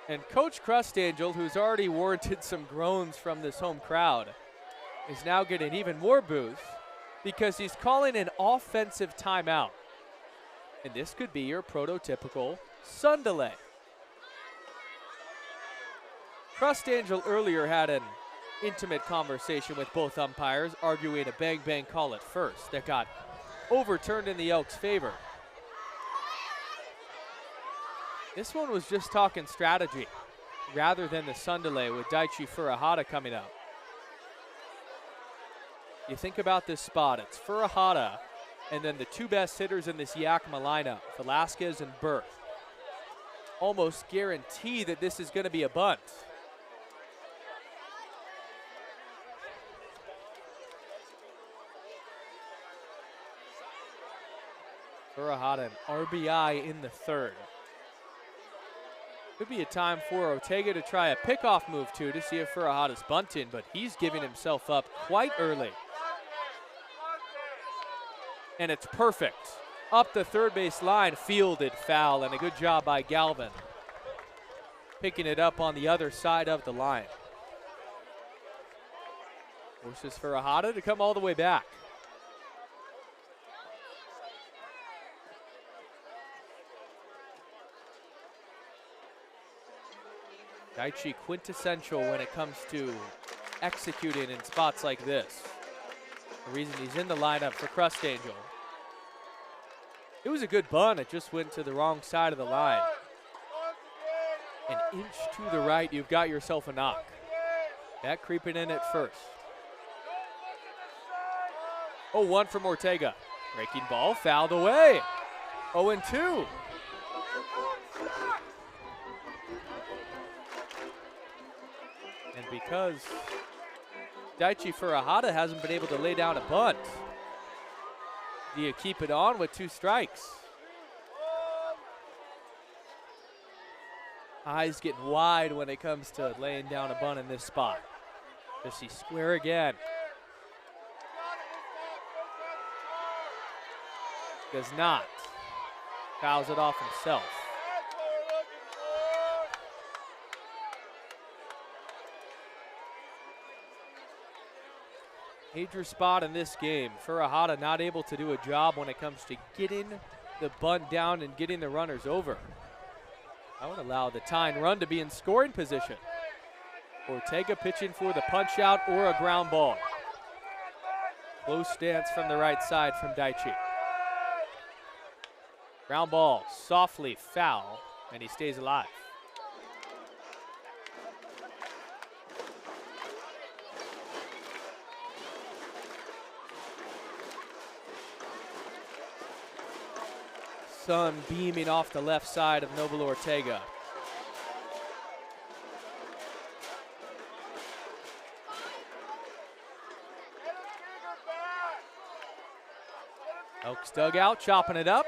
And Coach Crustangel, who's already warranted some groans from this home crowd, is now getting even more boos because he's calling an offensive timeout. And this could be your prototypical sun delay. Crustangel earlier had an intimate conversation with both umpires, arguing a bang-bang call at first that got overturned in the Elks' favor. This one was just talking strategy rather than the sun delay with Daichi Furuhata coming up. You think about this spot, it's Furuhata and then the 2 best hitters in this Yakima lineup, Velasquez and Burke. Almost guarantee that this is going to be a bunt. Furuhata, an RBI in the third. Could be a time for Ortega to try a pickoff move too to see if Furuhata's bunting, but he's giving himself up quite early. And it's perfect. Up the third base line, fielded foul, and a good job by Galvin. Picking it up on the other side of the line. Forces Furuhata to come all the way back. Daichi quintessential when it comes to executing in spots like this. The reason he's in the lineup for Crustangel. It was a good bunt, it just went to the wrong side of the line. An inch to the right, you've got yourself a knock. That creeping in at first. 0-1 from Ortega. Breaking ball, fouled away. 0-2. And because Daichi Furuhata hasn't been able to lay down a bunt, do you keep it on with 2 strikes? Eyes getting wide when it comes to laying down a bunt in this spot. Does he square again? Does not. Fouls it off himself. Major spot in this game. Furuhata not able to do a job when it comes to getting the bunt down and getting the runners over. I would allow the tying run to be in scoring position. Ortega pitching for the punch out or a ground ball. Close stance from the right side from Daichi. Ground ball, softly foul, and he stays alive. Sun beaming off the left side of Noble Ortega. Elks dugout, chopping it up.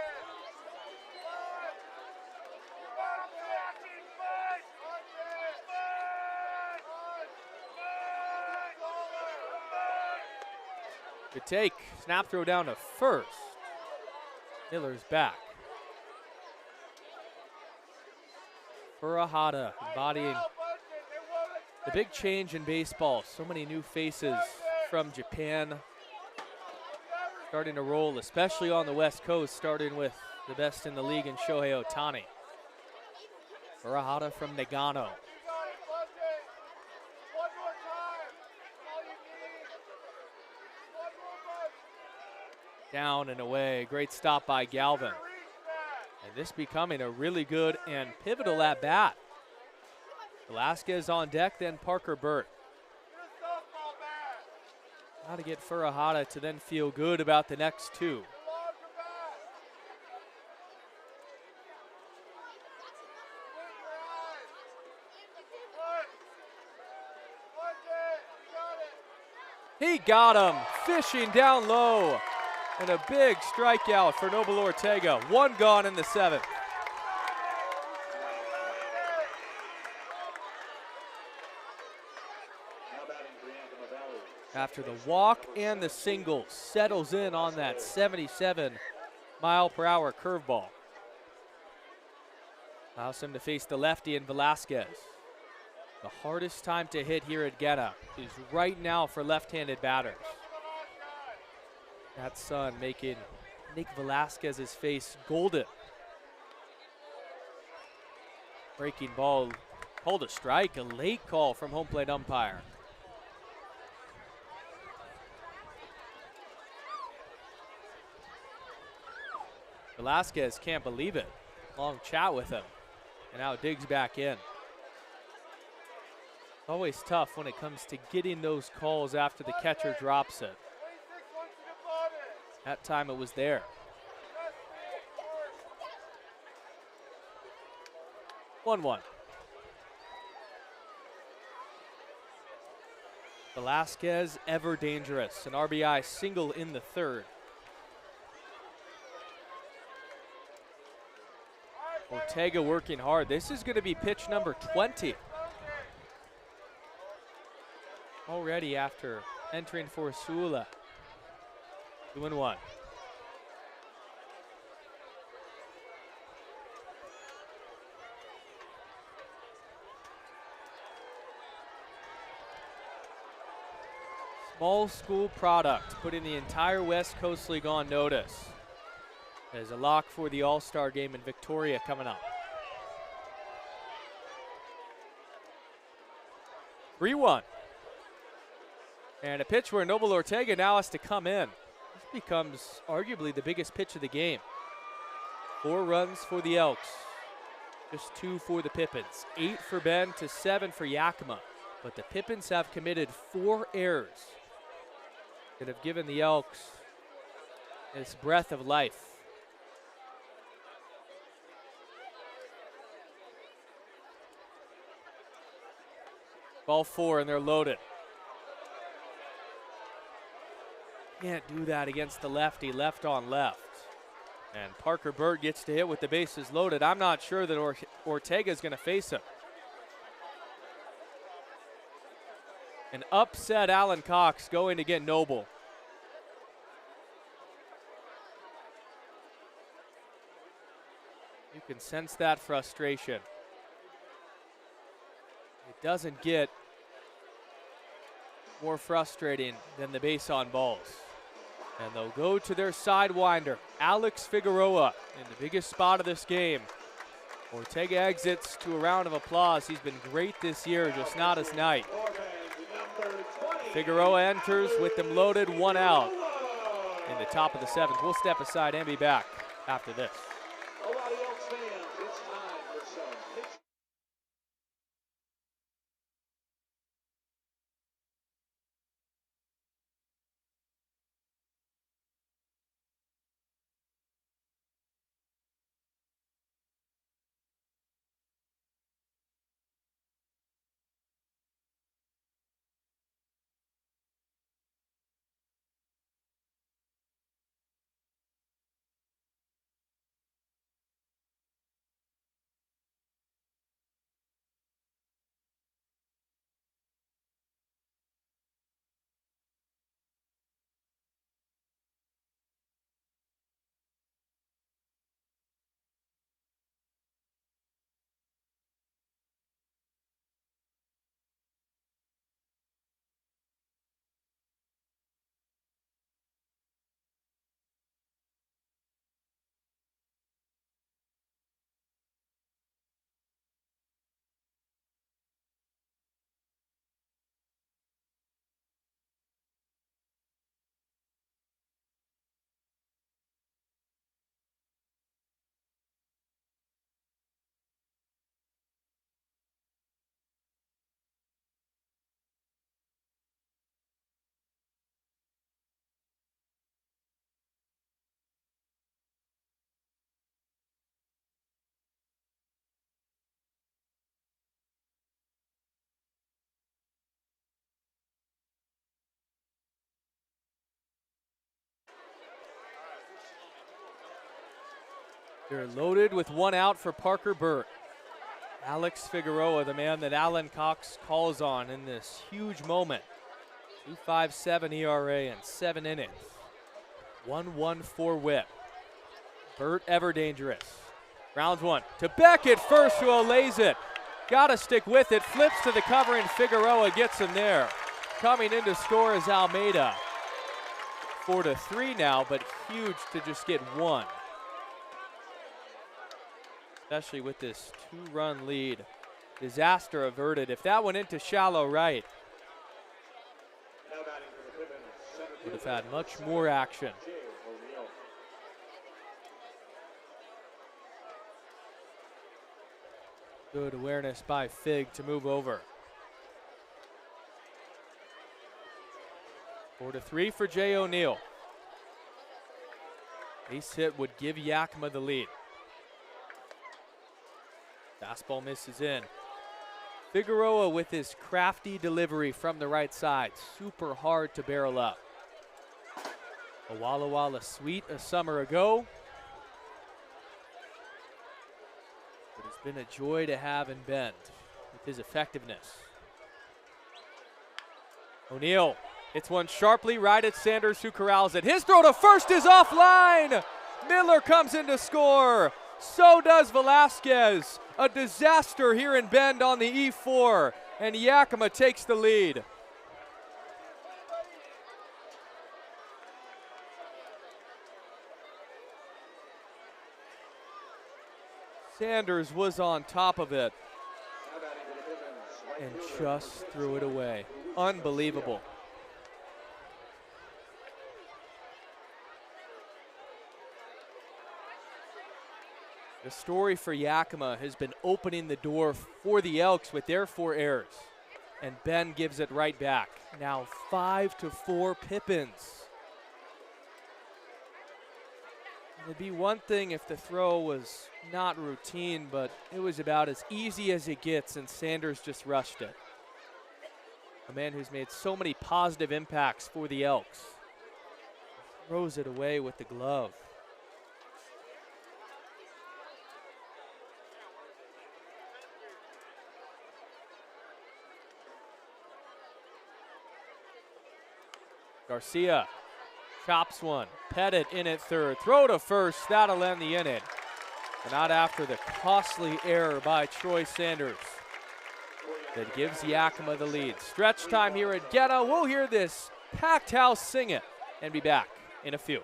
Good take. Snap throw down to first. Miller's back. Furahada embodying the big change in baseball. So many new faces from Japan starting to roll, especially on the West Coast, starting with the best in the league in Shohei Ohtani. Furahada from Nagano. Down and away. Great stop by Galvin. And this becoming a really good and pivotal at bat. Velasquez on deck, then Parker Burt. How to get Furahada to then feel good about the next two. He got him, fishing down low. And a big strikeout for Noble Ortega. One gone in the seventh. After the walk and the single, settles in on that 77-mile-per-hour curveball. Allows him to face the lefty in Velasquez. The hardest time to hit here at Genna is right now for left-handed batters. That sun making Nick Velasquez's face golden. Breaking ball, called a strike, a late call from home plate umpire. Velasquez can't believe it. Long chat with him, and now digs back in. Always tough when it comes to getting those calls after the catcher drops it. That time it was there. One. Velasquez ever dangerous. An RBI single in the third. Ortega working hard. This is going to be pitch number 20. Already after entering for Sula. 2-1. Small school product, putting the entire West Coast League on notice. There's a lock for the All-Star game in Victoria coming up. 3-1. And a pitch where Noble Ortega now has to come in. This becomes arguably the biggest pitch of the game. 4 runs for the Elks. Just 2 for the Pippins. 8 for Bend to 7 for Yakima. But the Pippins have committed 4 errors that have given the Elks this breath of life. Ball 4 and they're loaded. Can't do that against the lefty, left on left. And Parker Burt gets to hit with the bases loaded. I'm not sure that Ortega is going to face him. An upset Alan Cox going to get Noble. You can sense that frustration. It doesn't get more frustrating than the base on balls. And they'll go to their sidewinder, Alex Figueroa, in the biggest spot of this game. Ortega exits to a round of applause. He's been great this year, just not his night. Figueroa enters with them loaded, 1 out in the top of the 7th. We'll step aside and be back after this. A lot of Elks fans, it's time for some pitch. They're loaded with one out for Parker Burt. Alex Figueroa, the man that Alan Cox calls on in this huge moment. 2.57 ERA in 7 innings. 1.14 whip. Burt ever dangerous. Rounds one to Beckett first, who lays it. Gotta stick with it. Flips to the cover, and Figueroa gets him there. Coming in to score is Almeida. 4-3 now, but huge to just get one. Especially with this 2-run lead. Disaster averted. If that went into shallow right, Now batting for the Pippins, center would have fielder, had much more action. O'Neill. Good awareness by Fig to move over. 4-3 for Jay O'Neill. Base hit would give Yakima the lead. Fastball misses in. Figueroa with his crafty delivery from the right side. Super hard to barrel up. A Walla Walla sweet a summer ago. But it's been a joy to have in Bend with his effectiveness. O'Neill hits one sharply right at Sanders, who corrals it. His throw to first is offline. Miller comes in to score. So does Velasquez. A disaster here in Bend on the E4, and Yakima takes the lead. Sanders was on top of it Now batting for the Pippins, right and fielder, just threw it away. Unbelievable. The story for Yakima has been opening the door for the Elks with their 4 errors. And Ben gives it right back. Now 5-4 Pippins. It'd be one thing if the throw was not routine, but it was about as easy as it gets, and Sanders just rushed it. A man who's made so many positive impacts for the Elks. Throws it away with the glove. Garcia chops one. Pettit in at third. Throw to first. That'll end the inning. But not after the costly error by Troy Sanders that gives Yakima the lead. Stretch time here at Genna. We'll hear this packed house sing it and be back in a few.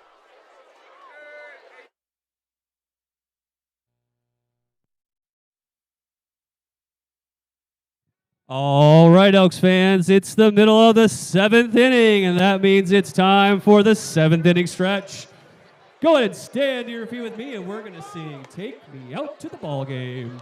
All right, Elks fans, it's the middle of the 7th inning, and that means it's time for the 7th inning stretch. Go ahead and stand to your feet with me, and we're going to sing Take Me Out to the Ball Game.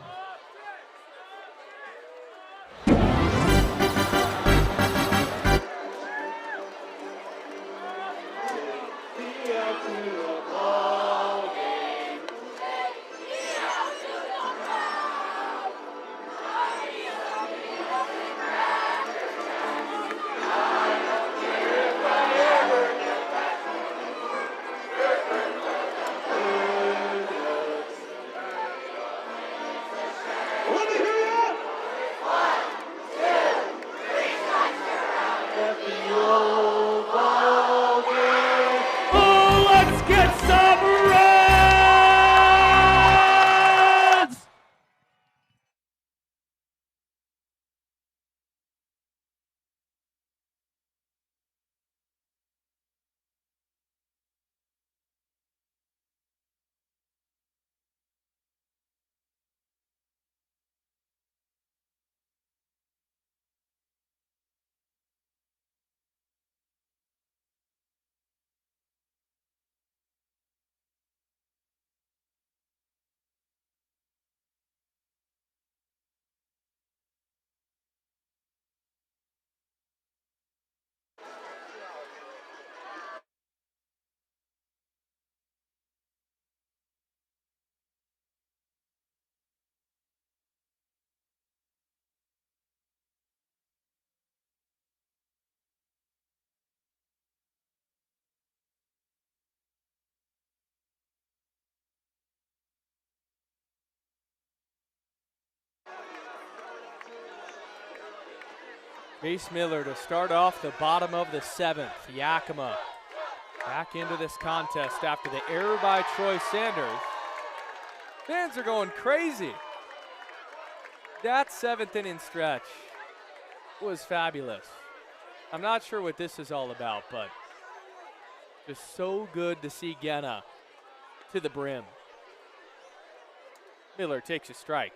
Chase Miller to start off the bottom of the 7th. Yakima back into this contest after the error by Troy Sanders. Fans are going crazy. That 7th inning stretch was fabulous. I'm not sure what this is all about, but just so good to see Genna to the brim. Miller takes a strike.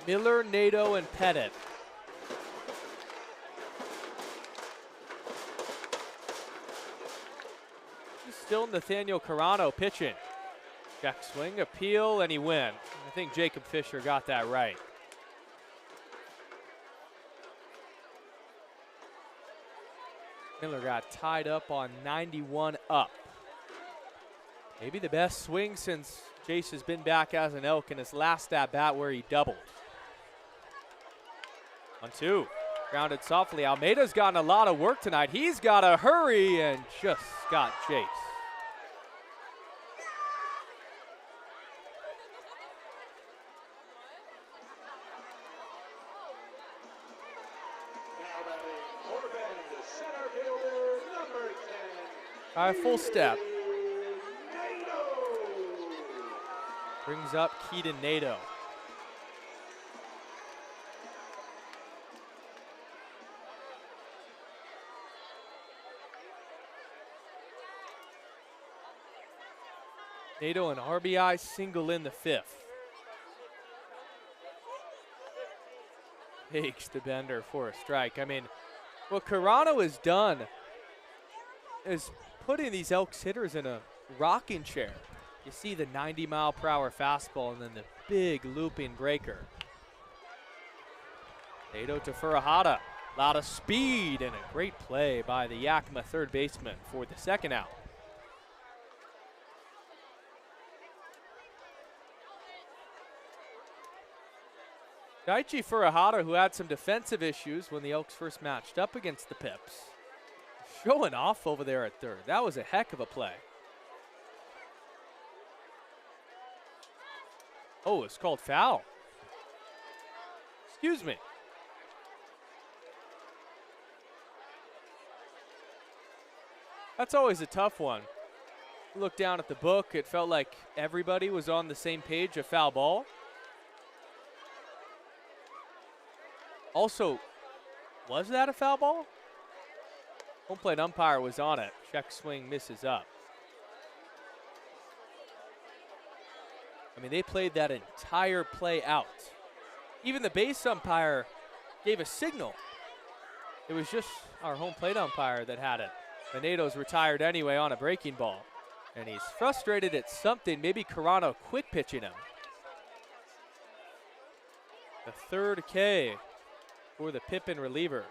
Miller, Nato, and Pettit. Still Nathaniel Carano pitching. Check swing, appeal, and he went. I think Jacob Fisher got that right. Miller got tied up on 91 up. Maybe the best swing since Jace has been back as an Elk in his last at-bat where he doubled. 1-2, grounded softly. Almeida's gotten a lot of work tonight. He's got to hurry and just got Jace. All right, full step. Brings up Keaton Nato. Nato an RBI single in the 5th. Takes the Bender for a strike. I mean, what Carano has done is putting these Elks hitters in a rocking chair. You see the 90-mile-per-hour fastball and then the big looping breaker. Nato to Furahada. A lot of speed and a great play by the Yakima third baseman for the 2nd out. Daichi Furahada, who had some defensive issues when the Elks first matched up against the Pips, showing off over there at third. That was a heck of a play. Oh, it's called foul. Excuse me. That's always a tough one. Look down at the book. It felt like everybody was on the same page, a foul ball. Also, was that a foul ball? Home plate umpire was on it. Check swing misses up. I mean, they played that entire play out. Even the base umpire gave a signal. It was just our home plate umpire that had it. Veneto's retired anyway on a breaking ball. And he's frustrated at something, maybe Carano quick pitching him. The third K for the Pippin reliever.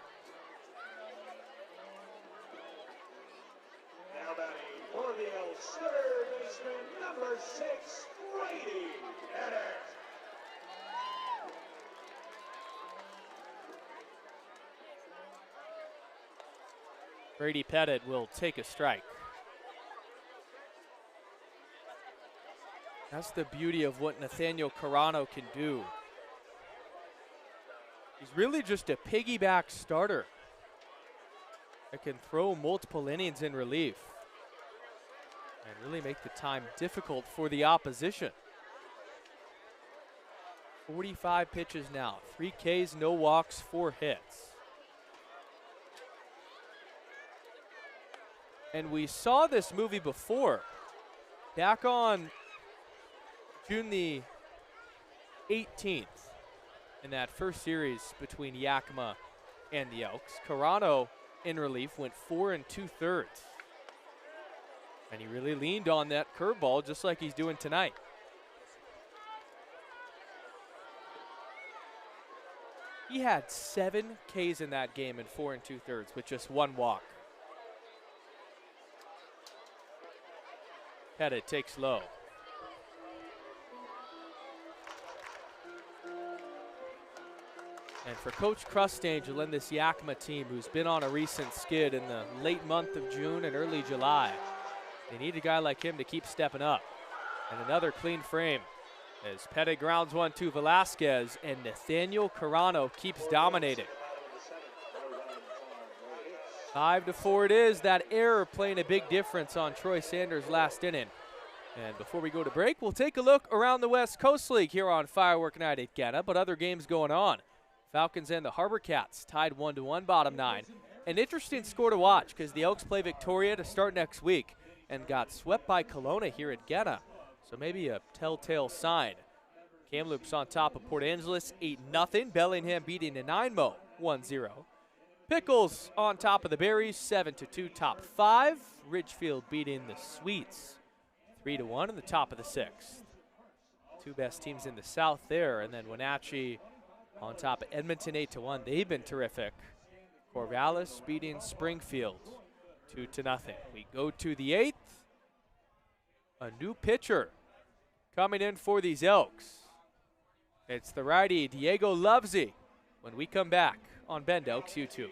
Now batting for the Elks, third baseman, number 6, Genna. Brady Pettit will take a strike. That's the beauty of what Nathaniel Carano can do. He's really just a piggyback starter that can throw multiple innings in relief and really make the time difficult for the opposition. 45 pitches now, 3 Ks, no walks, 4 hits. And we saw this movie before. Back on June the 18th, in that first series between Yakima and the Elks, Carano in relief went 4 2/3. And he really leaned on that curveball just like he's doing tonight. He had 7 Ks in that game in 4 2/3 with just 1 walk. Pettit takes low. And for Coach Crustangel and this Yakima team, who's been on a recent skid in the late month of June and early July, they need a guy like him to keep stepping up. And another clean frame as Pettit grounds one to Velasquez, and Nathaniel Carano keeps dominating. 5-4 it is. That error playing a big difference on Troy Sanders' last inning. And before we go to break, we'll take a look around the West Coast League here on Firework Night at Genna, but other games going on. Falcons and the Harbor Cats tied 1-1, bottom 9. An interesting score to watch because the Elks play Victoria to start next week and got swept by Kelowna here at Genna. So maybe a telltale sign. Kamloops on top of Port Angeles, 8-0. Bellingham beating Nanaimo, 1-0. Pickles on top of the Berries, 7-2, top 5. Ridgefield beating the Sweets, 3-1 in the top of the 6th. 2 best teams in the South there, and then Wenatchee on top of Edmonton, 8-1. They've been terrific. Corvallis beating Springfield, 2-0. We go to the 8th. A new pitcher coming in for these Elks. It's the righty Diego Lovesey when we come back on Bend Elks YouTube.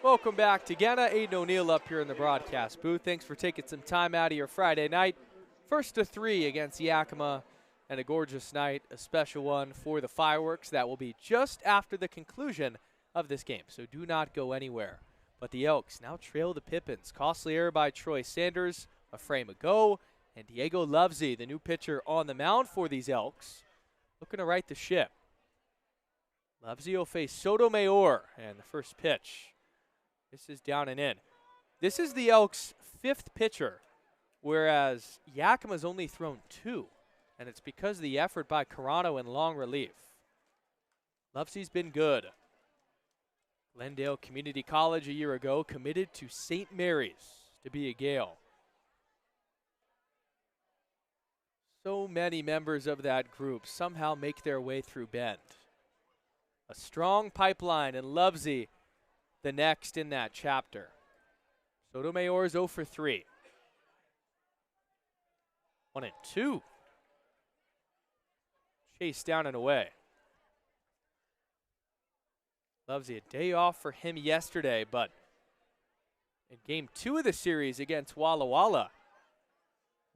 Welcome back to Genna. Aiden O'Neill up here in the broadcast booth. Thanks for taking some time out of your Friday night. 1-3 against Yakima, and a gorgeous night, a special one for the fireworks. That will be just after the conclusion of this game, so do not go anywhere. But the Elks now trail the Pippins. Costly error by Troy Sanders a frame ago, and Diego Lovesey, the new pitcher on the mound for these Elks, looking to right the ship. Lovesey will face Sotomayor, and the first pitch. This is down and in. This is the Elks' 5th pitcher, whereas Yakima's only thrown 2, and it's because of the effort by Carano in long relief. Lovesey's been good. Glendale Community College a year ago, committed to St. Mary's to be a Gale. So many members of that group somehow make their way through Bend. A strong pipeline, and Lovesey the next in that chapter. Sotomayor is 0 for 3. 1 and 2. Chase down and away. Lovesey, a day off for him yesterday, but in game 2 of the series against Walla Walla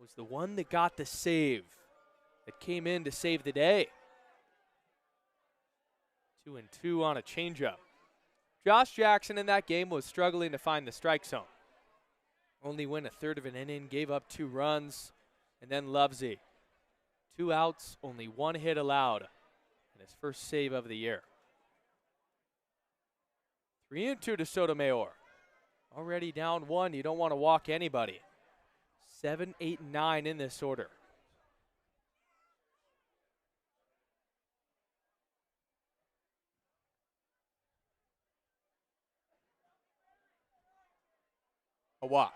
was the one that got the save, that came in to save the day. 2 and 2 on a changeup. Josh Jackson in that game was struggling to find the strike zone. Only went a third of an inning, gave up 2 runs, and then Lovesey. 2 outs, only 1 hit allowed, and his first save of the year. 3 and 2 to Sotomayor. Already down 1, you don't want to walk anybody. 7, 8, and 9 in this order. A walk.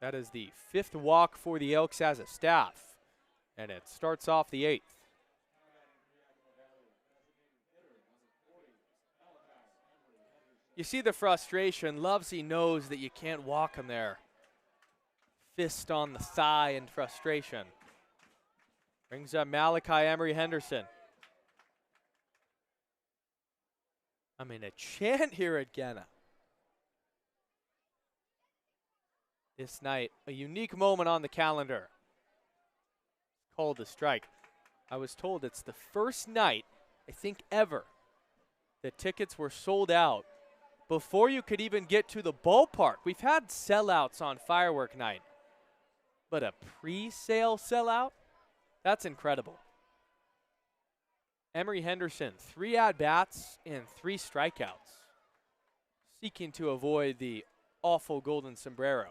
That is the 5th walk for the Elks as a staff, and it starts off the 8th. You see the frustration. Lovesey knows that you can't walk him there. Fist on the thigh in frustration. Brings up Malachi Emery Henderson. I mean, a chant here at Genna. This night, a unique moment on the calendar. Called a strike. I was told it's the first night, I think ever, that tickets were sold out before you could even get to the ballpark. We've had sellouts on firework night, but a pre-sale sellout? That's incredible. Emery Henderson, 3 at-bats and 3 strikeouts, seeking to avoid the awful golden sombrero.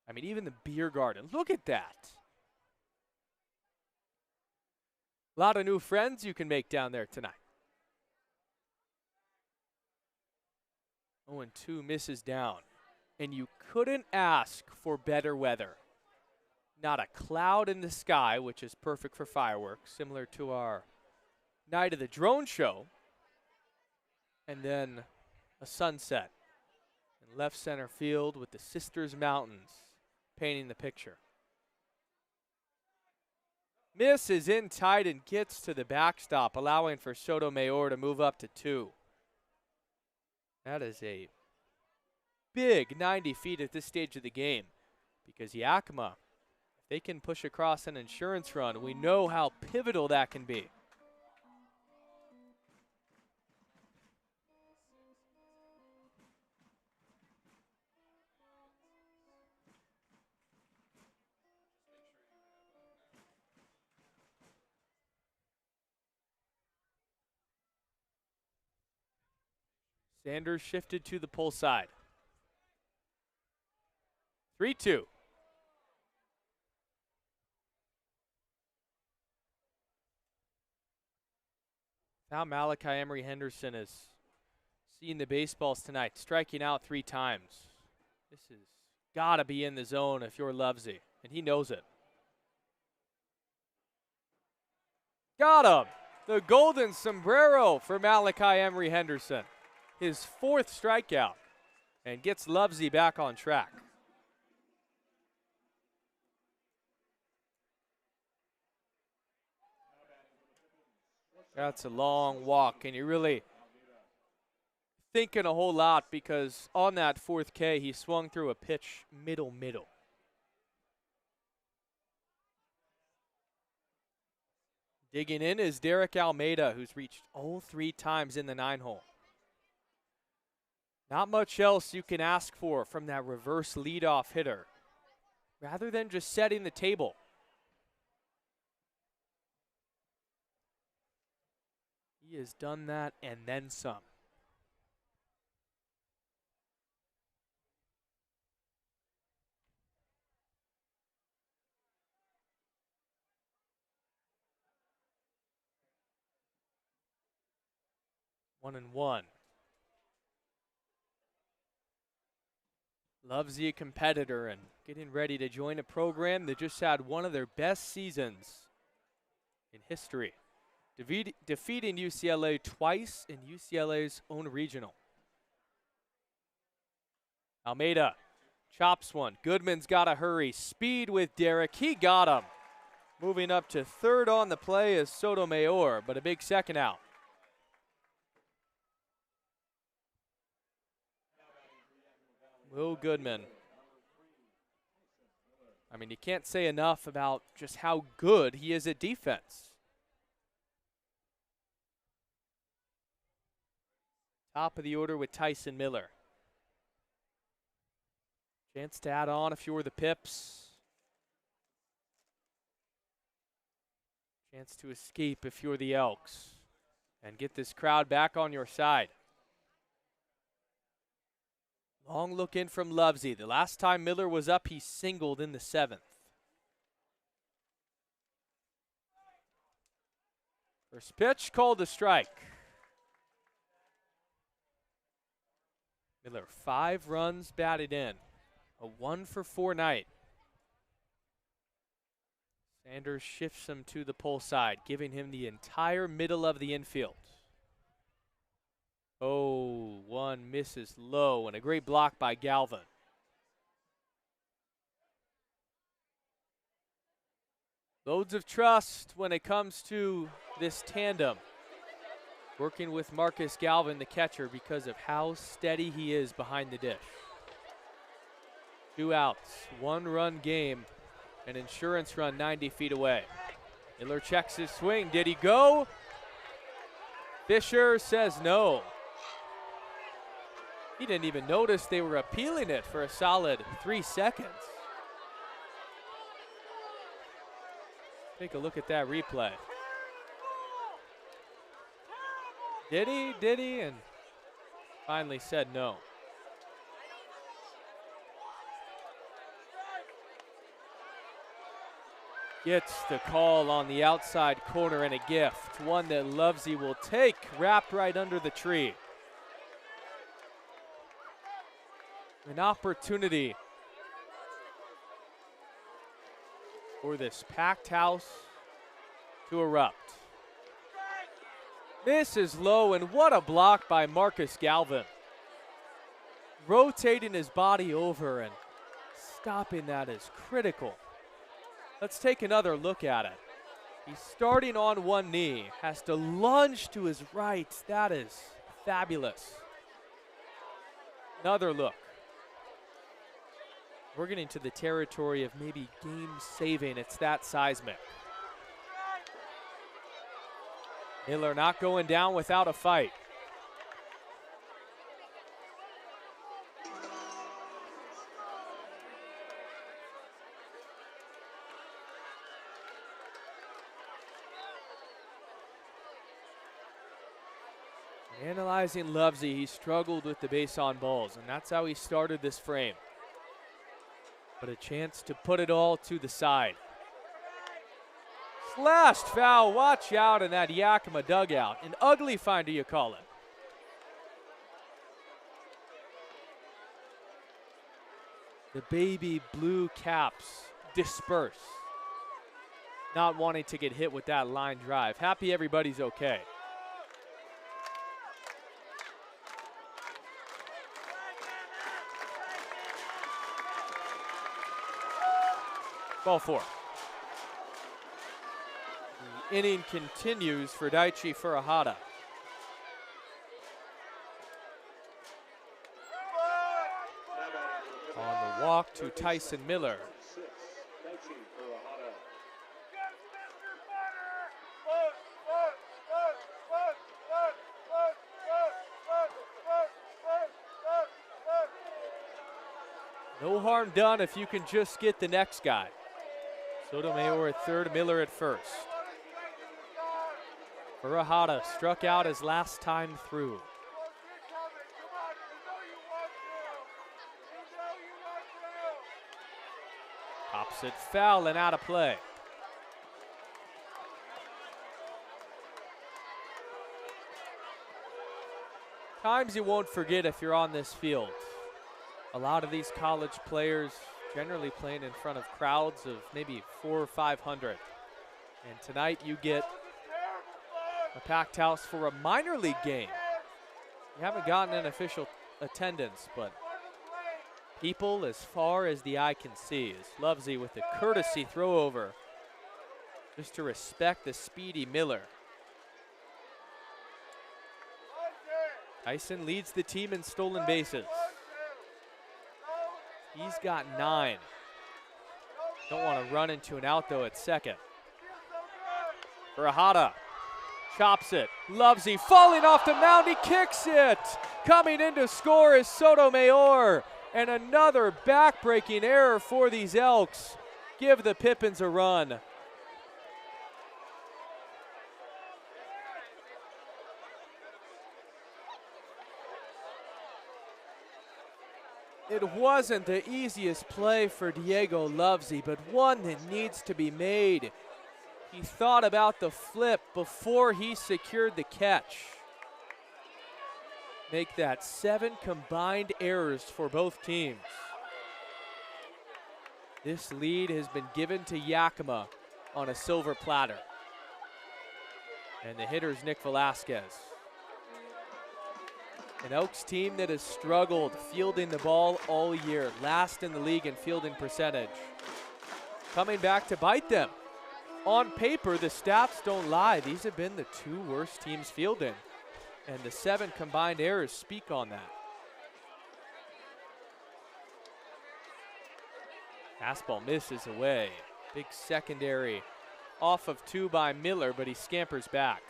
I mean, even the beer garden. Look at that. A lot of new friends you can make down there tonight. 0-2 misses down. And you couldn't ask for better weather. Not a cloud in the sky, which is perfect for fireworks, similar to our night of the drone show. And then a sunset in left center field with the Sisters Mountains painting the picture. Miss is in tight and gets to the backstop, allowing for Sotomayor to move up to 2. That is a big 90 feet at this stage of the game, because Yakima, if they can push across an insurance run, we know how pivotal that can be. Sanders shifted to the pull side. 3-2. Now Malachi Emery Henderson is seeing the baseballs tonight, striking out 3 times. This has got to be in the zone if you're Lovesey, and he knows it. Got him! The golden sombrero for Malachi Emery Henderson. His 4th strikeout, and gets Lovesey back on track. That's a long walk, and you're really thinking a whole lot, because on that 4th K, he swung through a pitch middle. Digging in is Derek Almeida, who's reached all 3 times in the 9-hole. Not much else you can ask for from that reverse leadoff hitter, rather than just setting the table. He has done that and then some. One and one. Lovesey a competitor, and getting ready to join a program that just had one of their best seasons in history, defeating UCLA twice in UCLA's own regional. Almeida chops one. Goodman's got to hurry. Speed with Derek. He got him. Moving up to third on the play is Sotomayor, but a big second out. Will Goodman. I mean, you can't say enough about just how good he is at defense. Top of the order with Tyson Miller. Chance to add on if you're the Pips. Chance to escape if you're the Elks. And get this crowd back on your side. Long look in from Lovesey. The last time Miller was up, he singled in the 7th. First pitch called a strike. Miller, 5 runs batted in. A 1-for-4 night. Sanders shifts him to the pull side, giving him the entire middle of the infield. Oh, one misses low, and a great block by Galvin. Loads of trust when it comes to this tandem. Working with Marcus Galvin, the catcher, because of how steady he is behind the dish. 2 outs, 1-run game, an insurance run 90 feet away. Miller checks his swing. Did he go? Fisher says no. He didn't even notice they were appealing it for a solid 3 seconds. Take a look at that replay. Did he? Did he? And finally said no. Gets the call on the outside corner and a gift. One that Lovesey will take, wrapped right under the tree. An opportunity for this packed house to erupt. This is low, and what a block by Marcus Galvin. Rotating his body over and stopping that is critical. Let's take another look at it. He's starting on one knee, has to lunge to his right. That is fabulous. Another look. We're getting to the territory of maybe game saving. It's that seismic. Miller not going down without a fight. Analyzing Lovesey, he struggled with the base on balls, and that's how he started this frame. But a chance to put it all to the side. Slashed foul, watch out in that Yakima dugout. An ugly find, do you call it? The baby blue caps disperse. Not wanting to get hit with that line drive. Happy everybody's okay. Ball 4. The inning continues for Daichi Furuhata. On the walk to Tyson Miller. No harm done if you can just get the next guy. Sotomayor at third, Miller at first. Furuhata struck out his last time through. Pops it foul and out of play. Times you won't forget if you're on this field. A lot of these college players generally playing in front of crowds of maybe 400 or 500. And tonight you get a packed house for a minor league game. You haven't gotten an official attendance, but people as far as the eye can see. As Lovesey with the courtesy throw over, just to respect the speedy Miller. Tyson leads the team in stolen bases. He's got 9. Don't want to run into an out though at second. Verhada chops it. Lovesey falling off the mound, he kicks it. Coming in to score is Sotomayor. And another back-breaking error for these Elks. Give the Pippins a run. It wasn't the easiest play for Diego Lovesey, but one that needs to be made. He thought about the flip before he secured the catch. Make that 7 combined errors for both teams. This lead has been given to Yakima on a silver platter. And the hitter's Nick Velasquez. An Elks team that has struggled fielding the ball all year, last in the league in fielding percentage. Coming back to bite them. On paper, the stats don't lie. These have been the 2 worst teams fielding. And the 7 combined errors speak on that. Fastball misses away. Big secondary off of 2 by Miller, but he scampers back.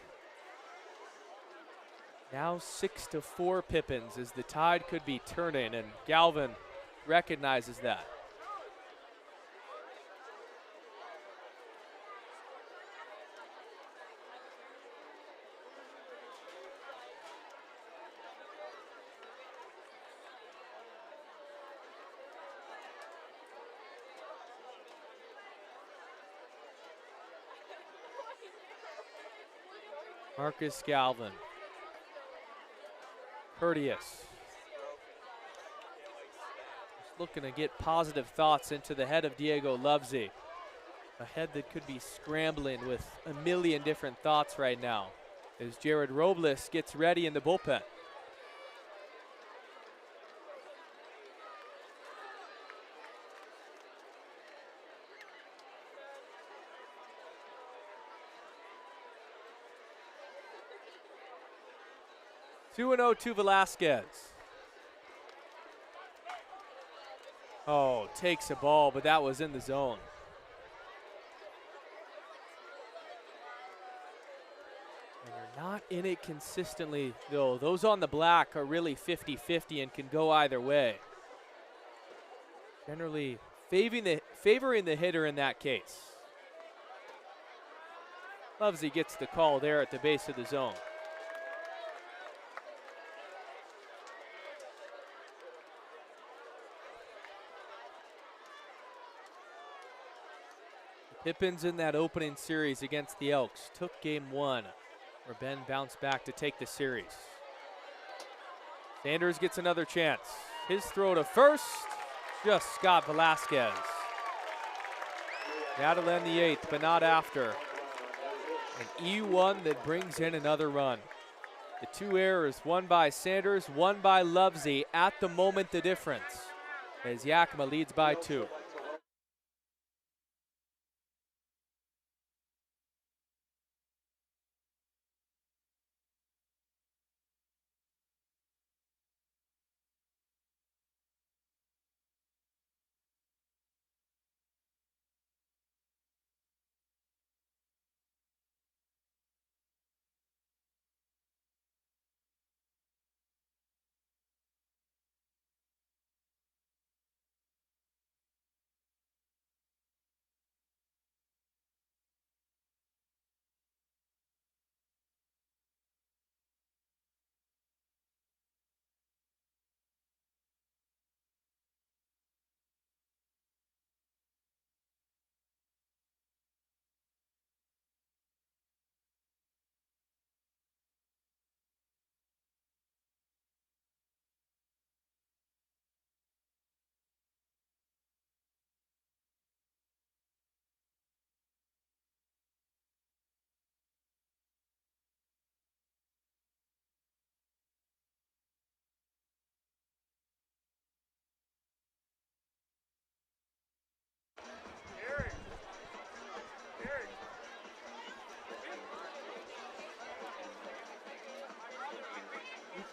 Now 6-4 Pippins as the tide could be turning, and Galvin recognizes that. Marcus Galvin. Courteous. Just looking to get positive thoughts into the head of Diego Lovesey. A head that could be scrambling with a million different thoughts right now as Jared Robles gets ready in the bullpen. Two and 0 to Velasquez. Oh, takes a ball, but that was in the zone. And you're not in it consistently, though. Those on the black are really 50-50 and can go either way. Generally favoring the hitter in that case. Lovesey gets the call there at the base of the zone. Pippins in that opening series against the Elks took game 1, where Ben bounced back to take the series. Sanders gets another chance. His throw to first, just Scott Velasquez. That'll end the 8th, but not after. An E1 that brings in another run. The 2 errors, one by Sanders, one by Lovesey. At the moment, the difference, as Yakima leads by 2.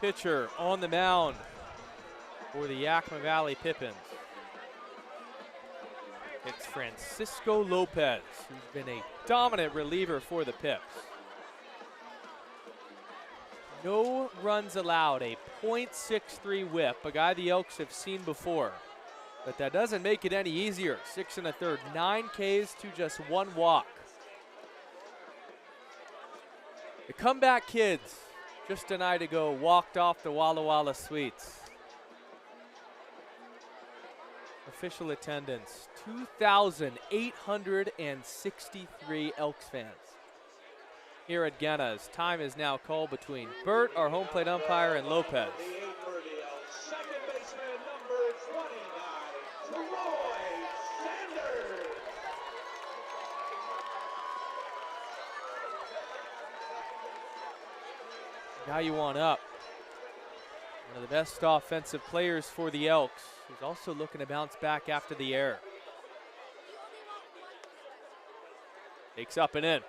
pitcher on the mound for the Yakima Valley Pippins. It's Francisco Lopez, who's been a dominant reliever for the Pips. No runs allowed, a .63 whip, a guy the Elks have seen before. But that doesn't make it any easier. 6 1/3, 9 Ks to just 1 walk. The comeback kids just a night ago walked off the Walla Walla Suites. Official attendance, 2,863 Elks fans here at Genna. As time is now called between Bert, our home plate umpire, and Lopez. The 8 for the Elks, second baseman number 29, Troy Sanders. Now you want up. One of the best offensive players for the Elks, who's also looking to bounce back after the error. Takes up and in.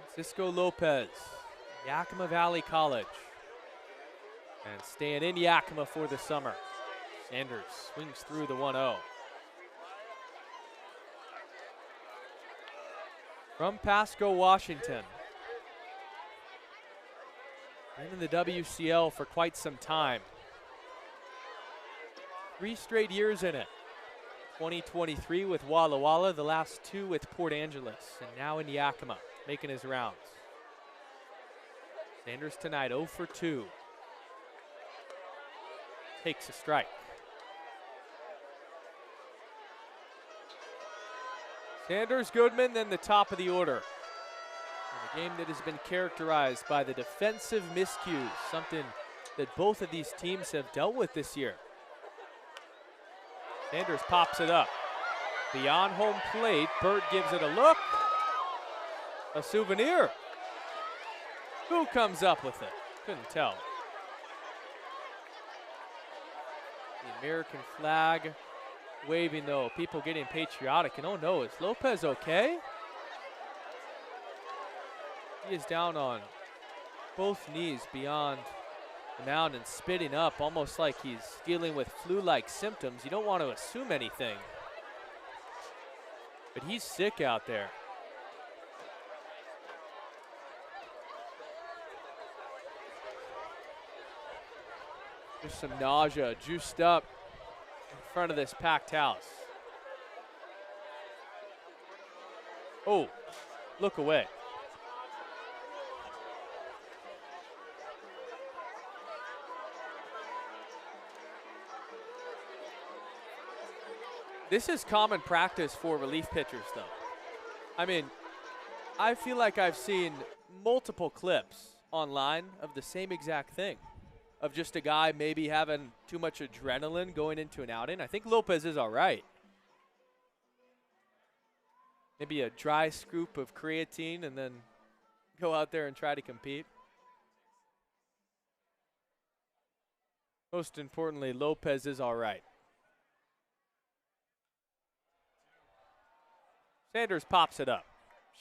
Francisco Lopez, Yakima Valley College. And staying in Yakima for the summer. Sanders swings through the 1-0. From Pasco, Washington. Been in the WCL for quite some time. 3 straight years in it. 2023 with Walla Walla, the last 2 with Port Angeles, and now in Yakima, making his rounds. Sanders tonight 0 for 2. Takes a strike. Sanders, Goodman, then the top of the order. In a game that has been characterized by the defensive miscues, something that both of these teams have dealt with this year. Sanders pops it up. Beyond home plate, Burt gives it a look. A souvenir. Who comes up with it? Couldn't tell. The American flag waving though, people getting patriotic, and oh no, is Lopez okay? He is down on both knees beyond the mound and spitting up, almost like he's dealing with flu-like symptoms. You don't want to assume anything, but he's sick out there. Just some nausea, juiced up in front of this packed house. Oh, look away. This is common practice for relief pitchers, though. I mean, I feel like I've seen multiple clips online of the same exact thing, of just a guy maybe having too much adrenaline going into an outing. I think Lopez is all right. Maybe a dry scoop of creatine and then go out there and try to compete. Most importantly, Lopez is all right. Sanders pops it up.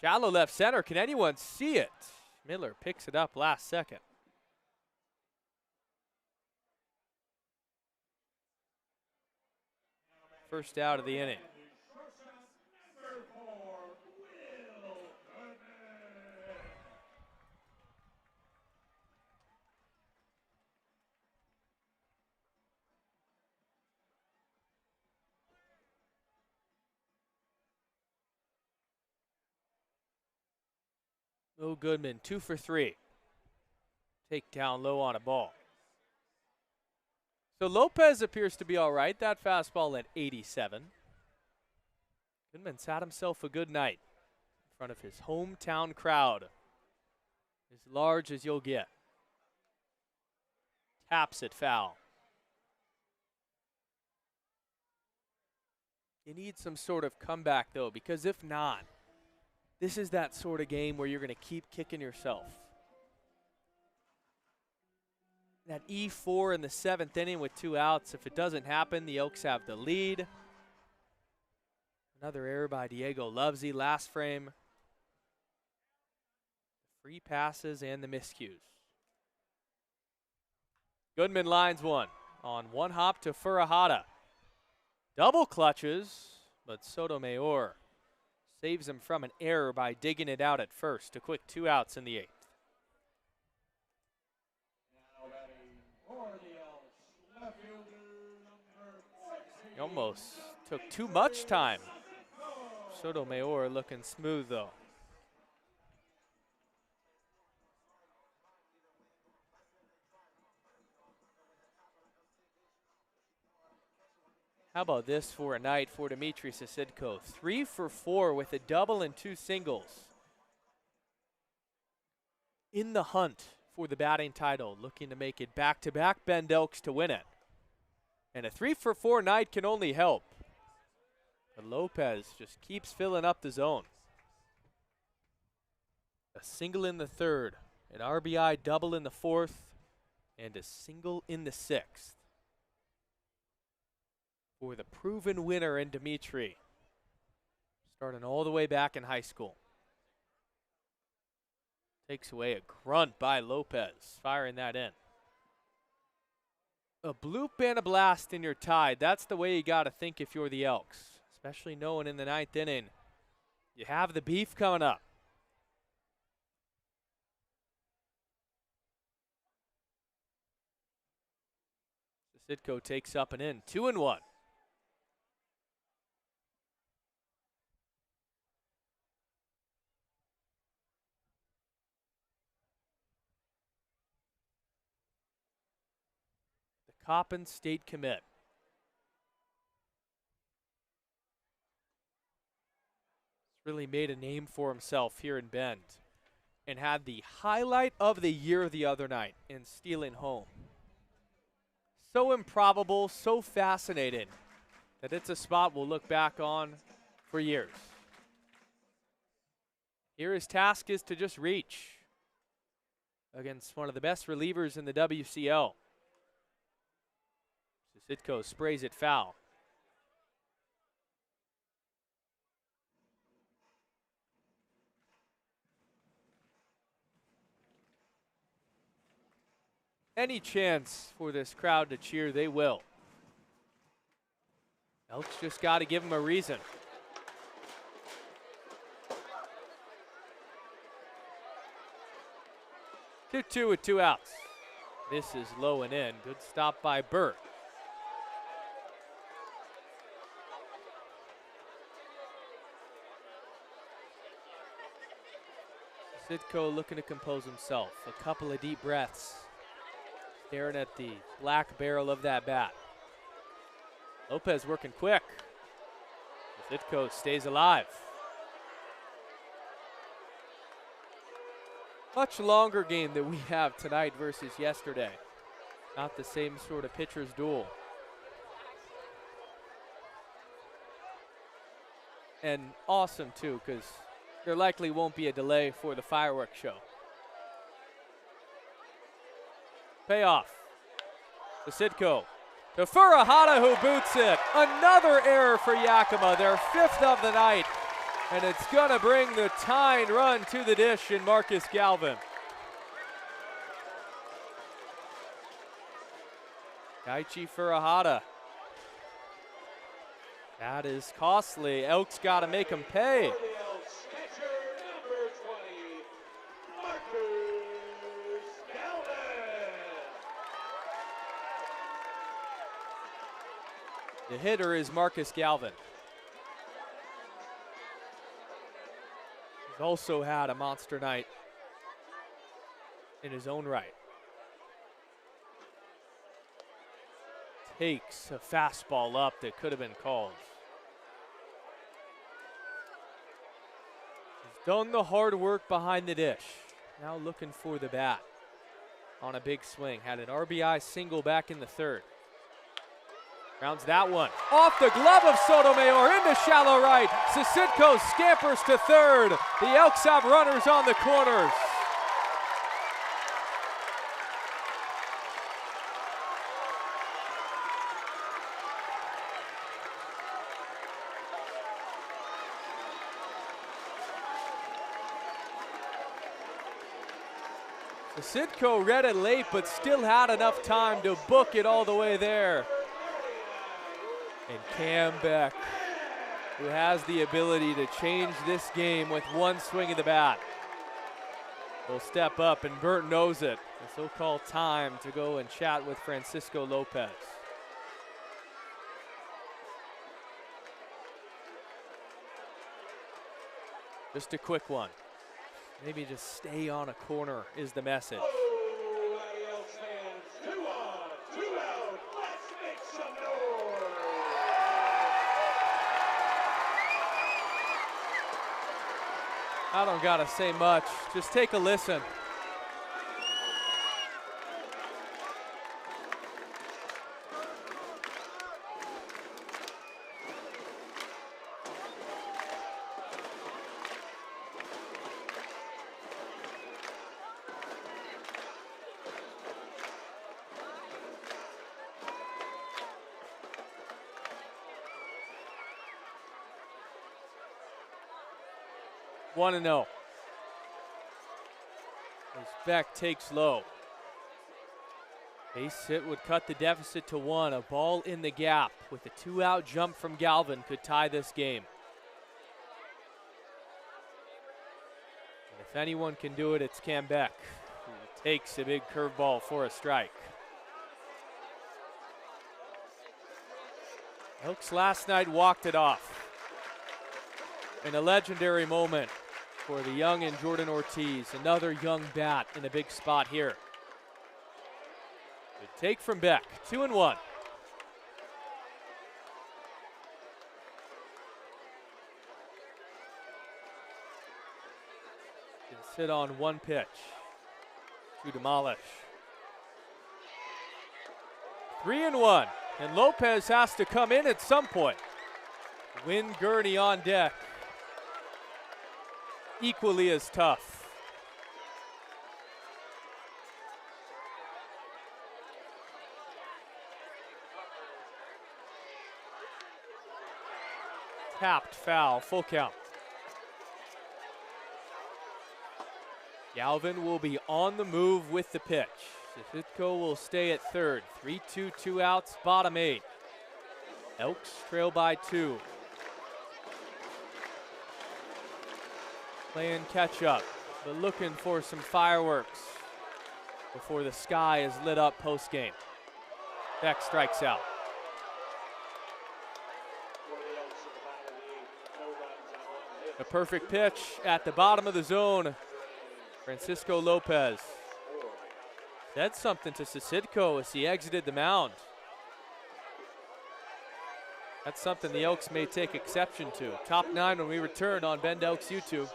Shallow left center. Can anyone see it? Miller picks it up last second. First out of the inning. Will Goodman, 2 for 3. Take down low on a ball. So Lopez appears to be all right. That fastball at 87. Goodman's had himself a good night in front of his hometown crowd. As large as you'll get. Taps it foul. You need some sort of comeback, though, because if not, this is that sort of game where you're going to keep kicking yourself. That E4 in the 7th inning with 2 outs. If it doesn't happen, the Elks have the lead. Another error by Diego Lovesy last frame. 3 passes and the miscues. Goodman lines one on one hop to Furahada. Double clutches, but Sotomayor saves him from an error by digging it out at first. A quick 2 outs in the 8th. Now batting for the Elks, left fielder number 14. He almost took too much time. Sotomayor looking smooth though. How about this for a night for Dmitry Sisitko? 3 for 4 with a double and 2 singles. In the hunt for the batting title, looking to make it back-to-back Bend Elks to win it. And a 3 for 4 night can only help. But Lopez just keeps filling up the zone. A single in the 3rd, an RBI double in the 4th, and a single in the 6th. For the proven winner in Dmitry, starting all the way back in high school. Takes away a grunt by Lopez, firing that in. A bloop and a blast in your tide. That's the way you got to think if you're the Elks, especially knowing in the 9th inning you have the beef coming up. Sitko takes up and in, 2-1. Coppin State commit. He's really made a name for himself here in Bend and had the highlight of the year the other night in stealing home. So improbable, so fascinating that it's a spot we'll look back on for years. Here his task is to just reach against one of the best relievers in the WCL. Sitko sprays it foul. Any chance for this crowd to cheer, they will. Elks just got to give them a reason. 2-2 with 2 outs. This is low and in. Good stop by Burt. Sitko looking to compose himself. A couple of deep breaths. Staring at the black barrel of that bat. Lopez working quick. Sitko stays alive. Much longer game that we have tonight versus yesterday. Not the same sort of pitcher's duel. And awesome too, because there likely won't be a delay for the fireworks show. Payoff. To Sitko. To Furahada, who boots it. Another error for Yakima, their 5th of the night. And it's going to bring the tying run to the dish in Marcus Galvin. Daichi Furahada. That is costly. Elks got to make him pay. For the Elks, catcher number 20, Marcus Galvin. The hitter is Marcus Galvin. He's also had a monster night in his own right. Takes a fastball up that could have been called. He's done the hard work behind the dish. Now looking for the bat on a big swing. Had an RBI single back in the 3rd. Rounds that one. Off the glove of Sotomayor into shallow right. Sisitko scampers to 3rd. The Elks have runners on the corners. Sitko read it late, but still had enough time to book it all the way there. And Cam Beck, who has the ability to change this game with one swing of the bat, will step up, and Burt knows it. The so-called time to go and chat with Francisco Lopez. Just a quick one. Maybe just stay on a corner is the message. Oh, Elks fans, 2 on, 2 out. Let's make some noise. I don't gotta say much. Just take a listen. One and 0. As Beck takes low. Base hit would cut the deficit to 1. A ball in the gap with a 2-out jump from Galvin could tie this game. And if anyone can do it, it's Cam Beck, who takes a big curveball for a strike. Elks last night walked it off in a legendary moment for the young and Jordan Ortiz. Another young bat in a big spot here. Good take from Beck, 2-1. Can sit on one pitch to demolish. 3-1, and Lopez has to come in at some point. Win Gurney on deck. Equally as tough. Tapped foul, full count. Galvin will be on the move with the pitch. Sitko will stay at third. 3-2, 2 outs, bottom 8. Elks trail by 2. Playing catch up, but looking for some fireworks before the sky is lit up post game. Beck strikes out. A perfect pitch at the bottom of the zone. Francisco Lopez said something to Sitko as he exited the mound. That's something the Elks may take exception to. Top 9 when we return on Bend Elks YouTube.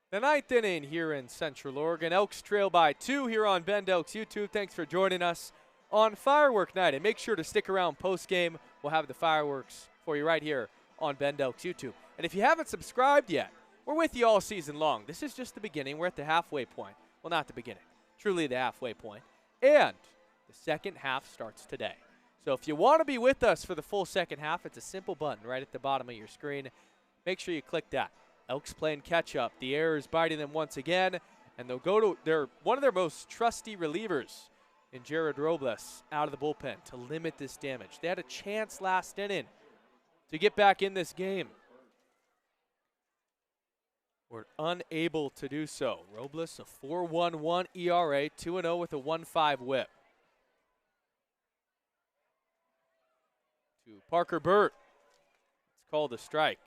The 9th inning here in Central Oregon. Elks trail by 2 here on Bend Elks YouTube. Thanks for joining us. on Firework Night. And make sure to stick around post-game. We'll have the fireworks for you right here on Bend Elks YouTube. And if you haven't subscribed yet, we're with you all season long. This is just the beginning. We're at the halfway point. Well, not the beginning. Truly the halfway point. And the second half starts today. So if you want to be with us for the full second half, it's a simple button right at the bottom of your screen. Make sure you click that. Elks playing catch-up. The air is biting them once again, and they'll go to one of their most trusty relievers in Jared Robles out of the bullpen to limit this damage. They had a chance last inning to get back in this game. Were unable to do so. Robles, a 4.11 ERA, 2-0 with a 1.5 whip. To Parker Burt. It's called a strike.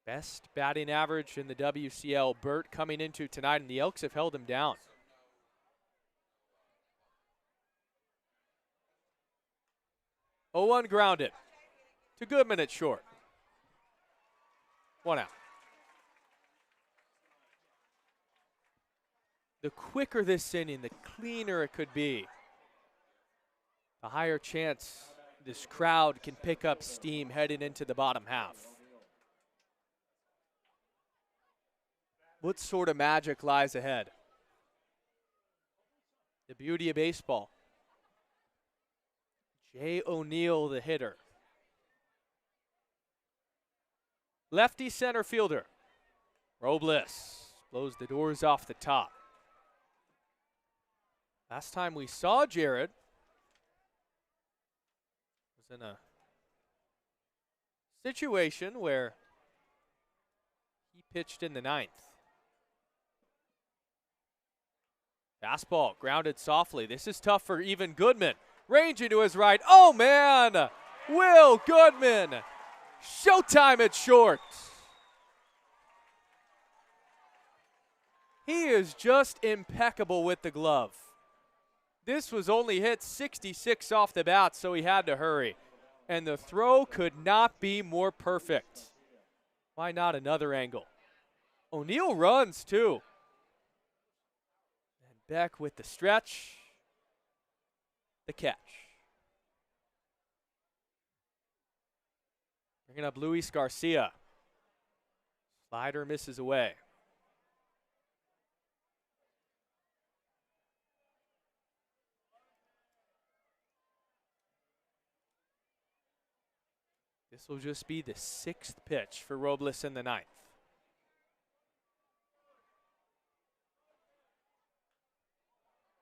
Best batting average in the WCL. Burt coming into tonight, and the Elks have held him down. Oh, 1 grounded to Goodman at short. 1 out. The quicker this inning, the cleaner it could be. The higher chance this crowd can pick up steam heading into the bottom half. What sort of magic lies ahead? The beauty of baseball. Jay O'Neill, the hitter. Lefty center fielder. Robles blows the doors off the top. Last time we saw Jared was in a situation where he pitched in the 9th. Fastball grounded softly. This is tough for even Goodman. Ranging to his right. Oh, man! Will Goodman. Showtime at short. He is just impeccable with the glove. This was only hit 66 off the bat, so he had to hurry. And the throw could not be more perfect. Why not another angle? O'Neill runs, too. And Beck with the stretch. The catch. Bringing up Luis Garcia. Slider misses away. This will just be the 6th pitch for Robles in the 9th.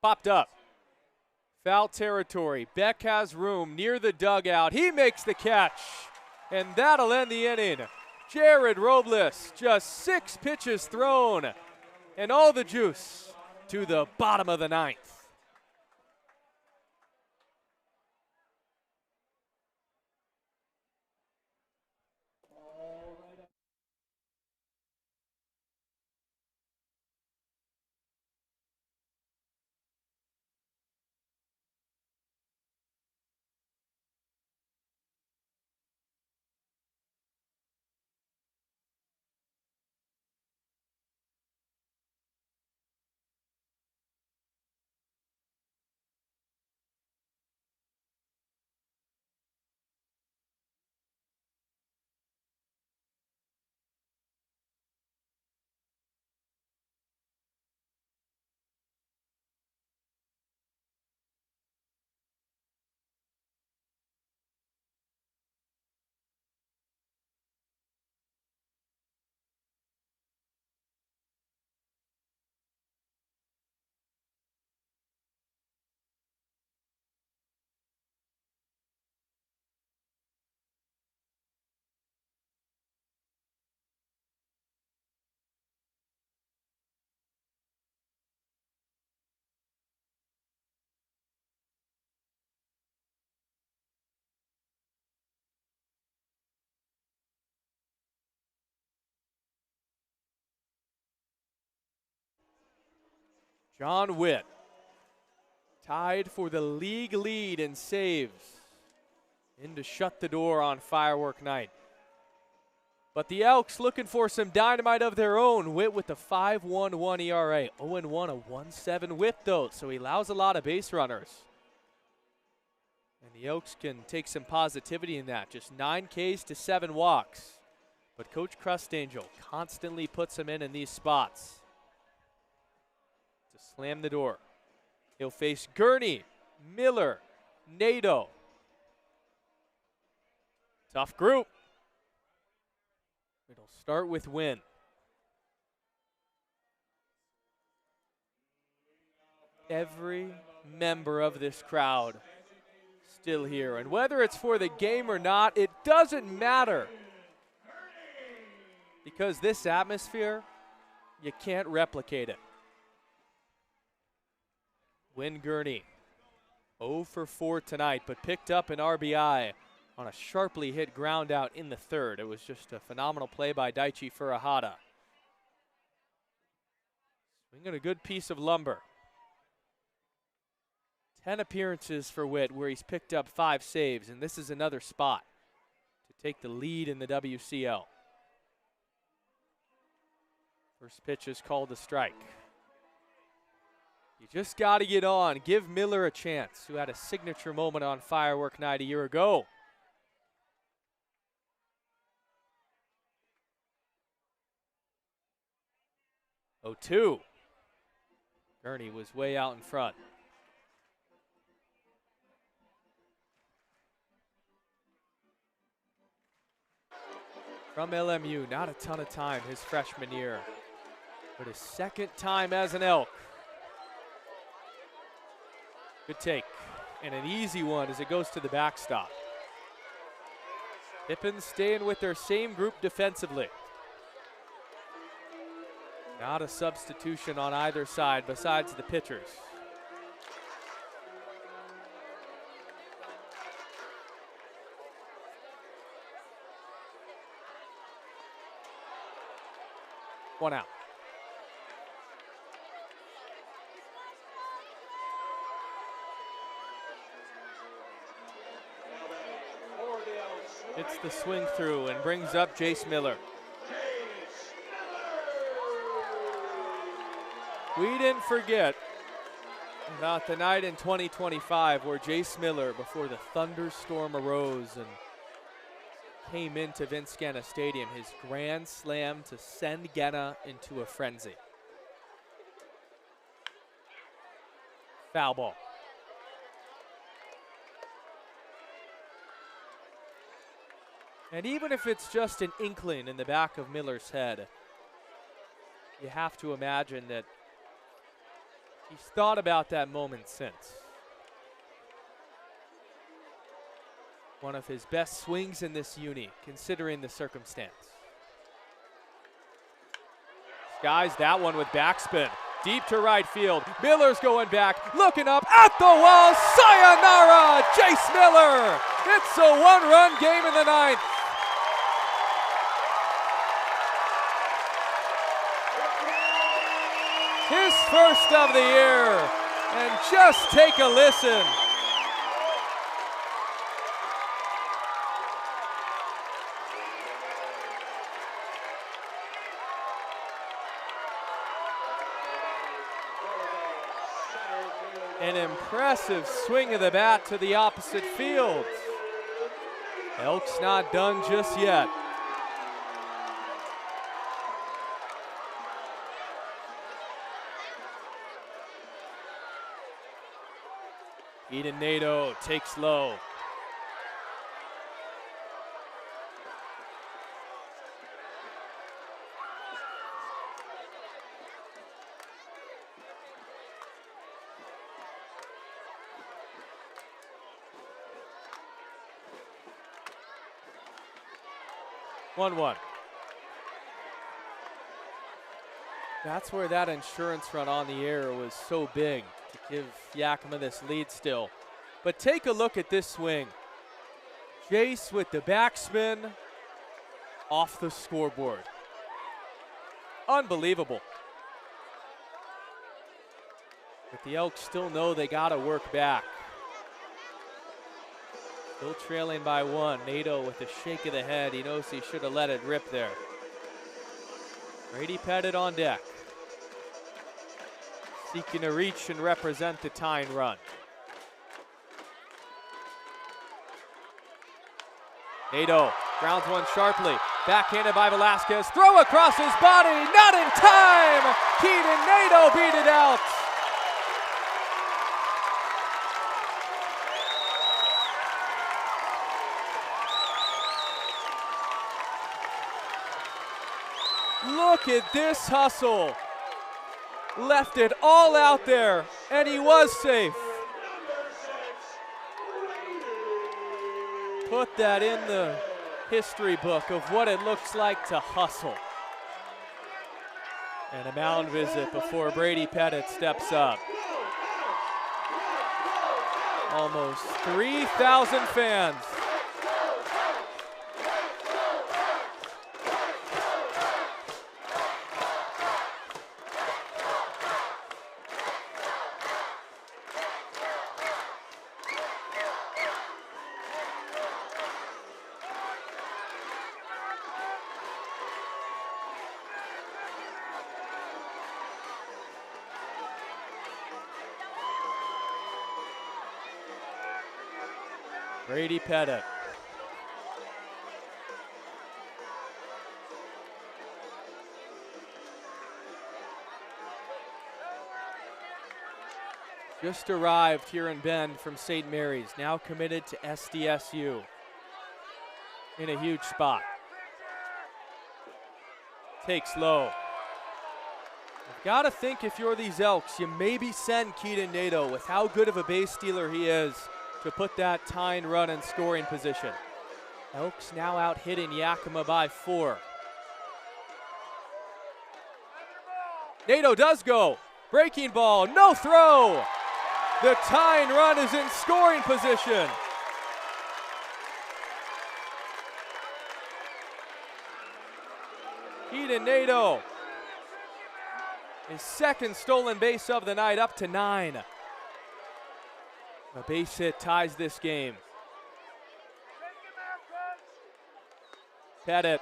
Popped up. Foul territory. Beck has room near the dugout. He makes the catch, and that'll end the inning. Jared Robles, just 6 pitches thrown, and all the juice to the bottom of the 9th. John Witt tied for the league lead in saves. In to shut the door on Firework Night. But the Elks looking for some dynamite of their own. Witt with the 5.11 ERA. 0-1, a 1.7 whip though, so he allows a lot of base runners. And the Elks can take some positivity in that. Just 9 Ks to 7 walks. But Coach Crustangel constantly puts him in these spots to slam the door. He'll face Gurney, Miller, Nato. Tough group. It'll start with Wynn. Every member of this crowd still here. And whether it's for the game or not, it doesn't matter. Because this atmosphere, you can't replicate it. Wynn Gurney, 0 for 4 tonight, but picked up an RBI on a sharply hit ground out in the third. It was just a phenomenal play by Daichi Furuhata. Swinging a good piece of lumber. 10 appearances for Witt where he's picked up 5 saves, and this is another spot to take the lead in the WCL. First pitch is called a strike. You just got to get on. Give Miller a chance, who had a signature moment on Firework Night a year ago. 0-2. Gurney was way out in front. From LMU, not a ton of time his freshman year, but his second time as an Elk. Good take, and an easy one as it goes to the backstop. Pippins staying with their same group defensively. Not a substitution on either side besides the pitchers. One out. It's the swing through and brings up Jace Miller. We didn't forget about the night in 2025 where Jace Miller, before the thunderstorm arose and came into Vince Genna Stadium, his grand slam to send Genna into a frenzy. Foul ball. And even if it's just an inkling in the back of Miller's head, you have to imagine that he's thought about that moment since. One of his best swings in this uni, considering the circumstance. Skies that one with backspin. Deep to right field. Miller's going back, looking up at the wall. Sayonara, Jace Miller. It's a one-run game in the ninth. His first of the year. And just take a listen. An impressive swing of the bat to the opposite field. Elks not done just yet. Eden Nato takes low. One. That's where that insurance run on the air was so big to give Yakima this lead still. But take a look at this swing. Jace with the backspin off the scoreboard. Unbelievable. But the Elks still know they got to work back. Still trailing by 1. Nato with a shake of the head. He knows he should have let it rip there. Brady Pettit on deck. Seeking to reach and represent the tying run. Nato grounds one sharply. Backhanded by Velasquez. Throw across his body. Not in time. Keaton Nato beat it out. Look at this hustle. Left it all out there, and he was safe. Put that in the history book of what it looks like to hustle. And a mound visit before Brady Pettit steps up. Almost 3,000 fans. Brady Pettit. Just arrived here in Bend from St. Mary's, now committed to SDSU in a huge spot. Takes low. You've got to think if you're these Elks, you maybe send Keaton Nato with how good of a base stealer he is to put that tying run in scoring position. Elks now out hitting Yakima by 4. Nato does go. Breaking ball, no throw. The tying run is in scoring position. Keaton Nato, his second stolen base of the night, up to 9. A base hit ties this game. Pettit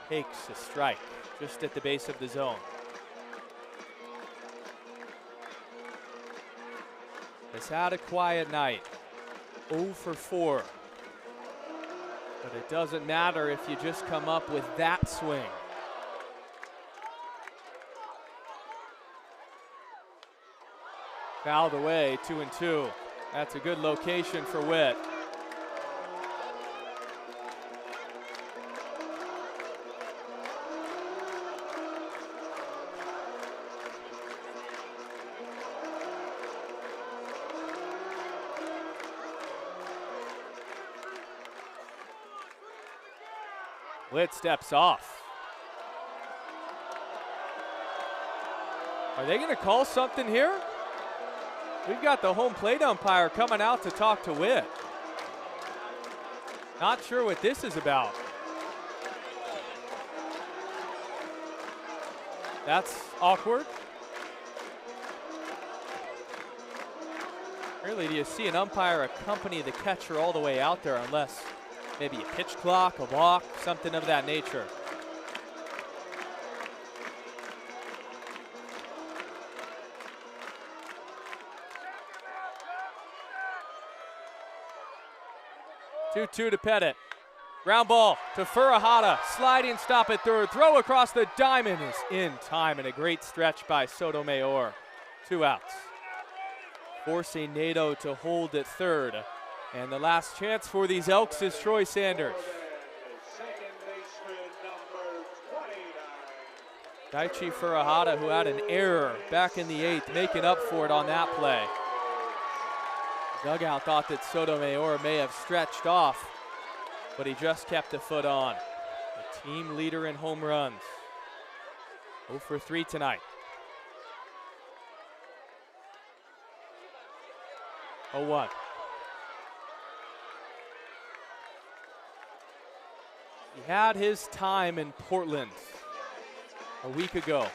takes a strike just at the base of the zone. Has had a quiet night. 0 for 4. But it doesn't matter if you just come up with that swing. Fouled away, 2-2. That's a good location for Witt. Witt steps off. Are they going to call something here? We've got the home plate umpire coming out to talk to Witt. Not sure what this is about. That's awkward. Rarely do you see an umpire accompany the catcher all the way out there unless maybe a pitch clock, a walk, something of that nature. Two to Pettit. Ground ball to Furahada. Sliding stop at third. Throw across the diamond is in time, and a great stretch by Sotomayor. 2 outs. Forcing Nato to hold at third. And the last chance for these Elks is Troy Sanders. Second baseman, number 29. Daichi Furahada, who had an error back in the 8th, making up for it on that play. Dugout thought that Sotomayor may have stretched off, but he just kept a foot on. The team leader in home runs. 0 for 3 tonight. 0-1. He had his time in Portland a week ago.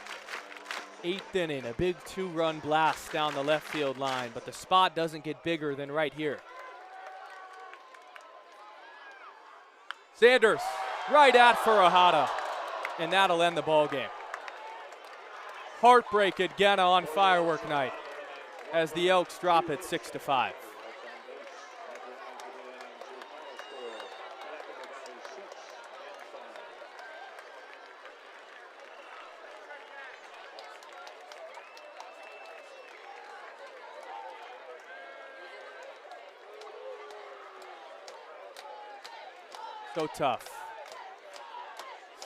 8th inning, a big 2-run blast down the left field line, but the spot doesn't get bigger than right here. Sanders right at Furahada, and that'll end the ball game. Heartbreak at Genna on firework night as the Elks drop it 6-5. So tough.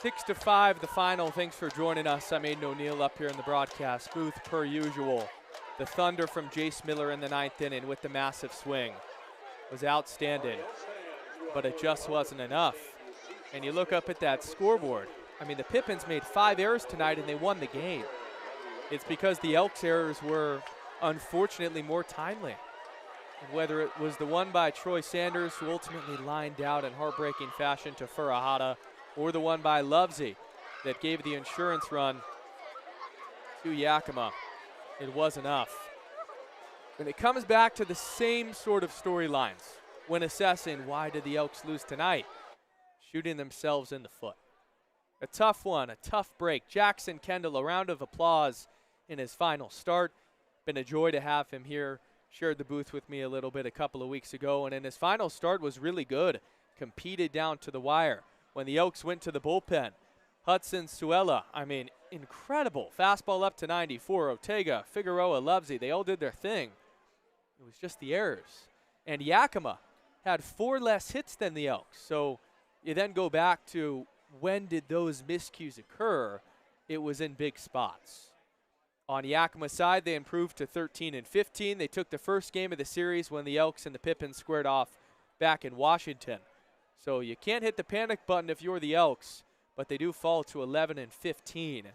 6-5 the final. Thanks for joining us. I'm Aiden O'Neill up here in the broadcast booth per usual. The thunder from Jace Miller in the 9th inning with the massive swing was outstanding, but it just wasn't enough. And you look up at that scoreboard. I mean, the Pippins made 5 errors tonight and they won the game. It's because the Elks errors were unfortunately more timely. And whether it was the one by Troy Sanders, who ultimately lined out in heartbreaking fashion to Furahada, or the one by Lovesey that gave the insurance run to Yakima, it was enough. And it comes back to the same sort of storylines when assessing why did the Elks lose tonight. Shooting themselves in the foot. A tough one, a tough break. Jackson Kendall, a round of applause in his final start. Been a joy to have him here. Shared the booth with me a little bit a couple of weeks ago, and in his final start was really good. Competed down to the wire. When the Elks went to the bullpen, Hudson Suella, I mean, incredible. Fastball up to 94. Ortega, Figueroa, Lovesey, they all did their thing. It was just the errors. And Yakima had 4 less hits than the Elks. So you then go back to when did those miscues occur? It was in big spots. On Yakima's side, they improved to 13-15. They took the first game of the series when the Elks and the Pippins squared off back in Washington. So you can't hit the panic button if you're the Elks, but they do fall to 11-15.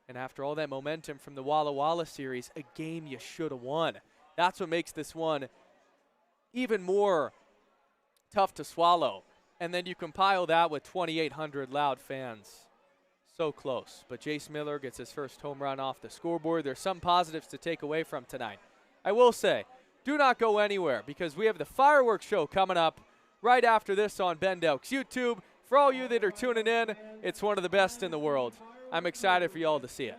And after all that momentum from the Walla Walla series, a game you should have won. That's what makes this one even more tough to swallow. And then you compile that with 2,800 loud fans. So close, but Jace Miller gets his first home run off the scoreboard. There's some positives to take away from tonight. I will say, do not go anywhere because we have the fireworks show coming up right after this on Bend Elks YouTube. For all you that are tuning in, it's one of the best in the world. I'm excited for y'all to see it.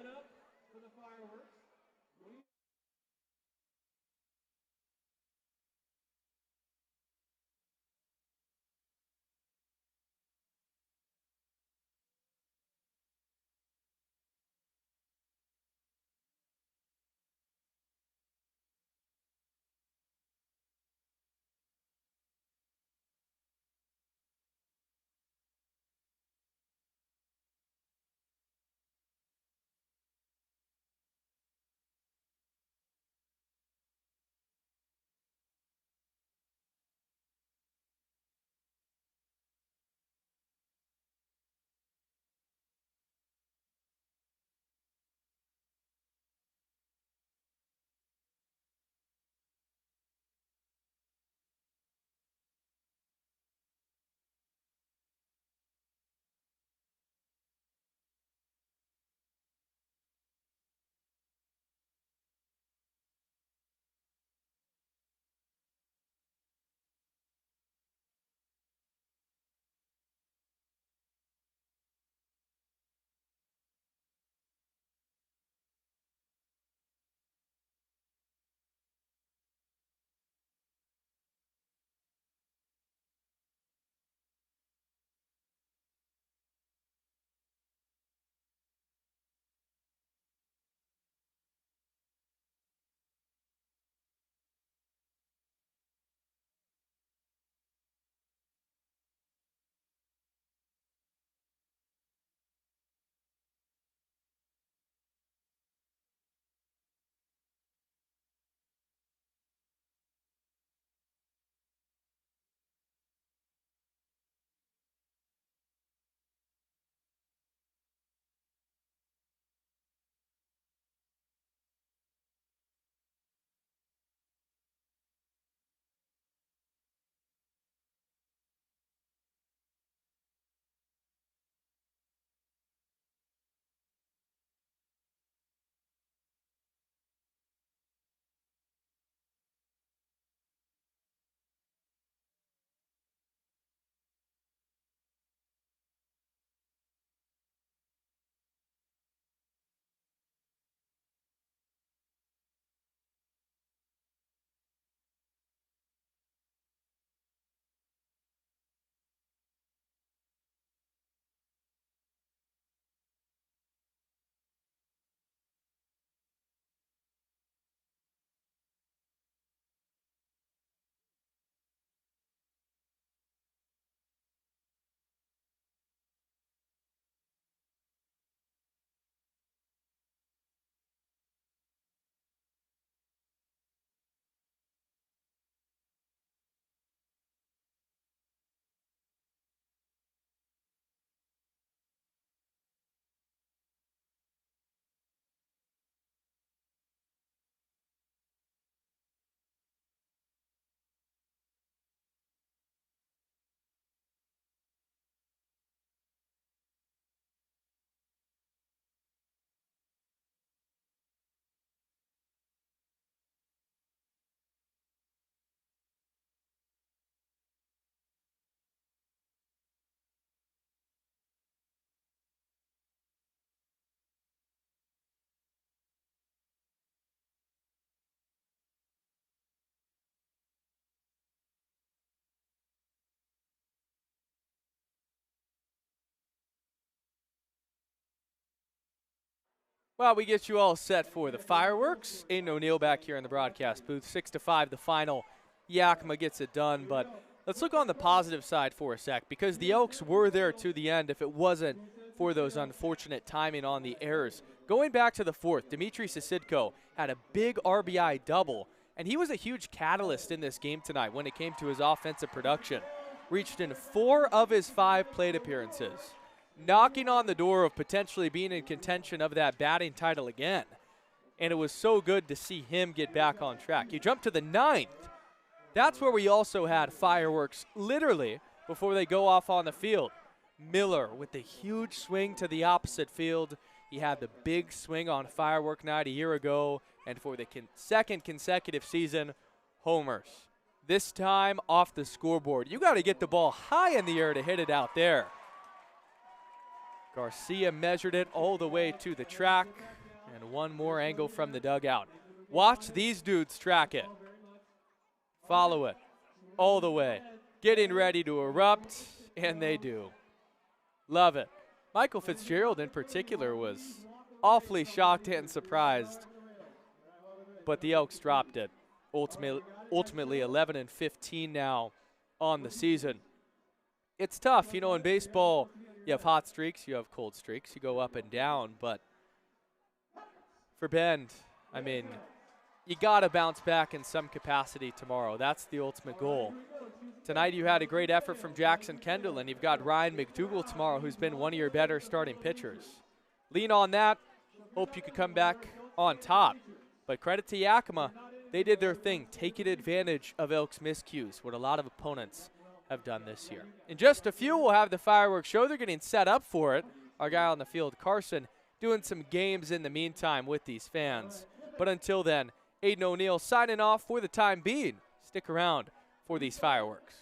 Well, we get you all set for the fireworks. Aiden O'Neill back here in the broadcast booth. 6-5, the final. Yakima gets it done, but let's look on the positive side for a sec, because the Elks were there to the end if it wasn't for those unfortunate timing on the errors. Going back to the fourth, Dimitri Sisidko had a big RBI double, and he was a huge catalyst in this game tonight when it came to his offensive production. Reached in 4 of his 5 plate appearances, knocking on the door of potentially being in contention of that batting title again. And it was so good to see him get back on track. You jump to the 9th. That's where we also had fireworks literally before they go off on the field. Miller with the huge swing to the opposite field. He had the big swing on firework night a year ago, and for the second consecutive season, homers. This time off the scoreboard. You got to get the ball high in the air to hit it out there. Garcia measured it all the way to the track, and one more angle from the dugout. Watch these dudes track it. Follow it all the way. Getting ready to erupt, and they do. Love it. Michael Fitzgerald in particular was awfully shocked and surprised, but the Elks dropped it. Ultimately 11-15 now on the season. It's tough, in baseball. You have hot streaks, you have cold streaks, you go up and down, but for Bend, you got to bounce back in some capacity tomorrow. That's the ultimate goal. Tonight you had a great effort from Jackson Kendall, and you've got Ryan McDougall tomorrow, who's been one of your better starting pitchers. Lean on that. Hope you could come back on top. But credit to Yakima. They did their thing, taking advantage of Elks' miscues, what a lot of opponents have done this year. In just a few, we'll have the fireworks show. They're getting set up for it. Our guy on the field, Carson, doing some games in the meantime with these fans. But until then, Aiden O'Neill signing off for the time being. Stick around for these fireworks.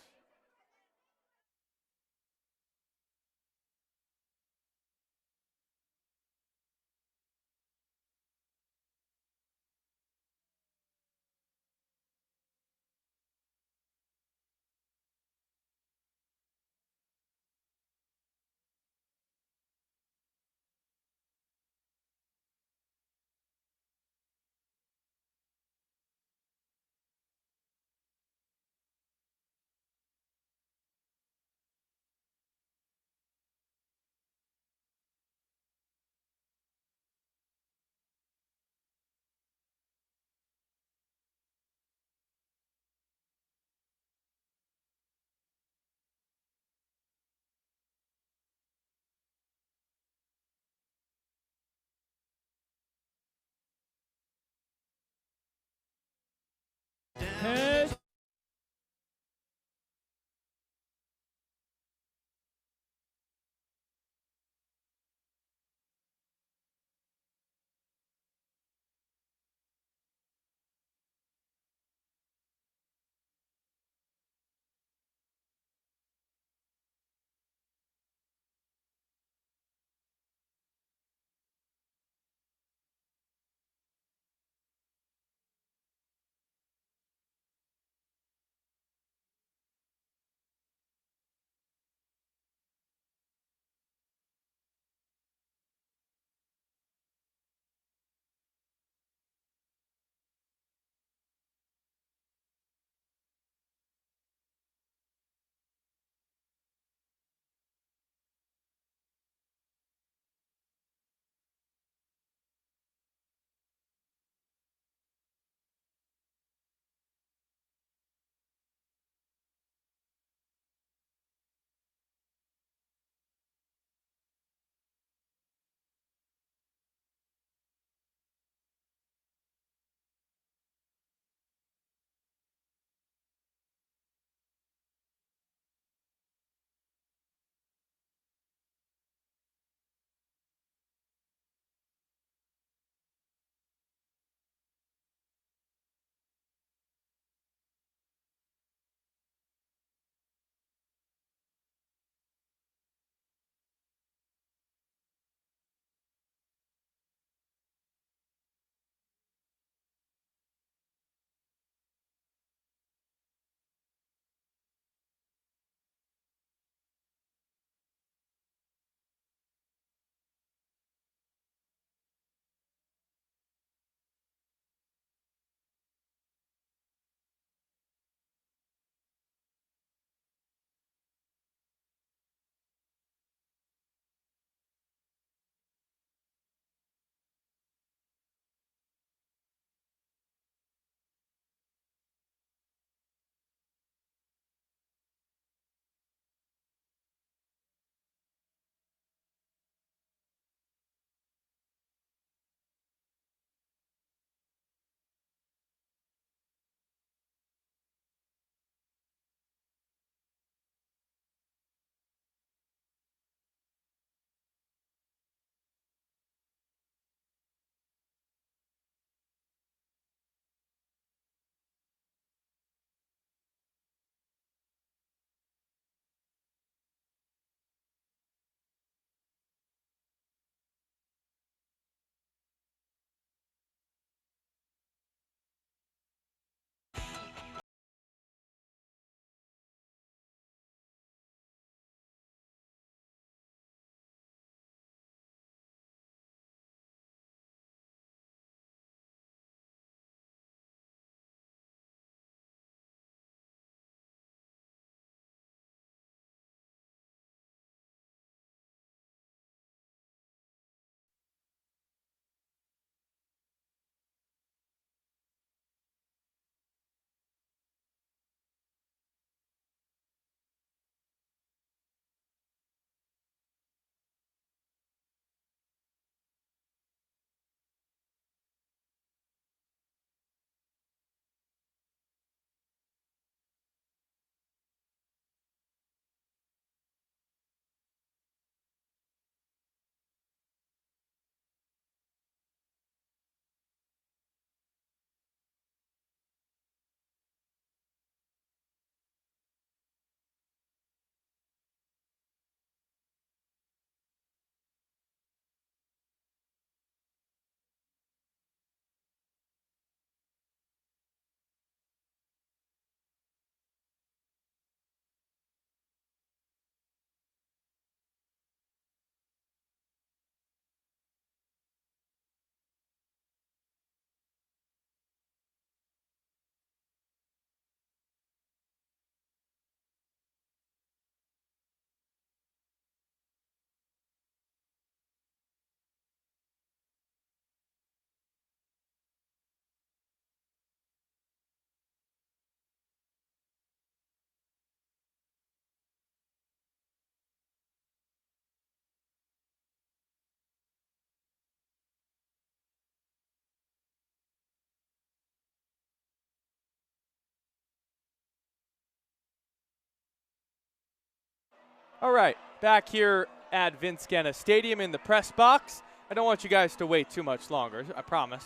All right, back here at Vince Genna Stadium in the press box. I don't want you guys to wait too much longer, I promise.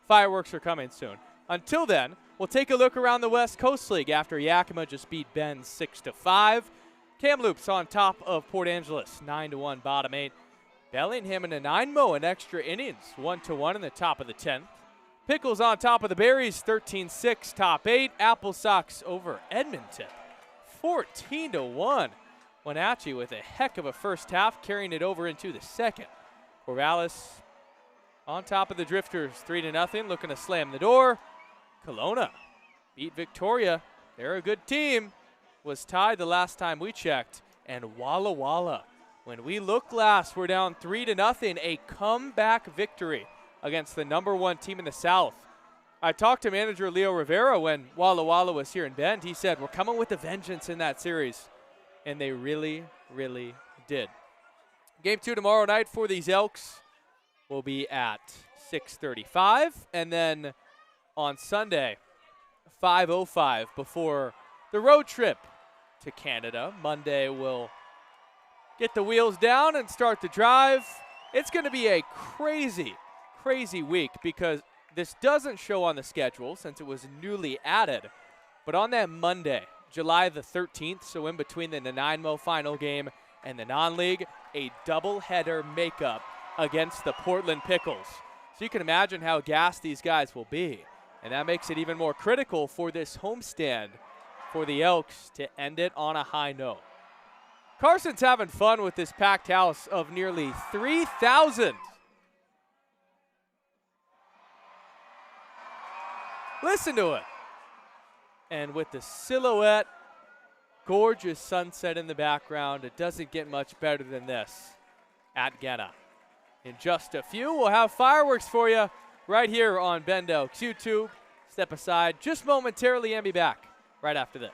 Fireworks are coming soon. Until then, we'll take a look around the West Coast League after Yakima just beat Bend 6-5. Kamloops on top of Port Angeles, 9-1 bottom 8. Bellingham and Nanaimo in extra innings, 1-1 in the top of the 10th. Pickles on top of the Berries, 13-6 top 8. Apple Sox over Edmonton, 14-1. Wenatchee with a heck of a first half, carrying it over into the second. Corvallis on top of the Drifters, 3-0, looking to slam the door. Kelowna beat Victoria. They're a good team. Was tied the last time we checked. And Walla Walla, when we looked last, we're down 3-0. A comeback victory against the #1 team in the South. I talked to manager Leo Rivera when Walla Walla was here in Bend. He said, we're coming with a vengeance in that series. And they really, really did. Game 2 tomorrow night for these Elks will be at 6:35. And then on Sunday, 5:05 before the road trip to Canada. Monday we'll get the wheels down and start the drive. It's going to be a crazy, crazy week because this doesn't show on the schedule since it was newly added. But on that Monday, July the 13th, so in between the Nanaimo final game and the non-league, a doubleheader makeup against the Portland Pickles. So you can imagine how gassed these guys will be. And that makes it even more critical for this homestand for the Elks to end it on a high note. Carson's having fun with this packed house of nearly 3,000. Listen to it. And with the silhouette, gorgeous sunset in the background, it doesn't get much better than this at Genna. In just a few, we'll have fireworks for you right here on Bend Elks YouTube. Step aside just momentarily and be back right after this.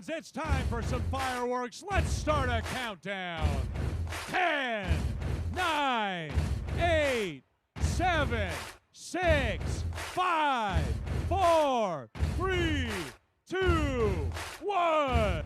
fans, it's time for some fireworks. Let's start a countdown. 10, 9, 8, 7, 6, 5, 4, 3, 2, 1.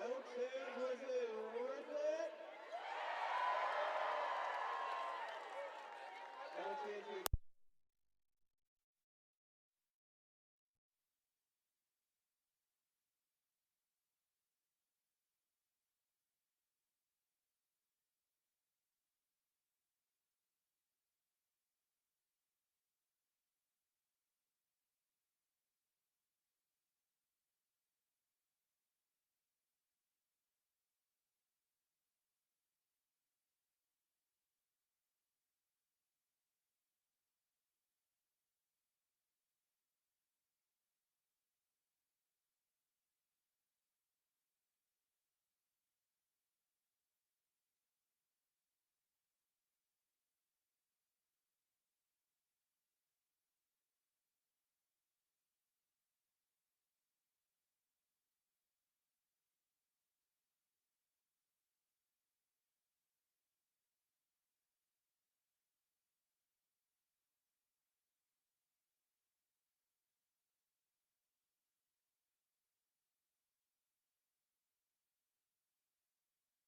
Elks fans, was it worth it? Elks fans,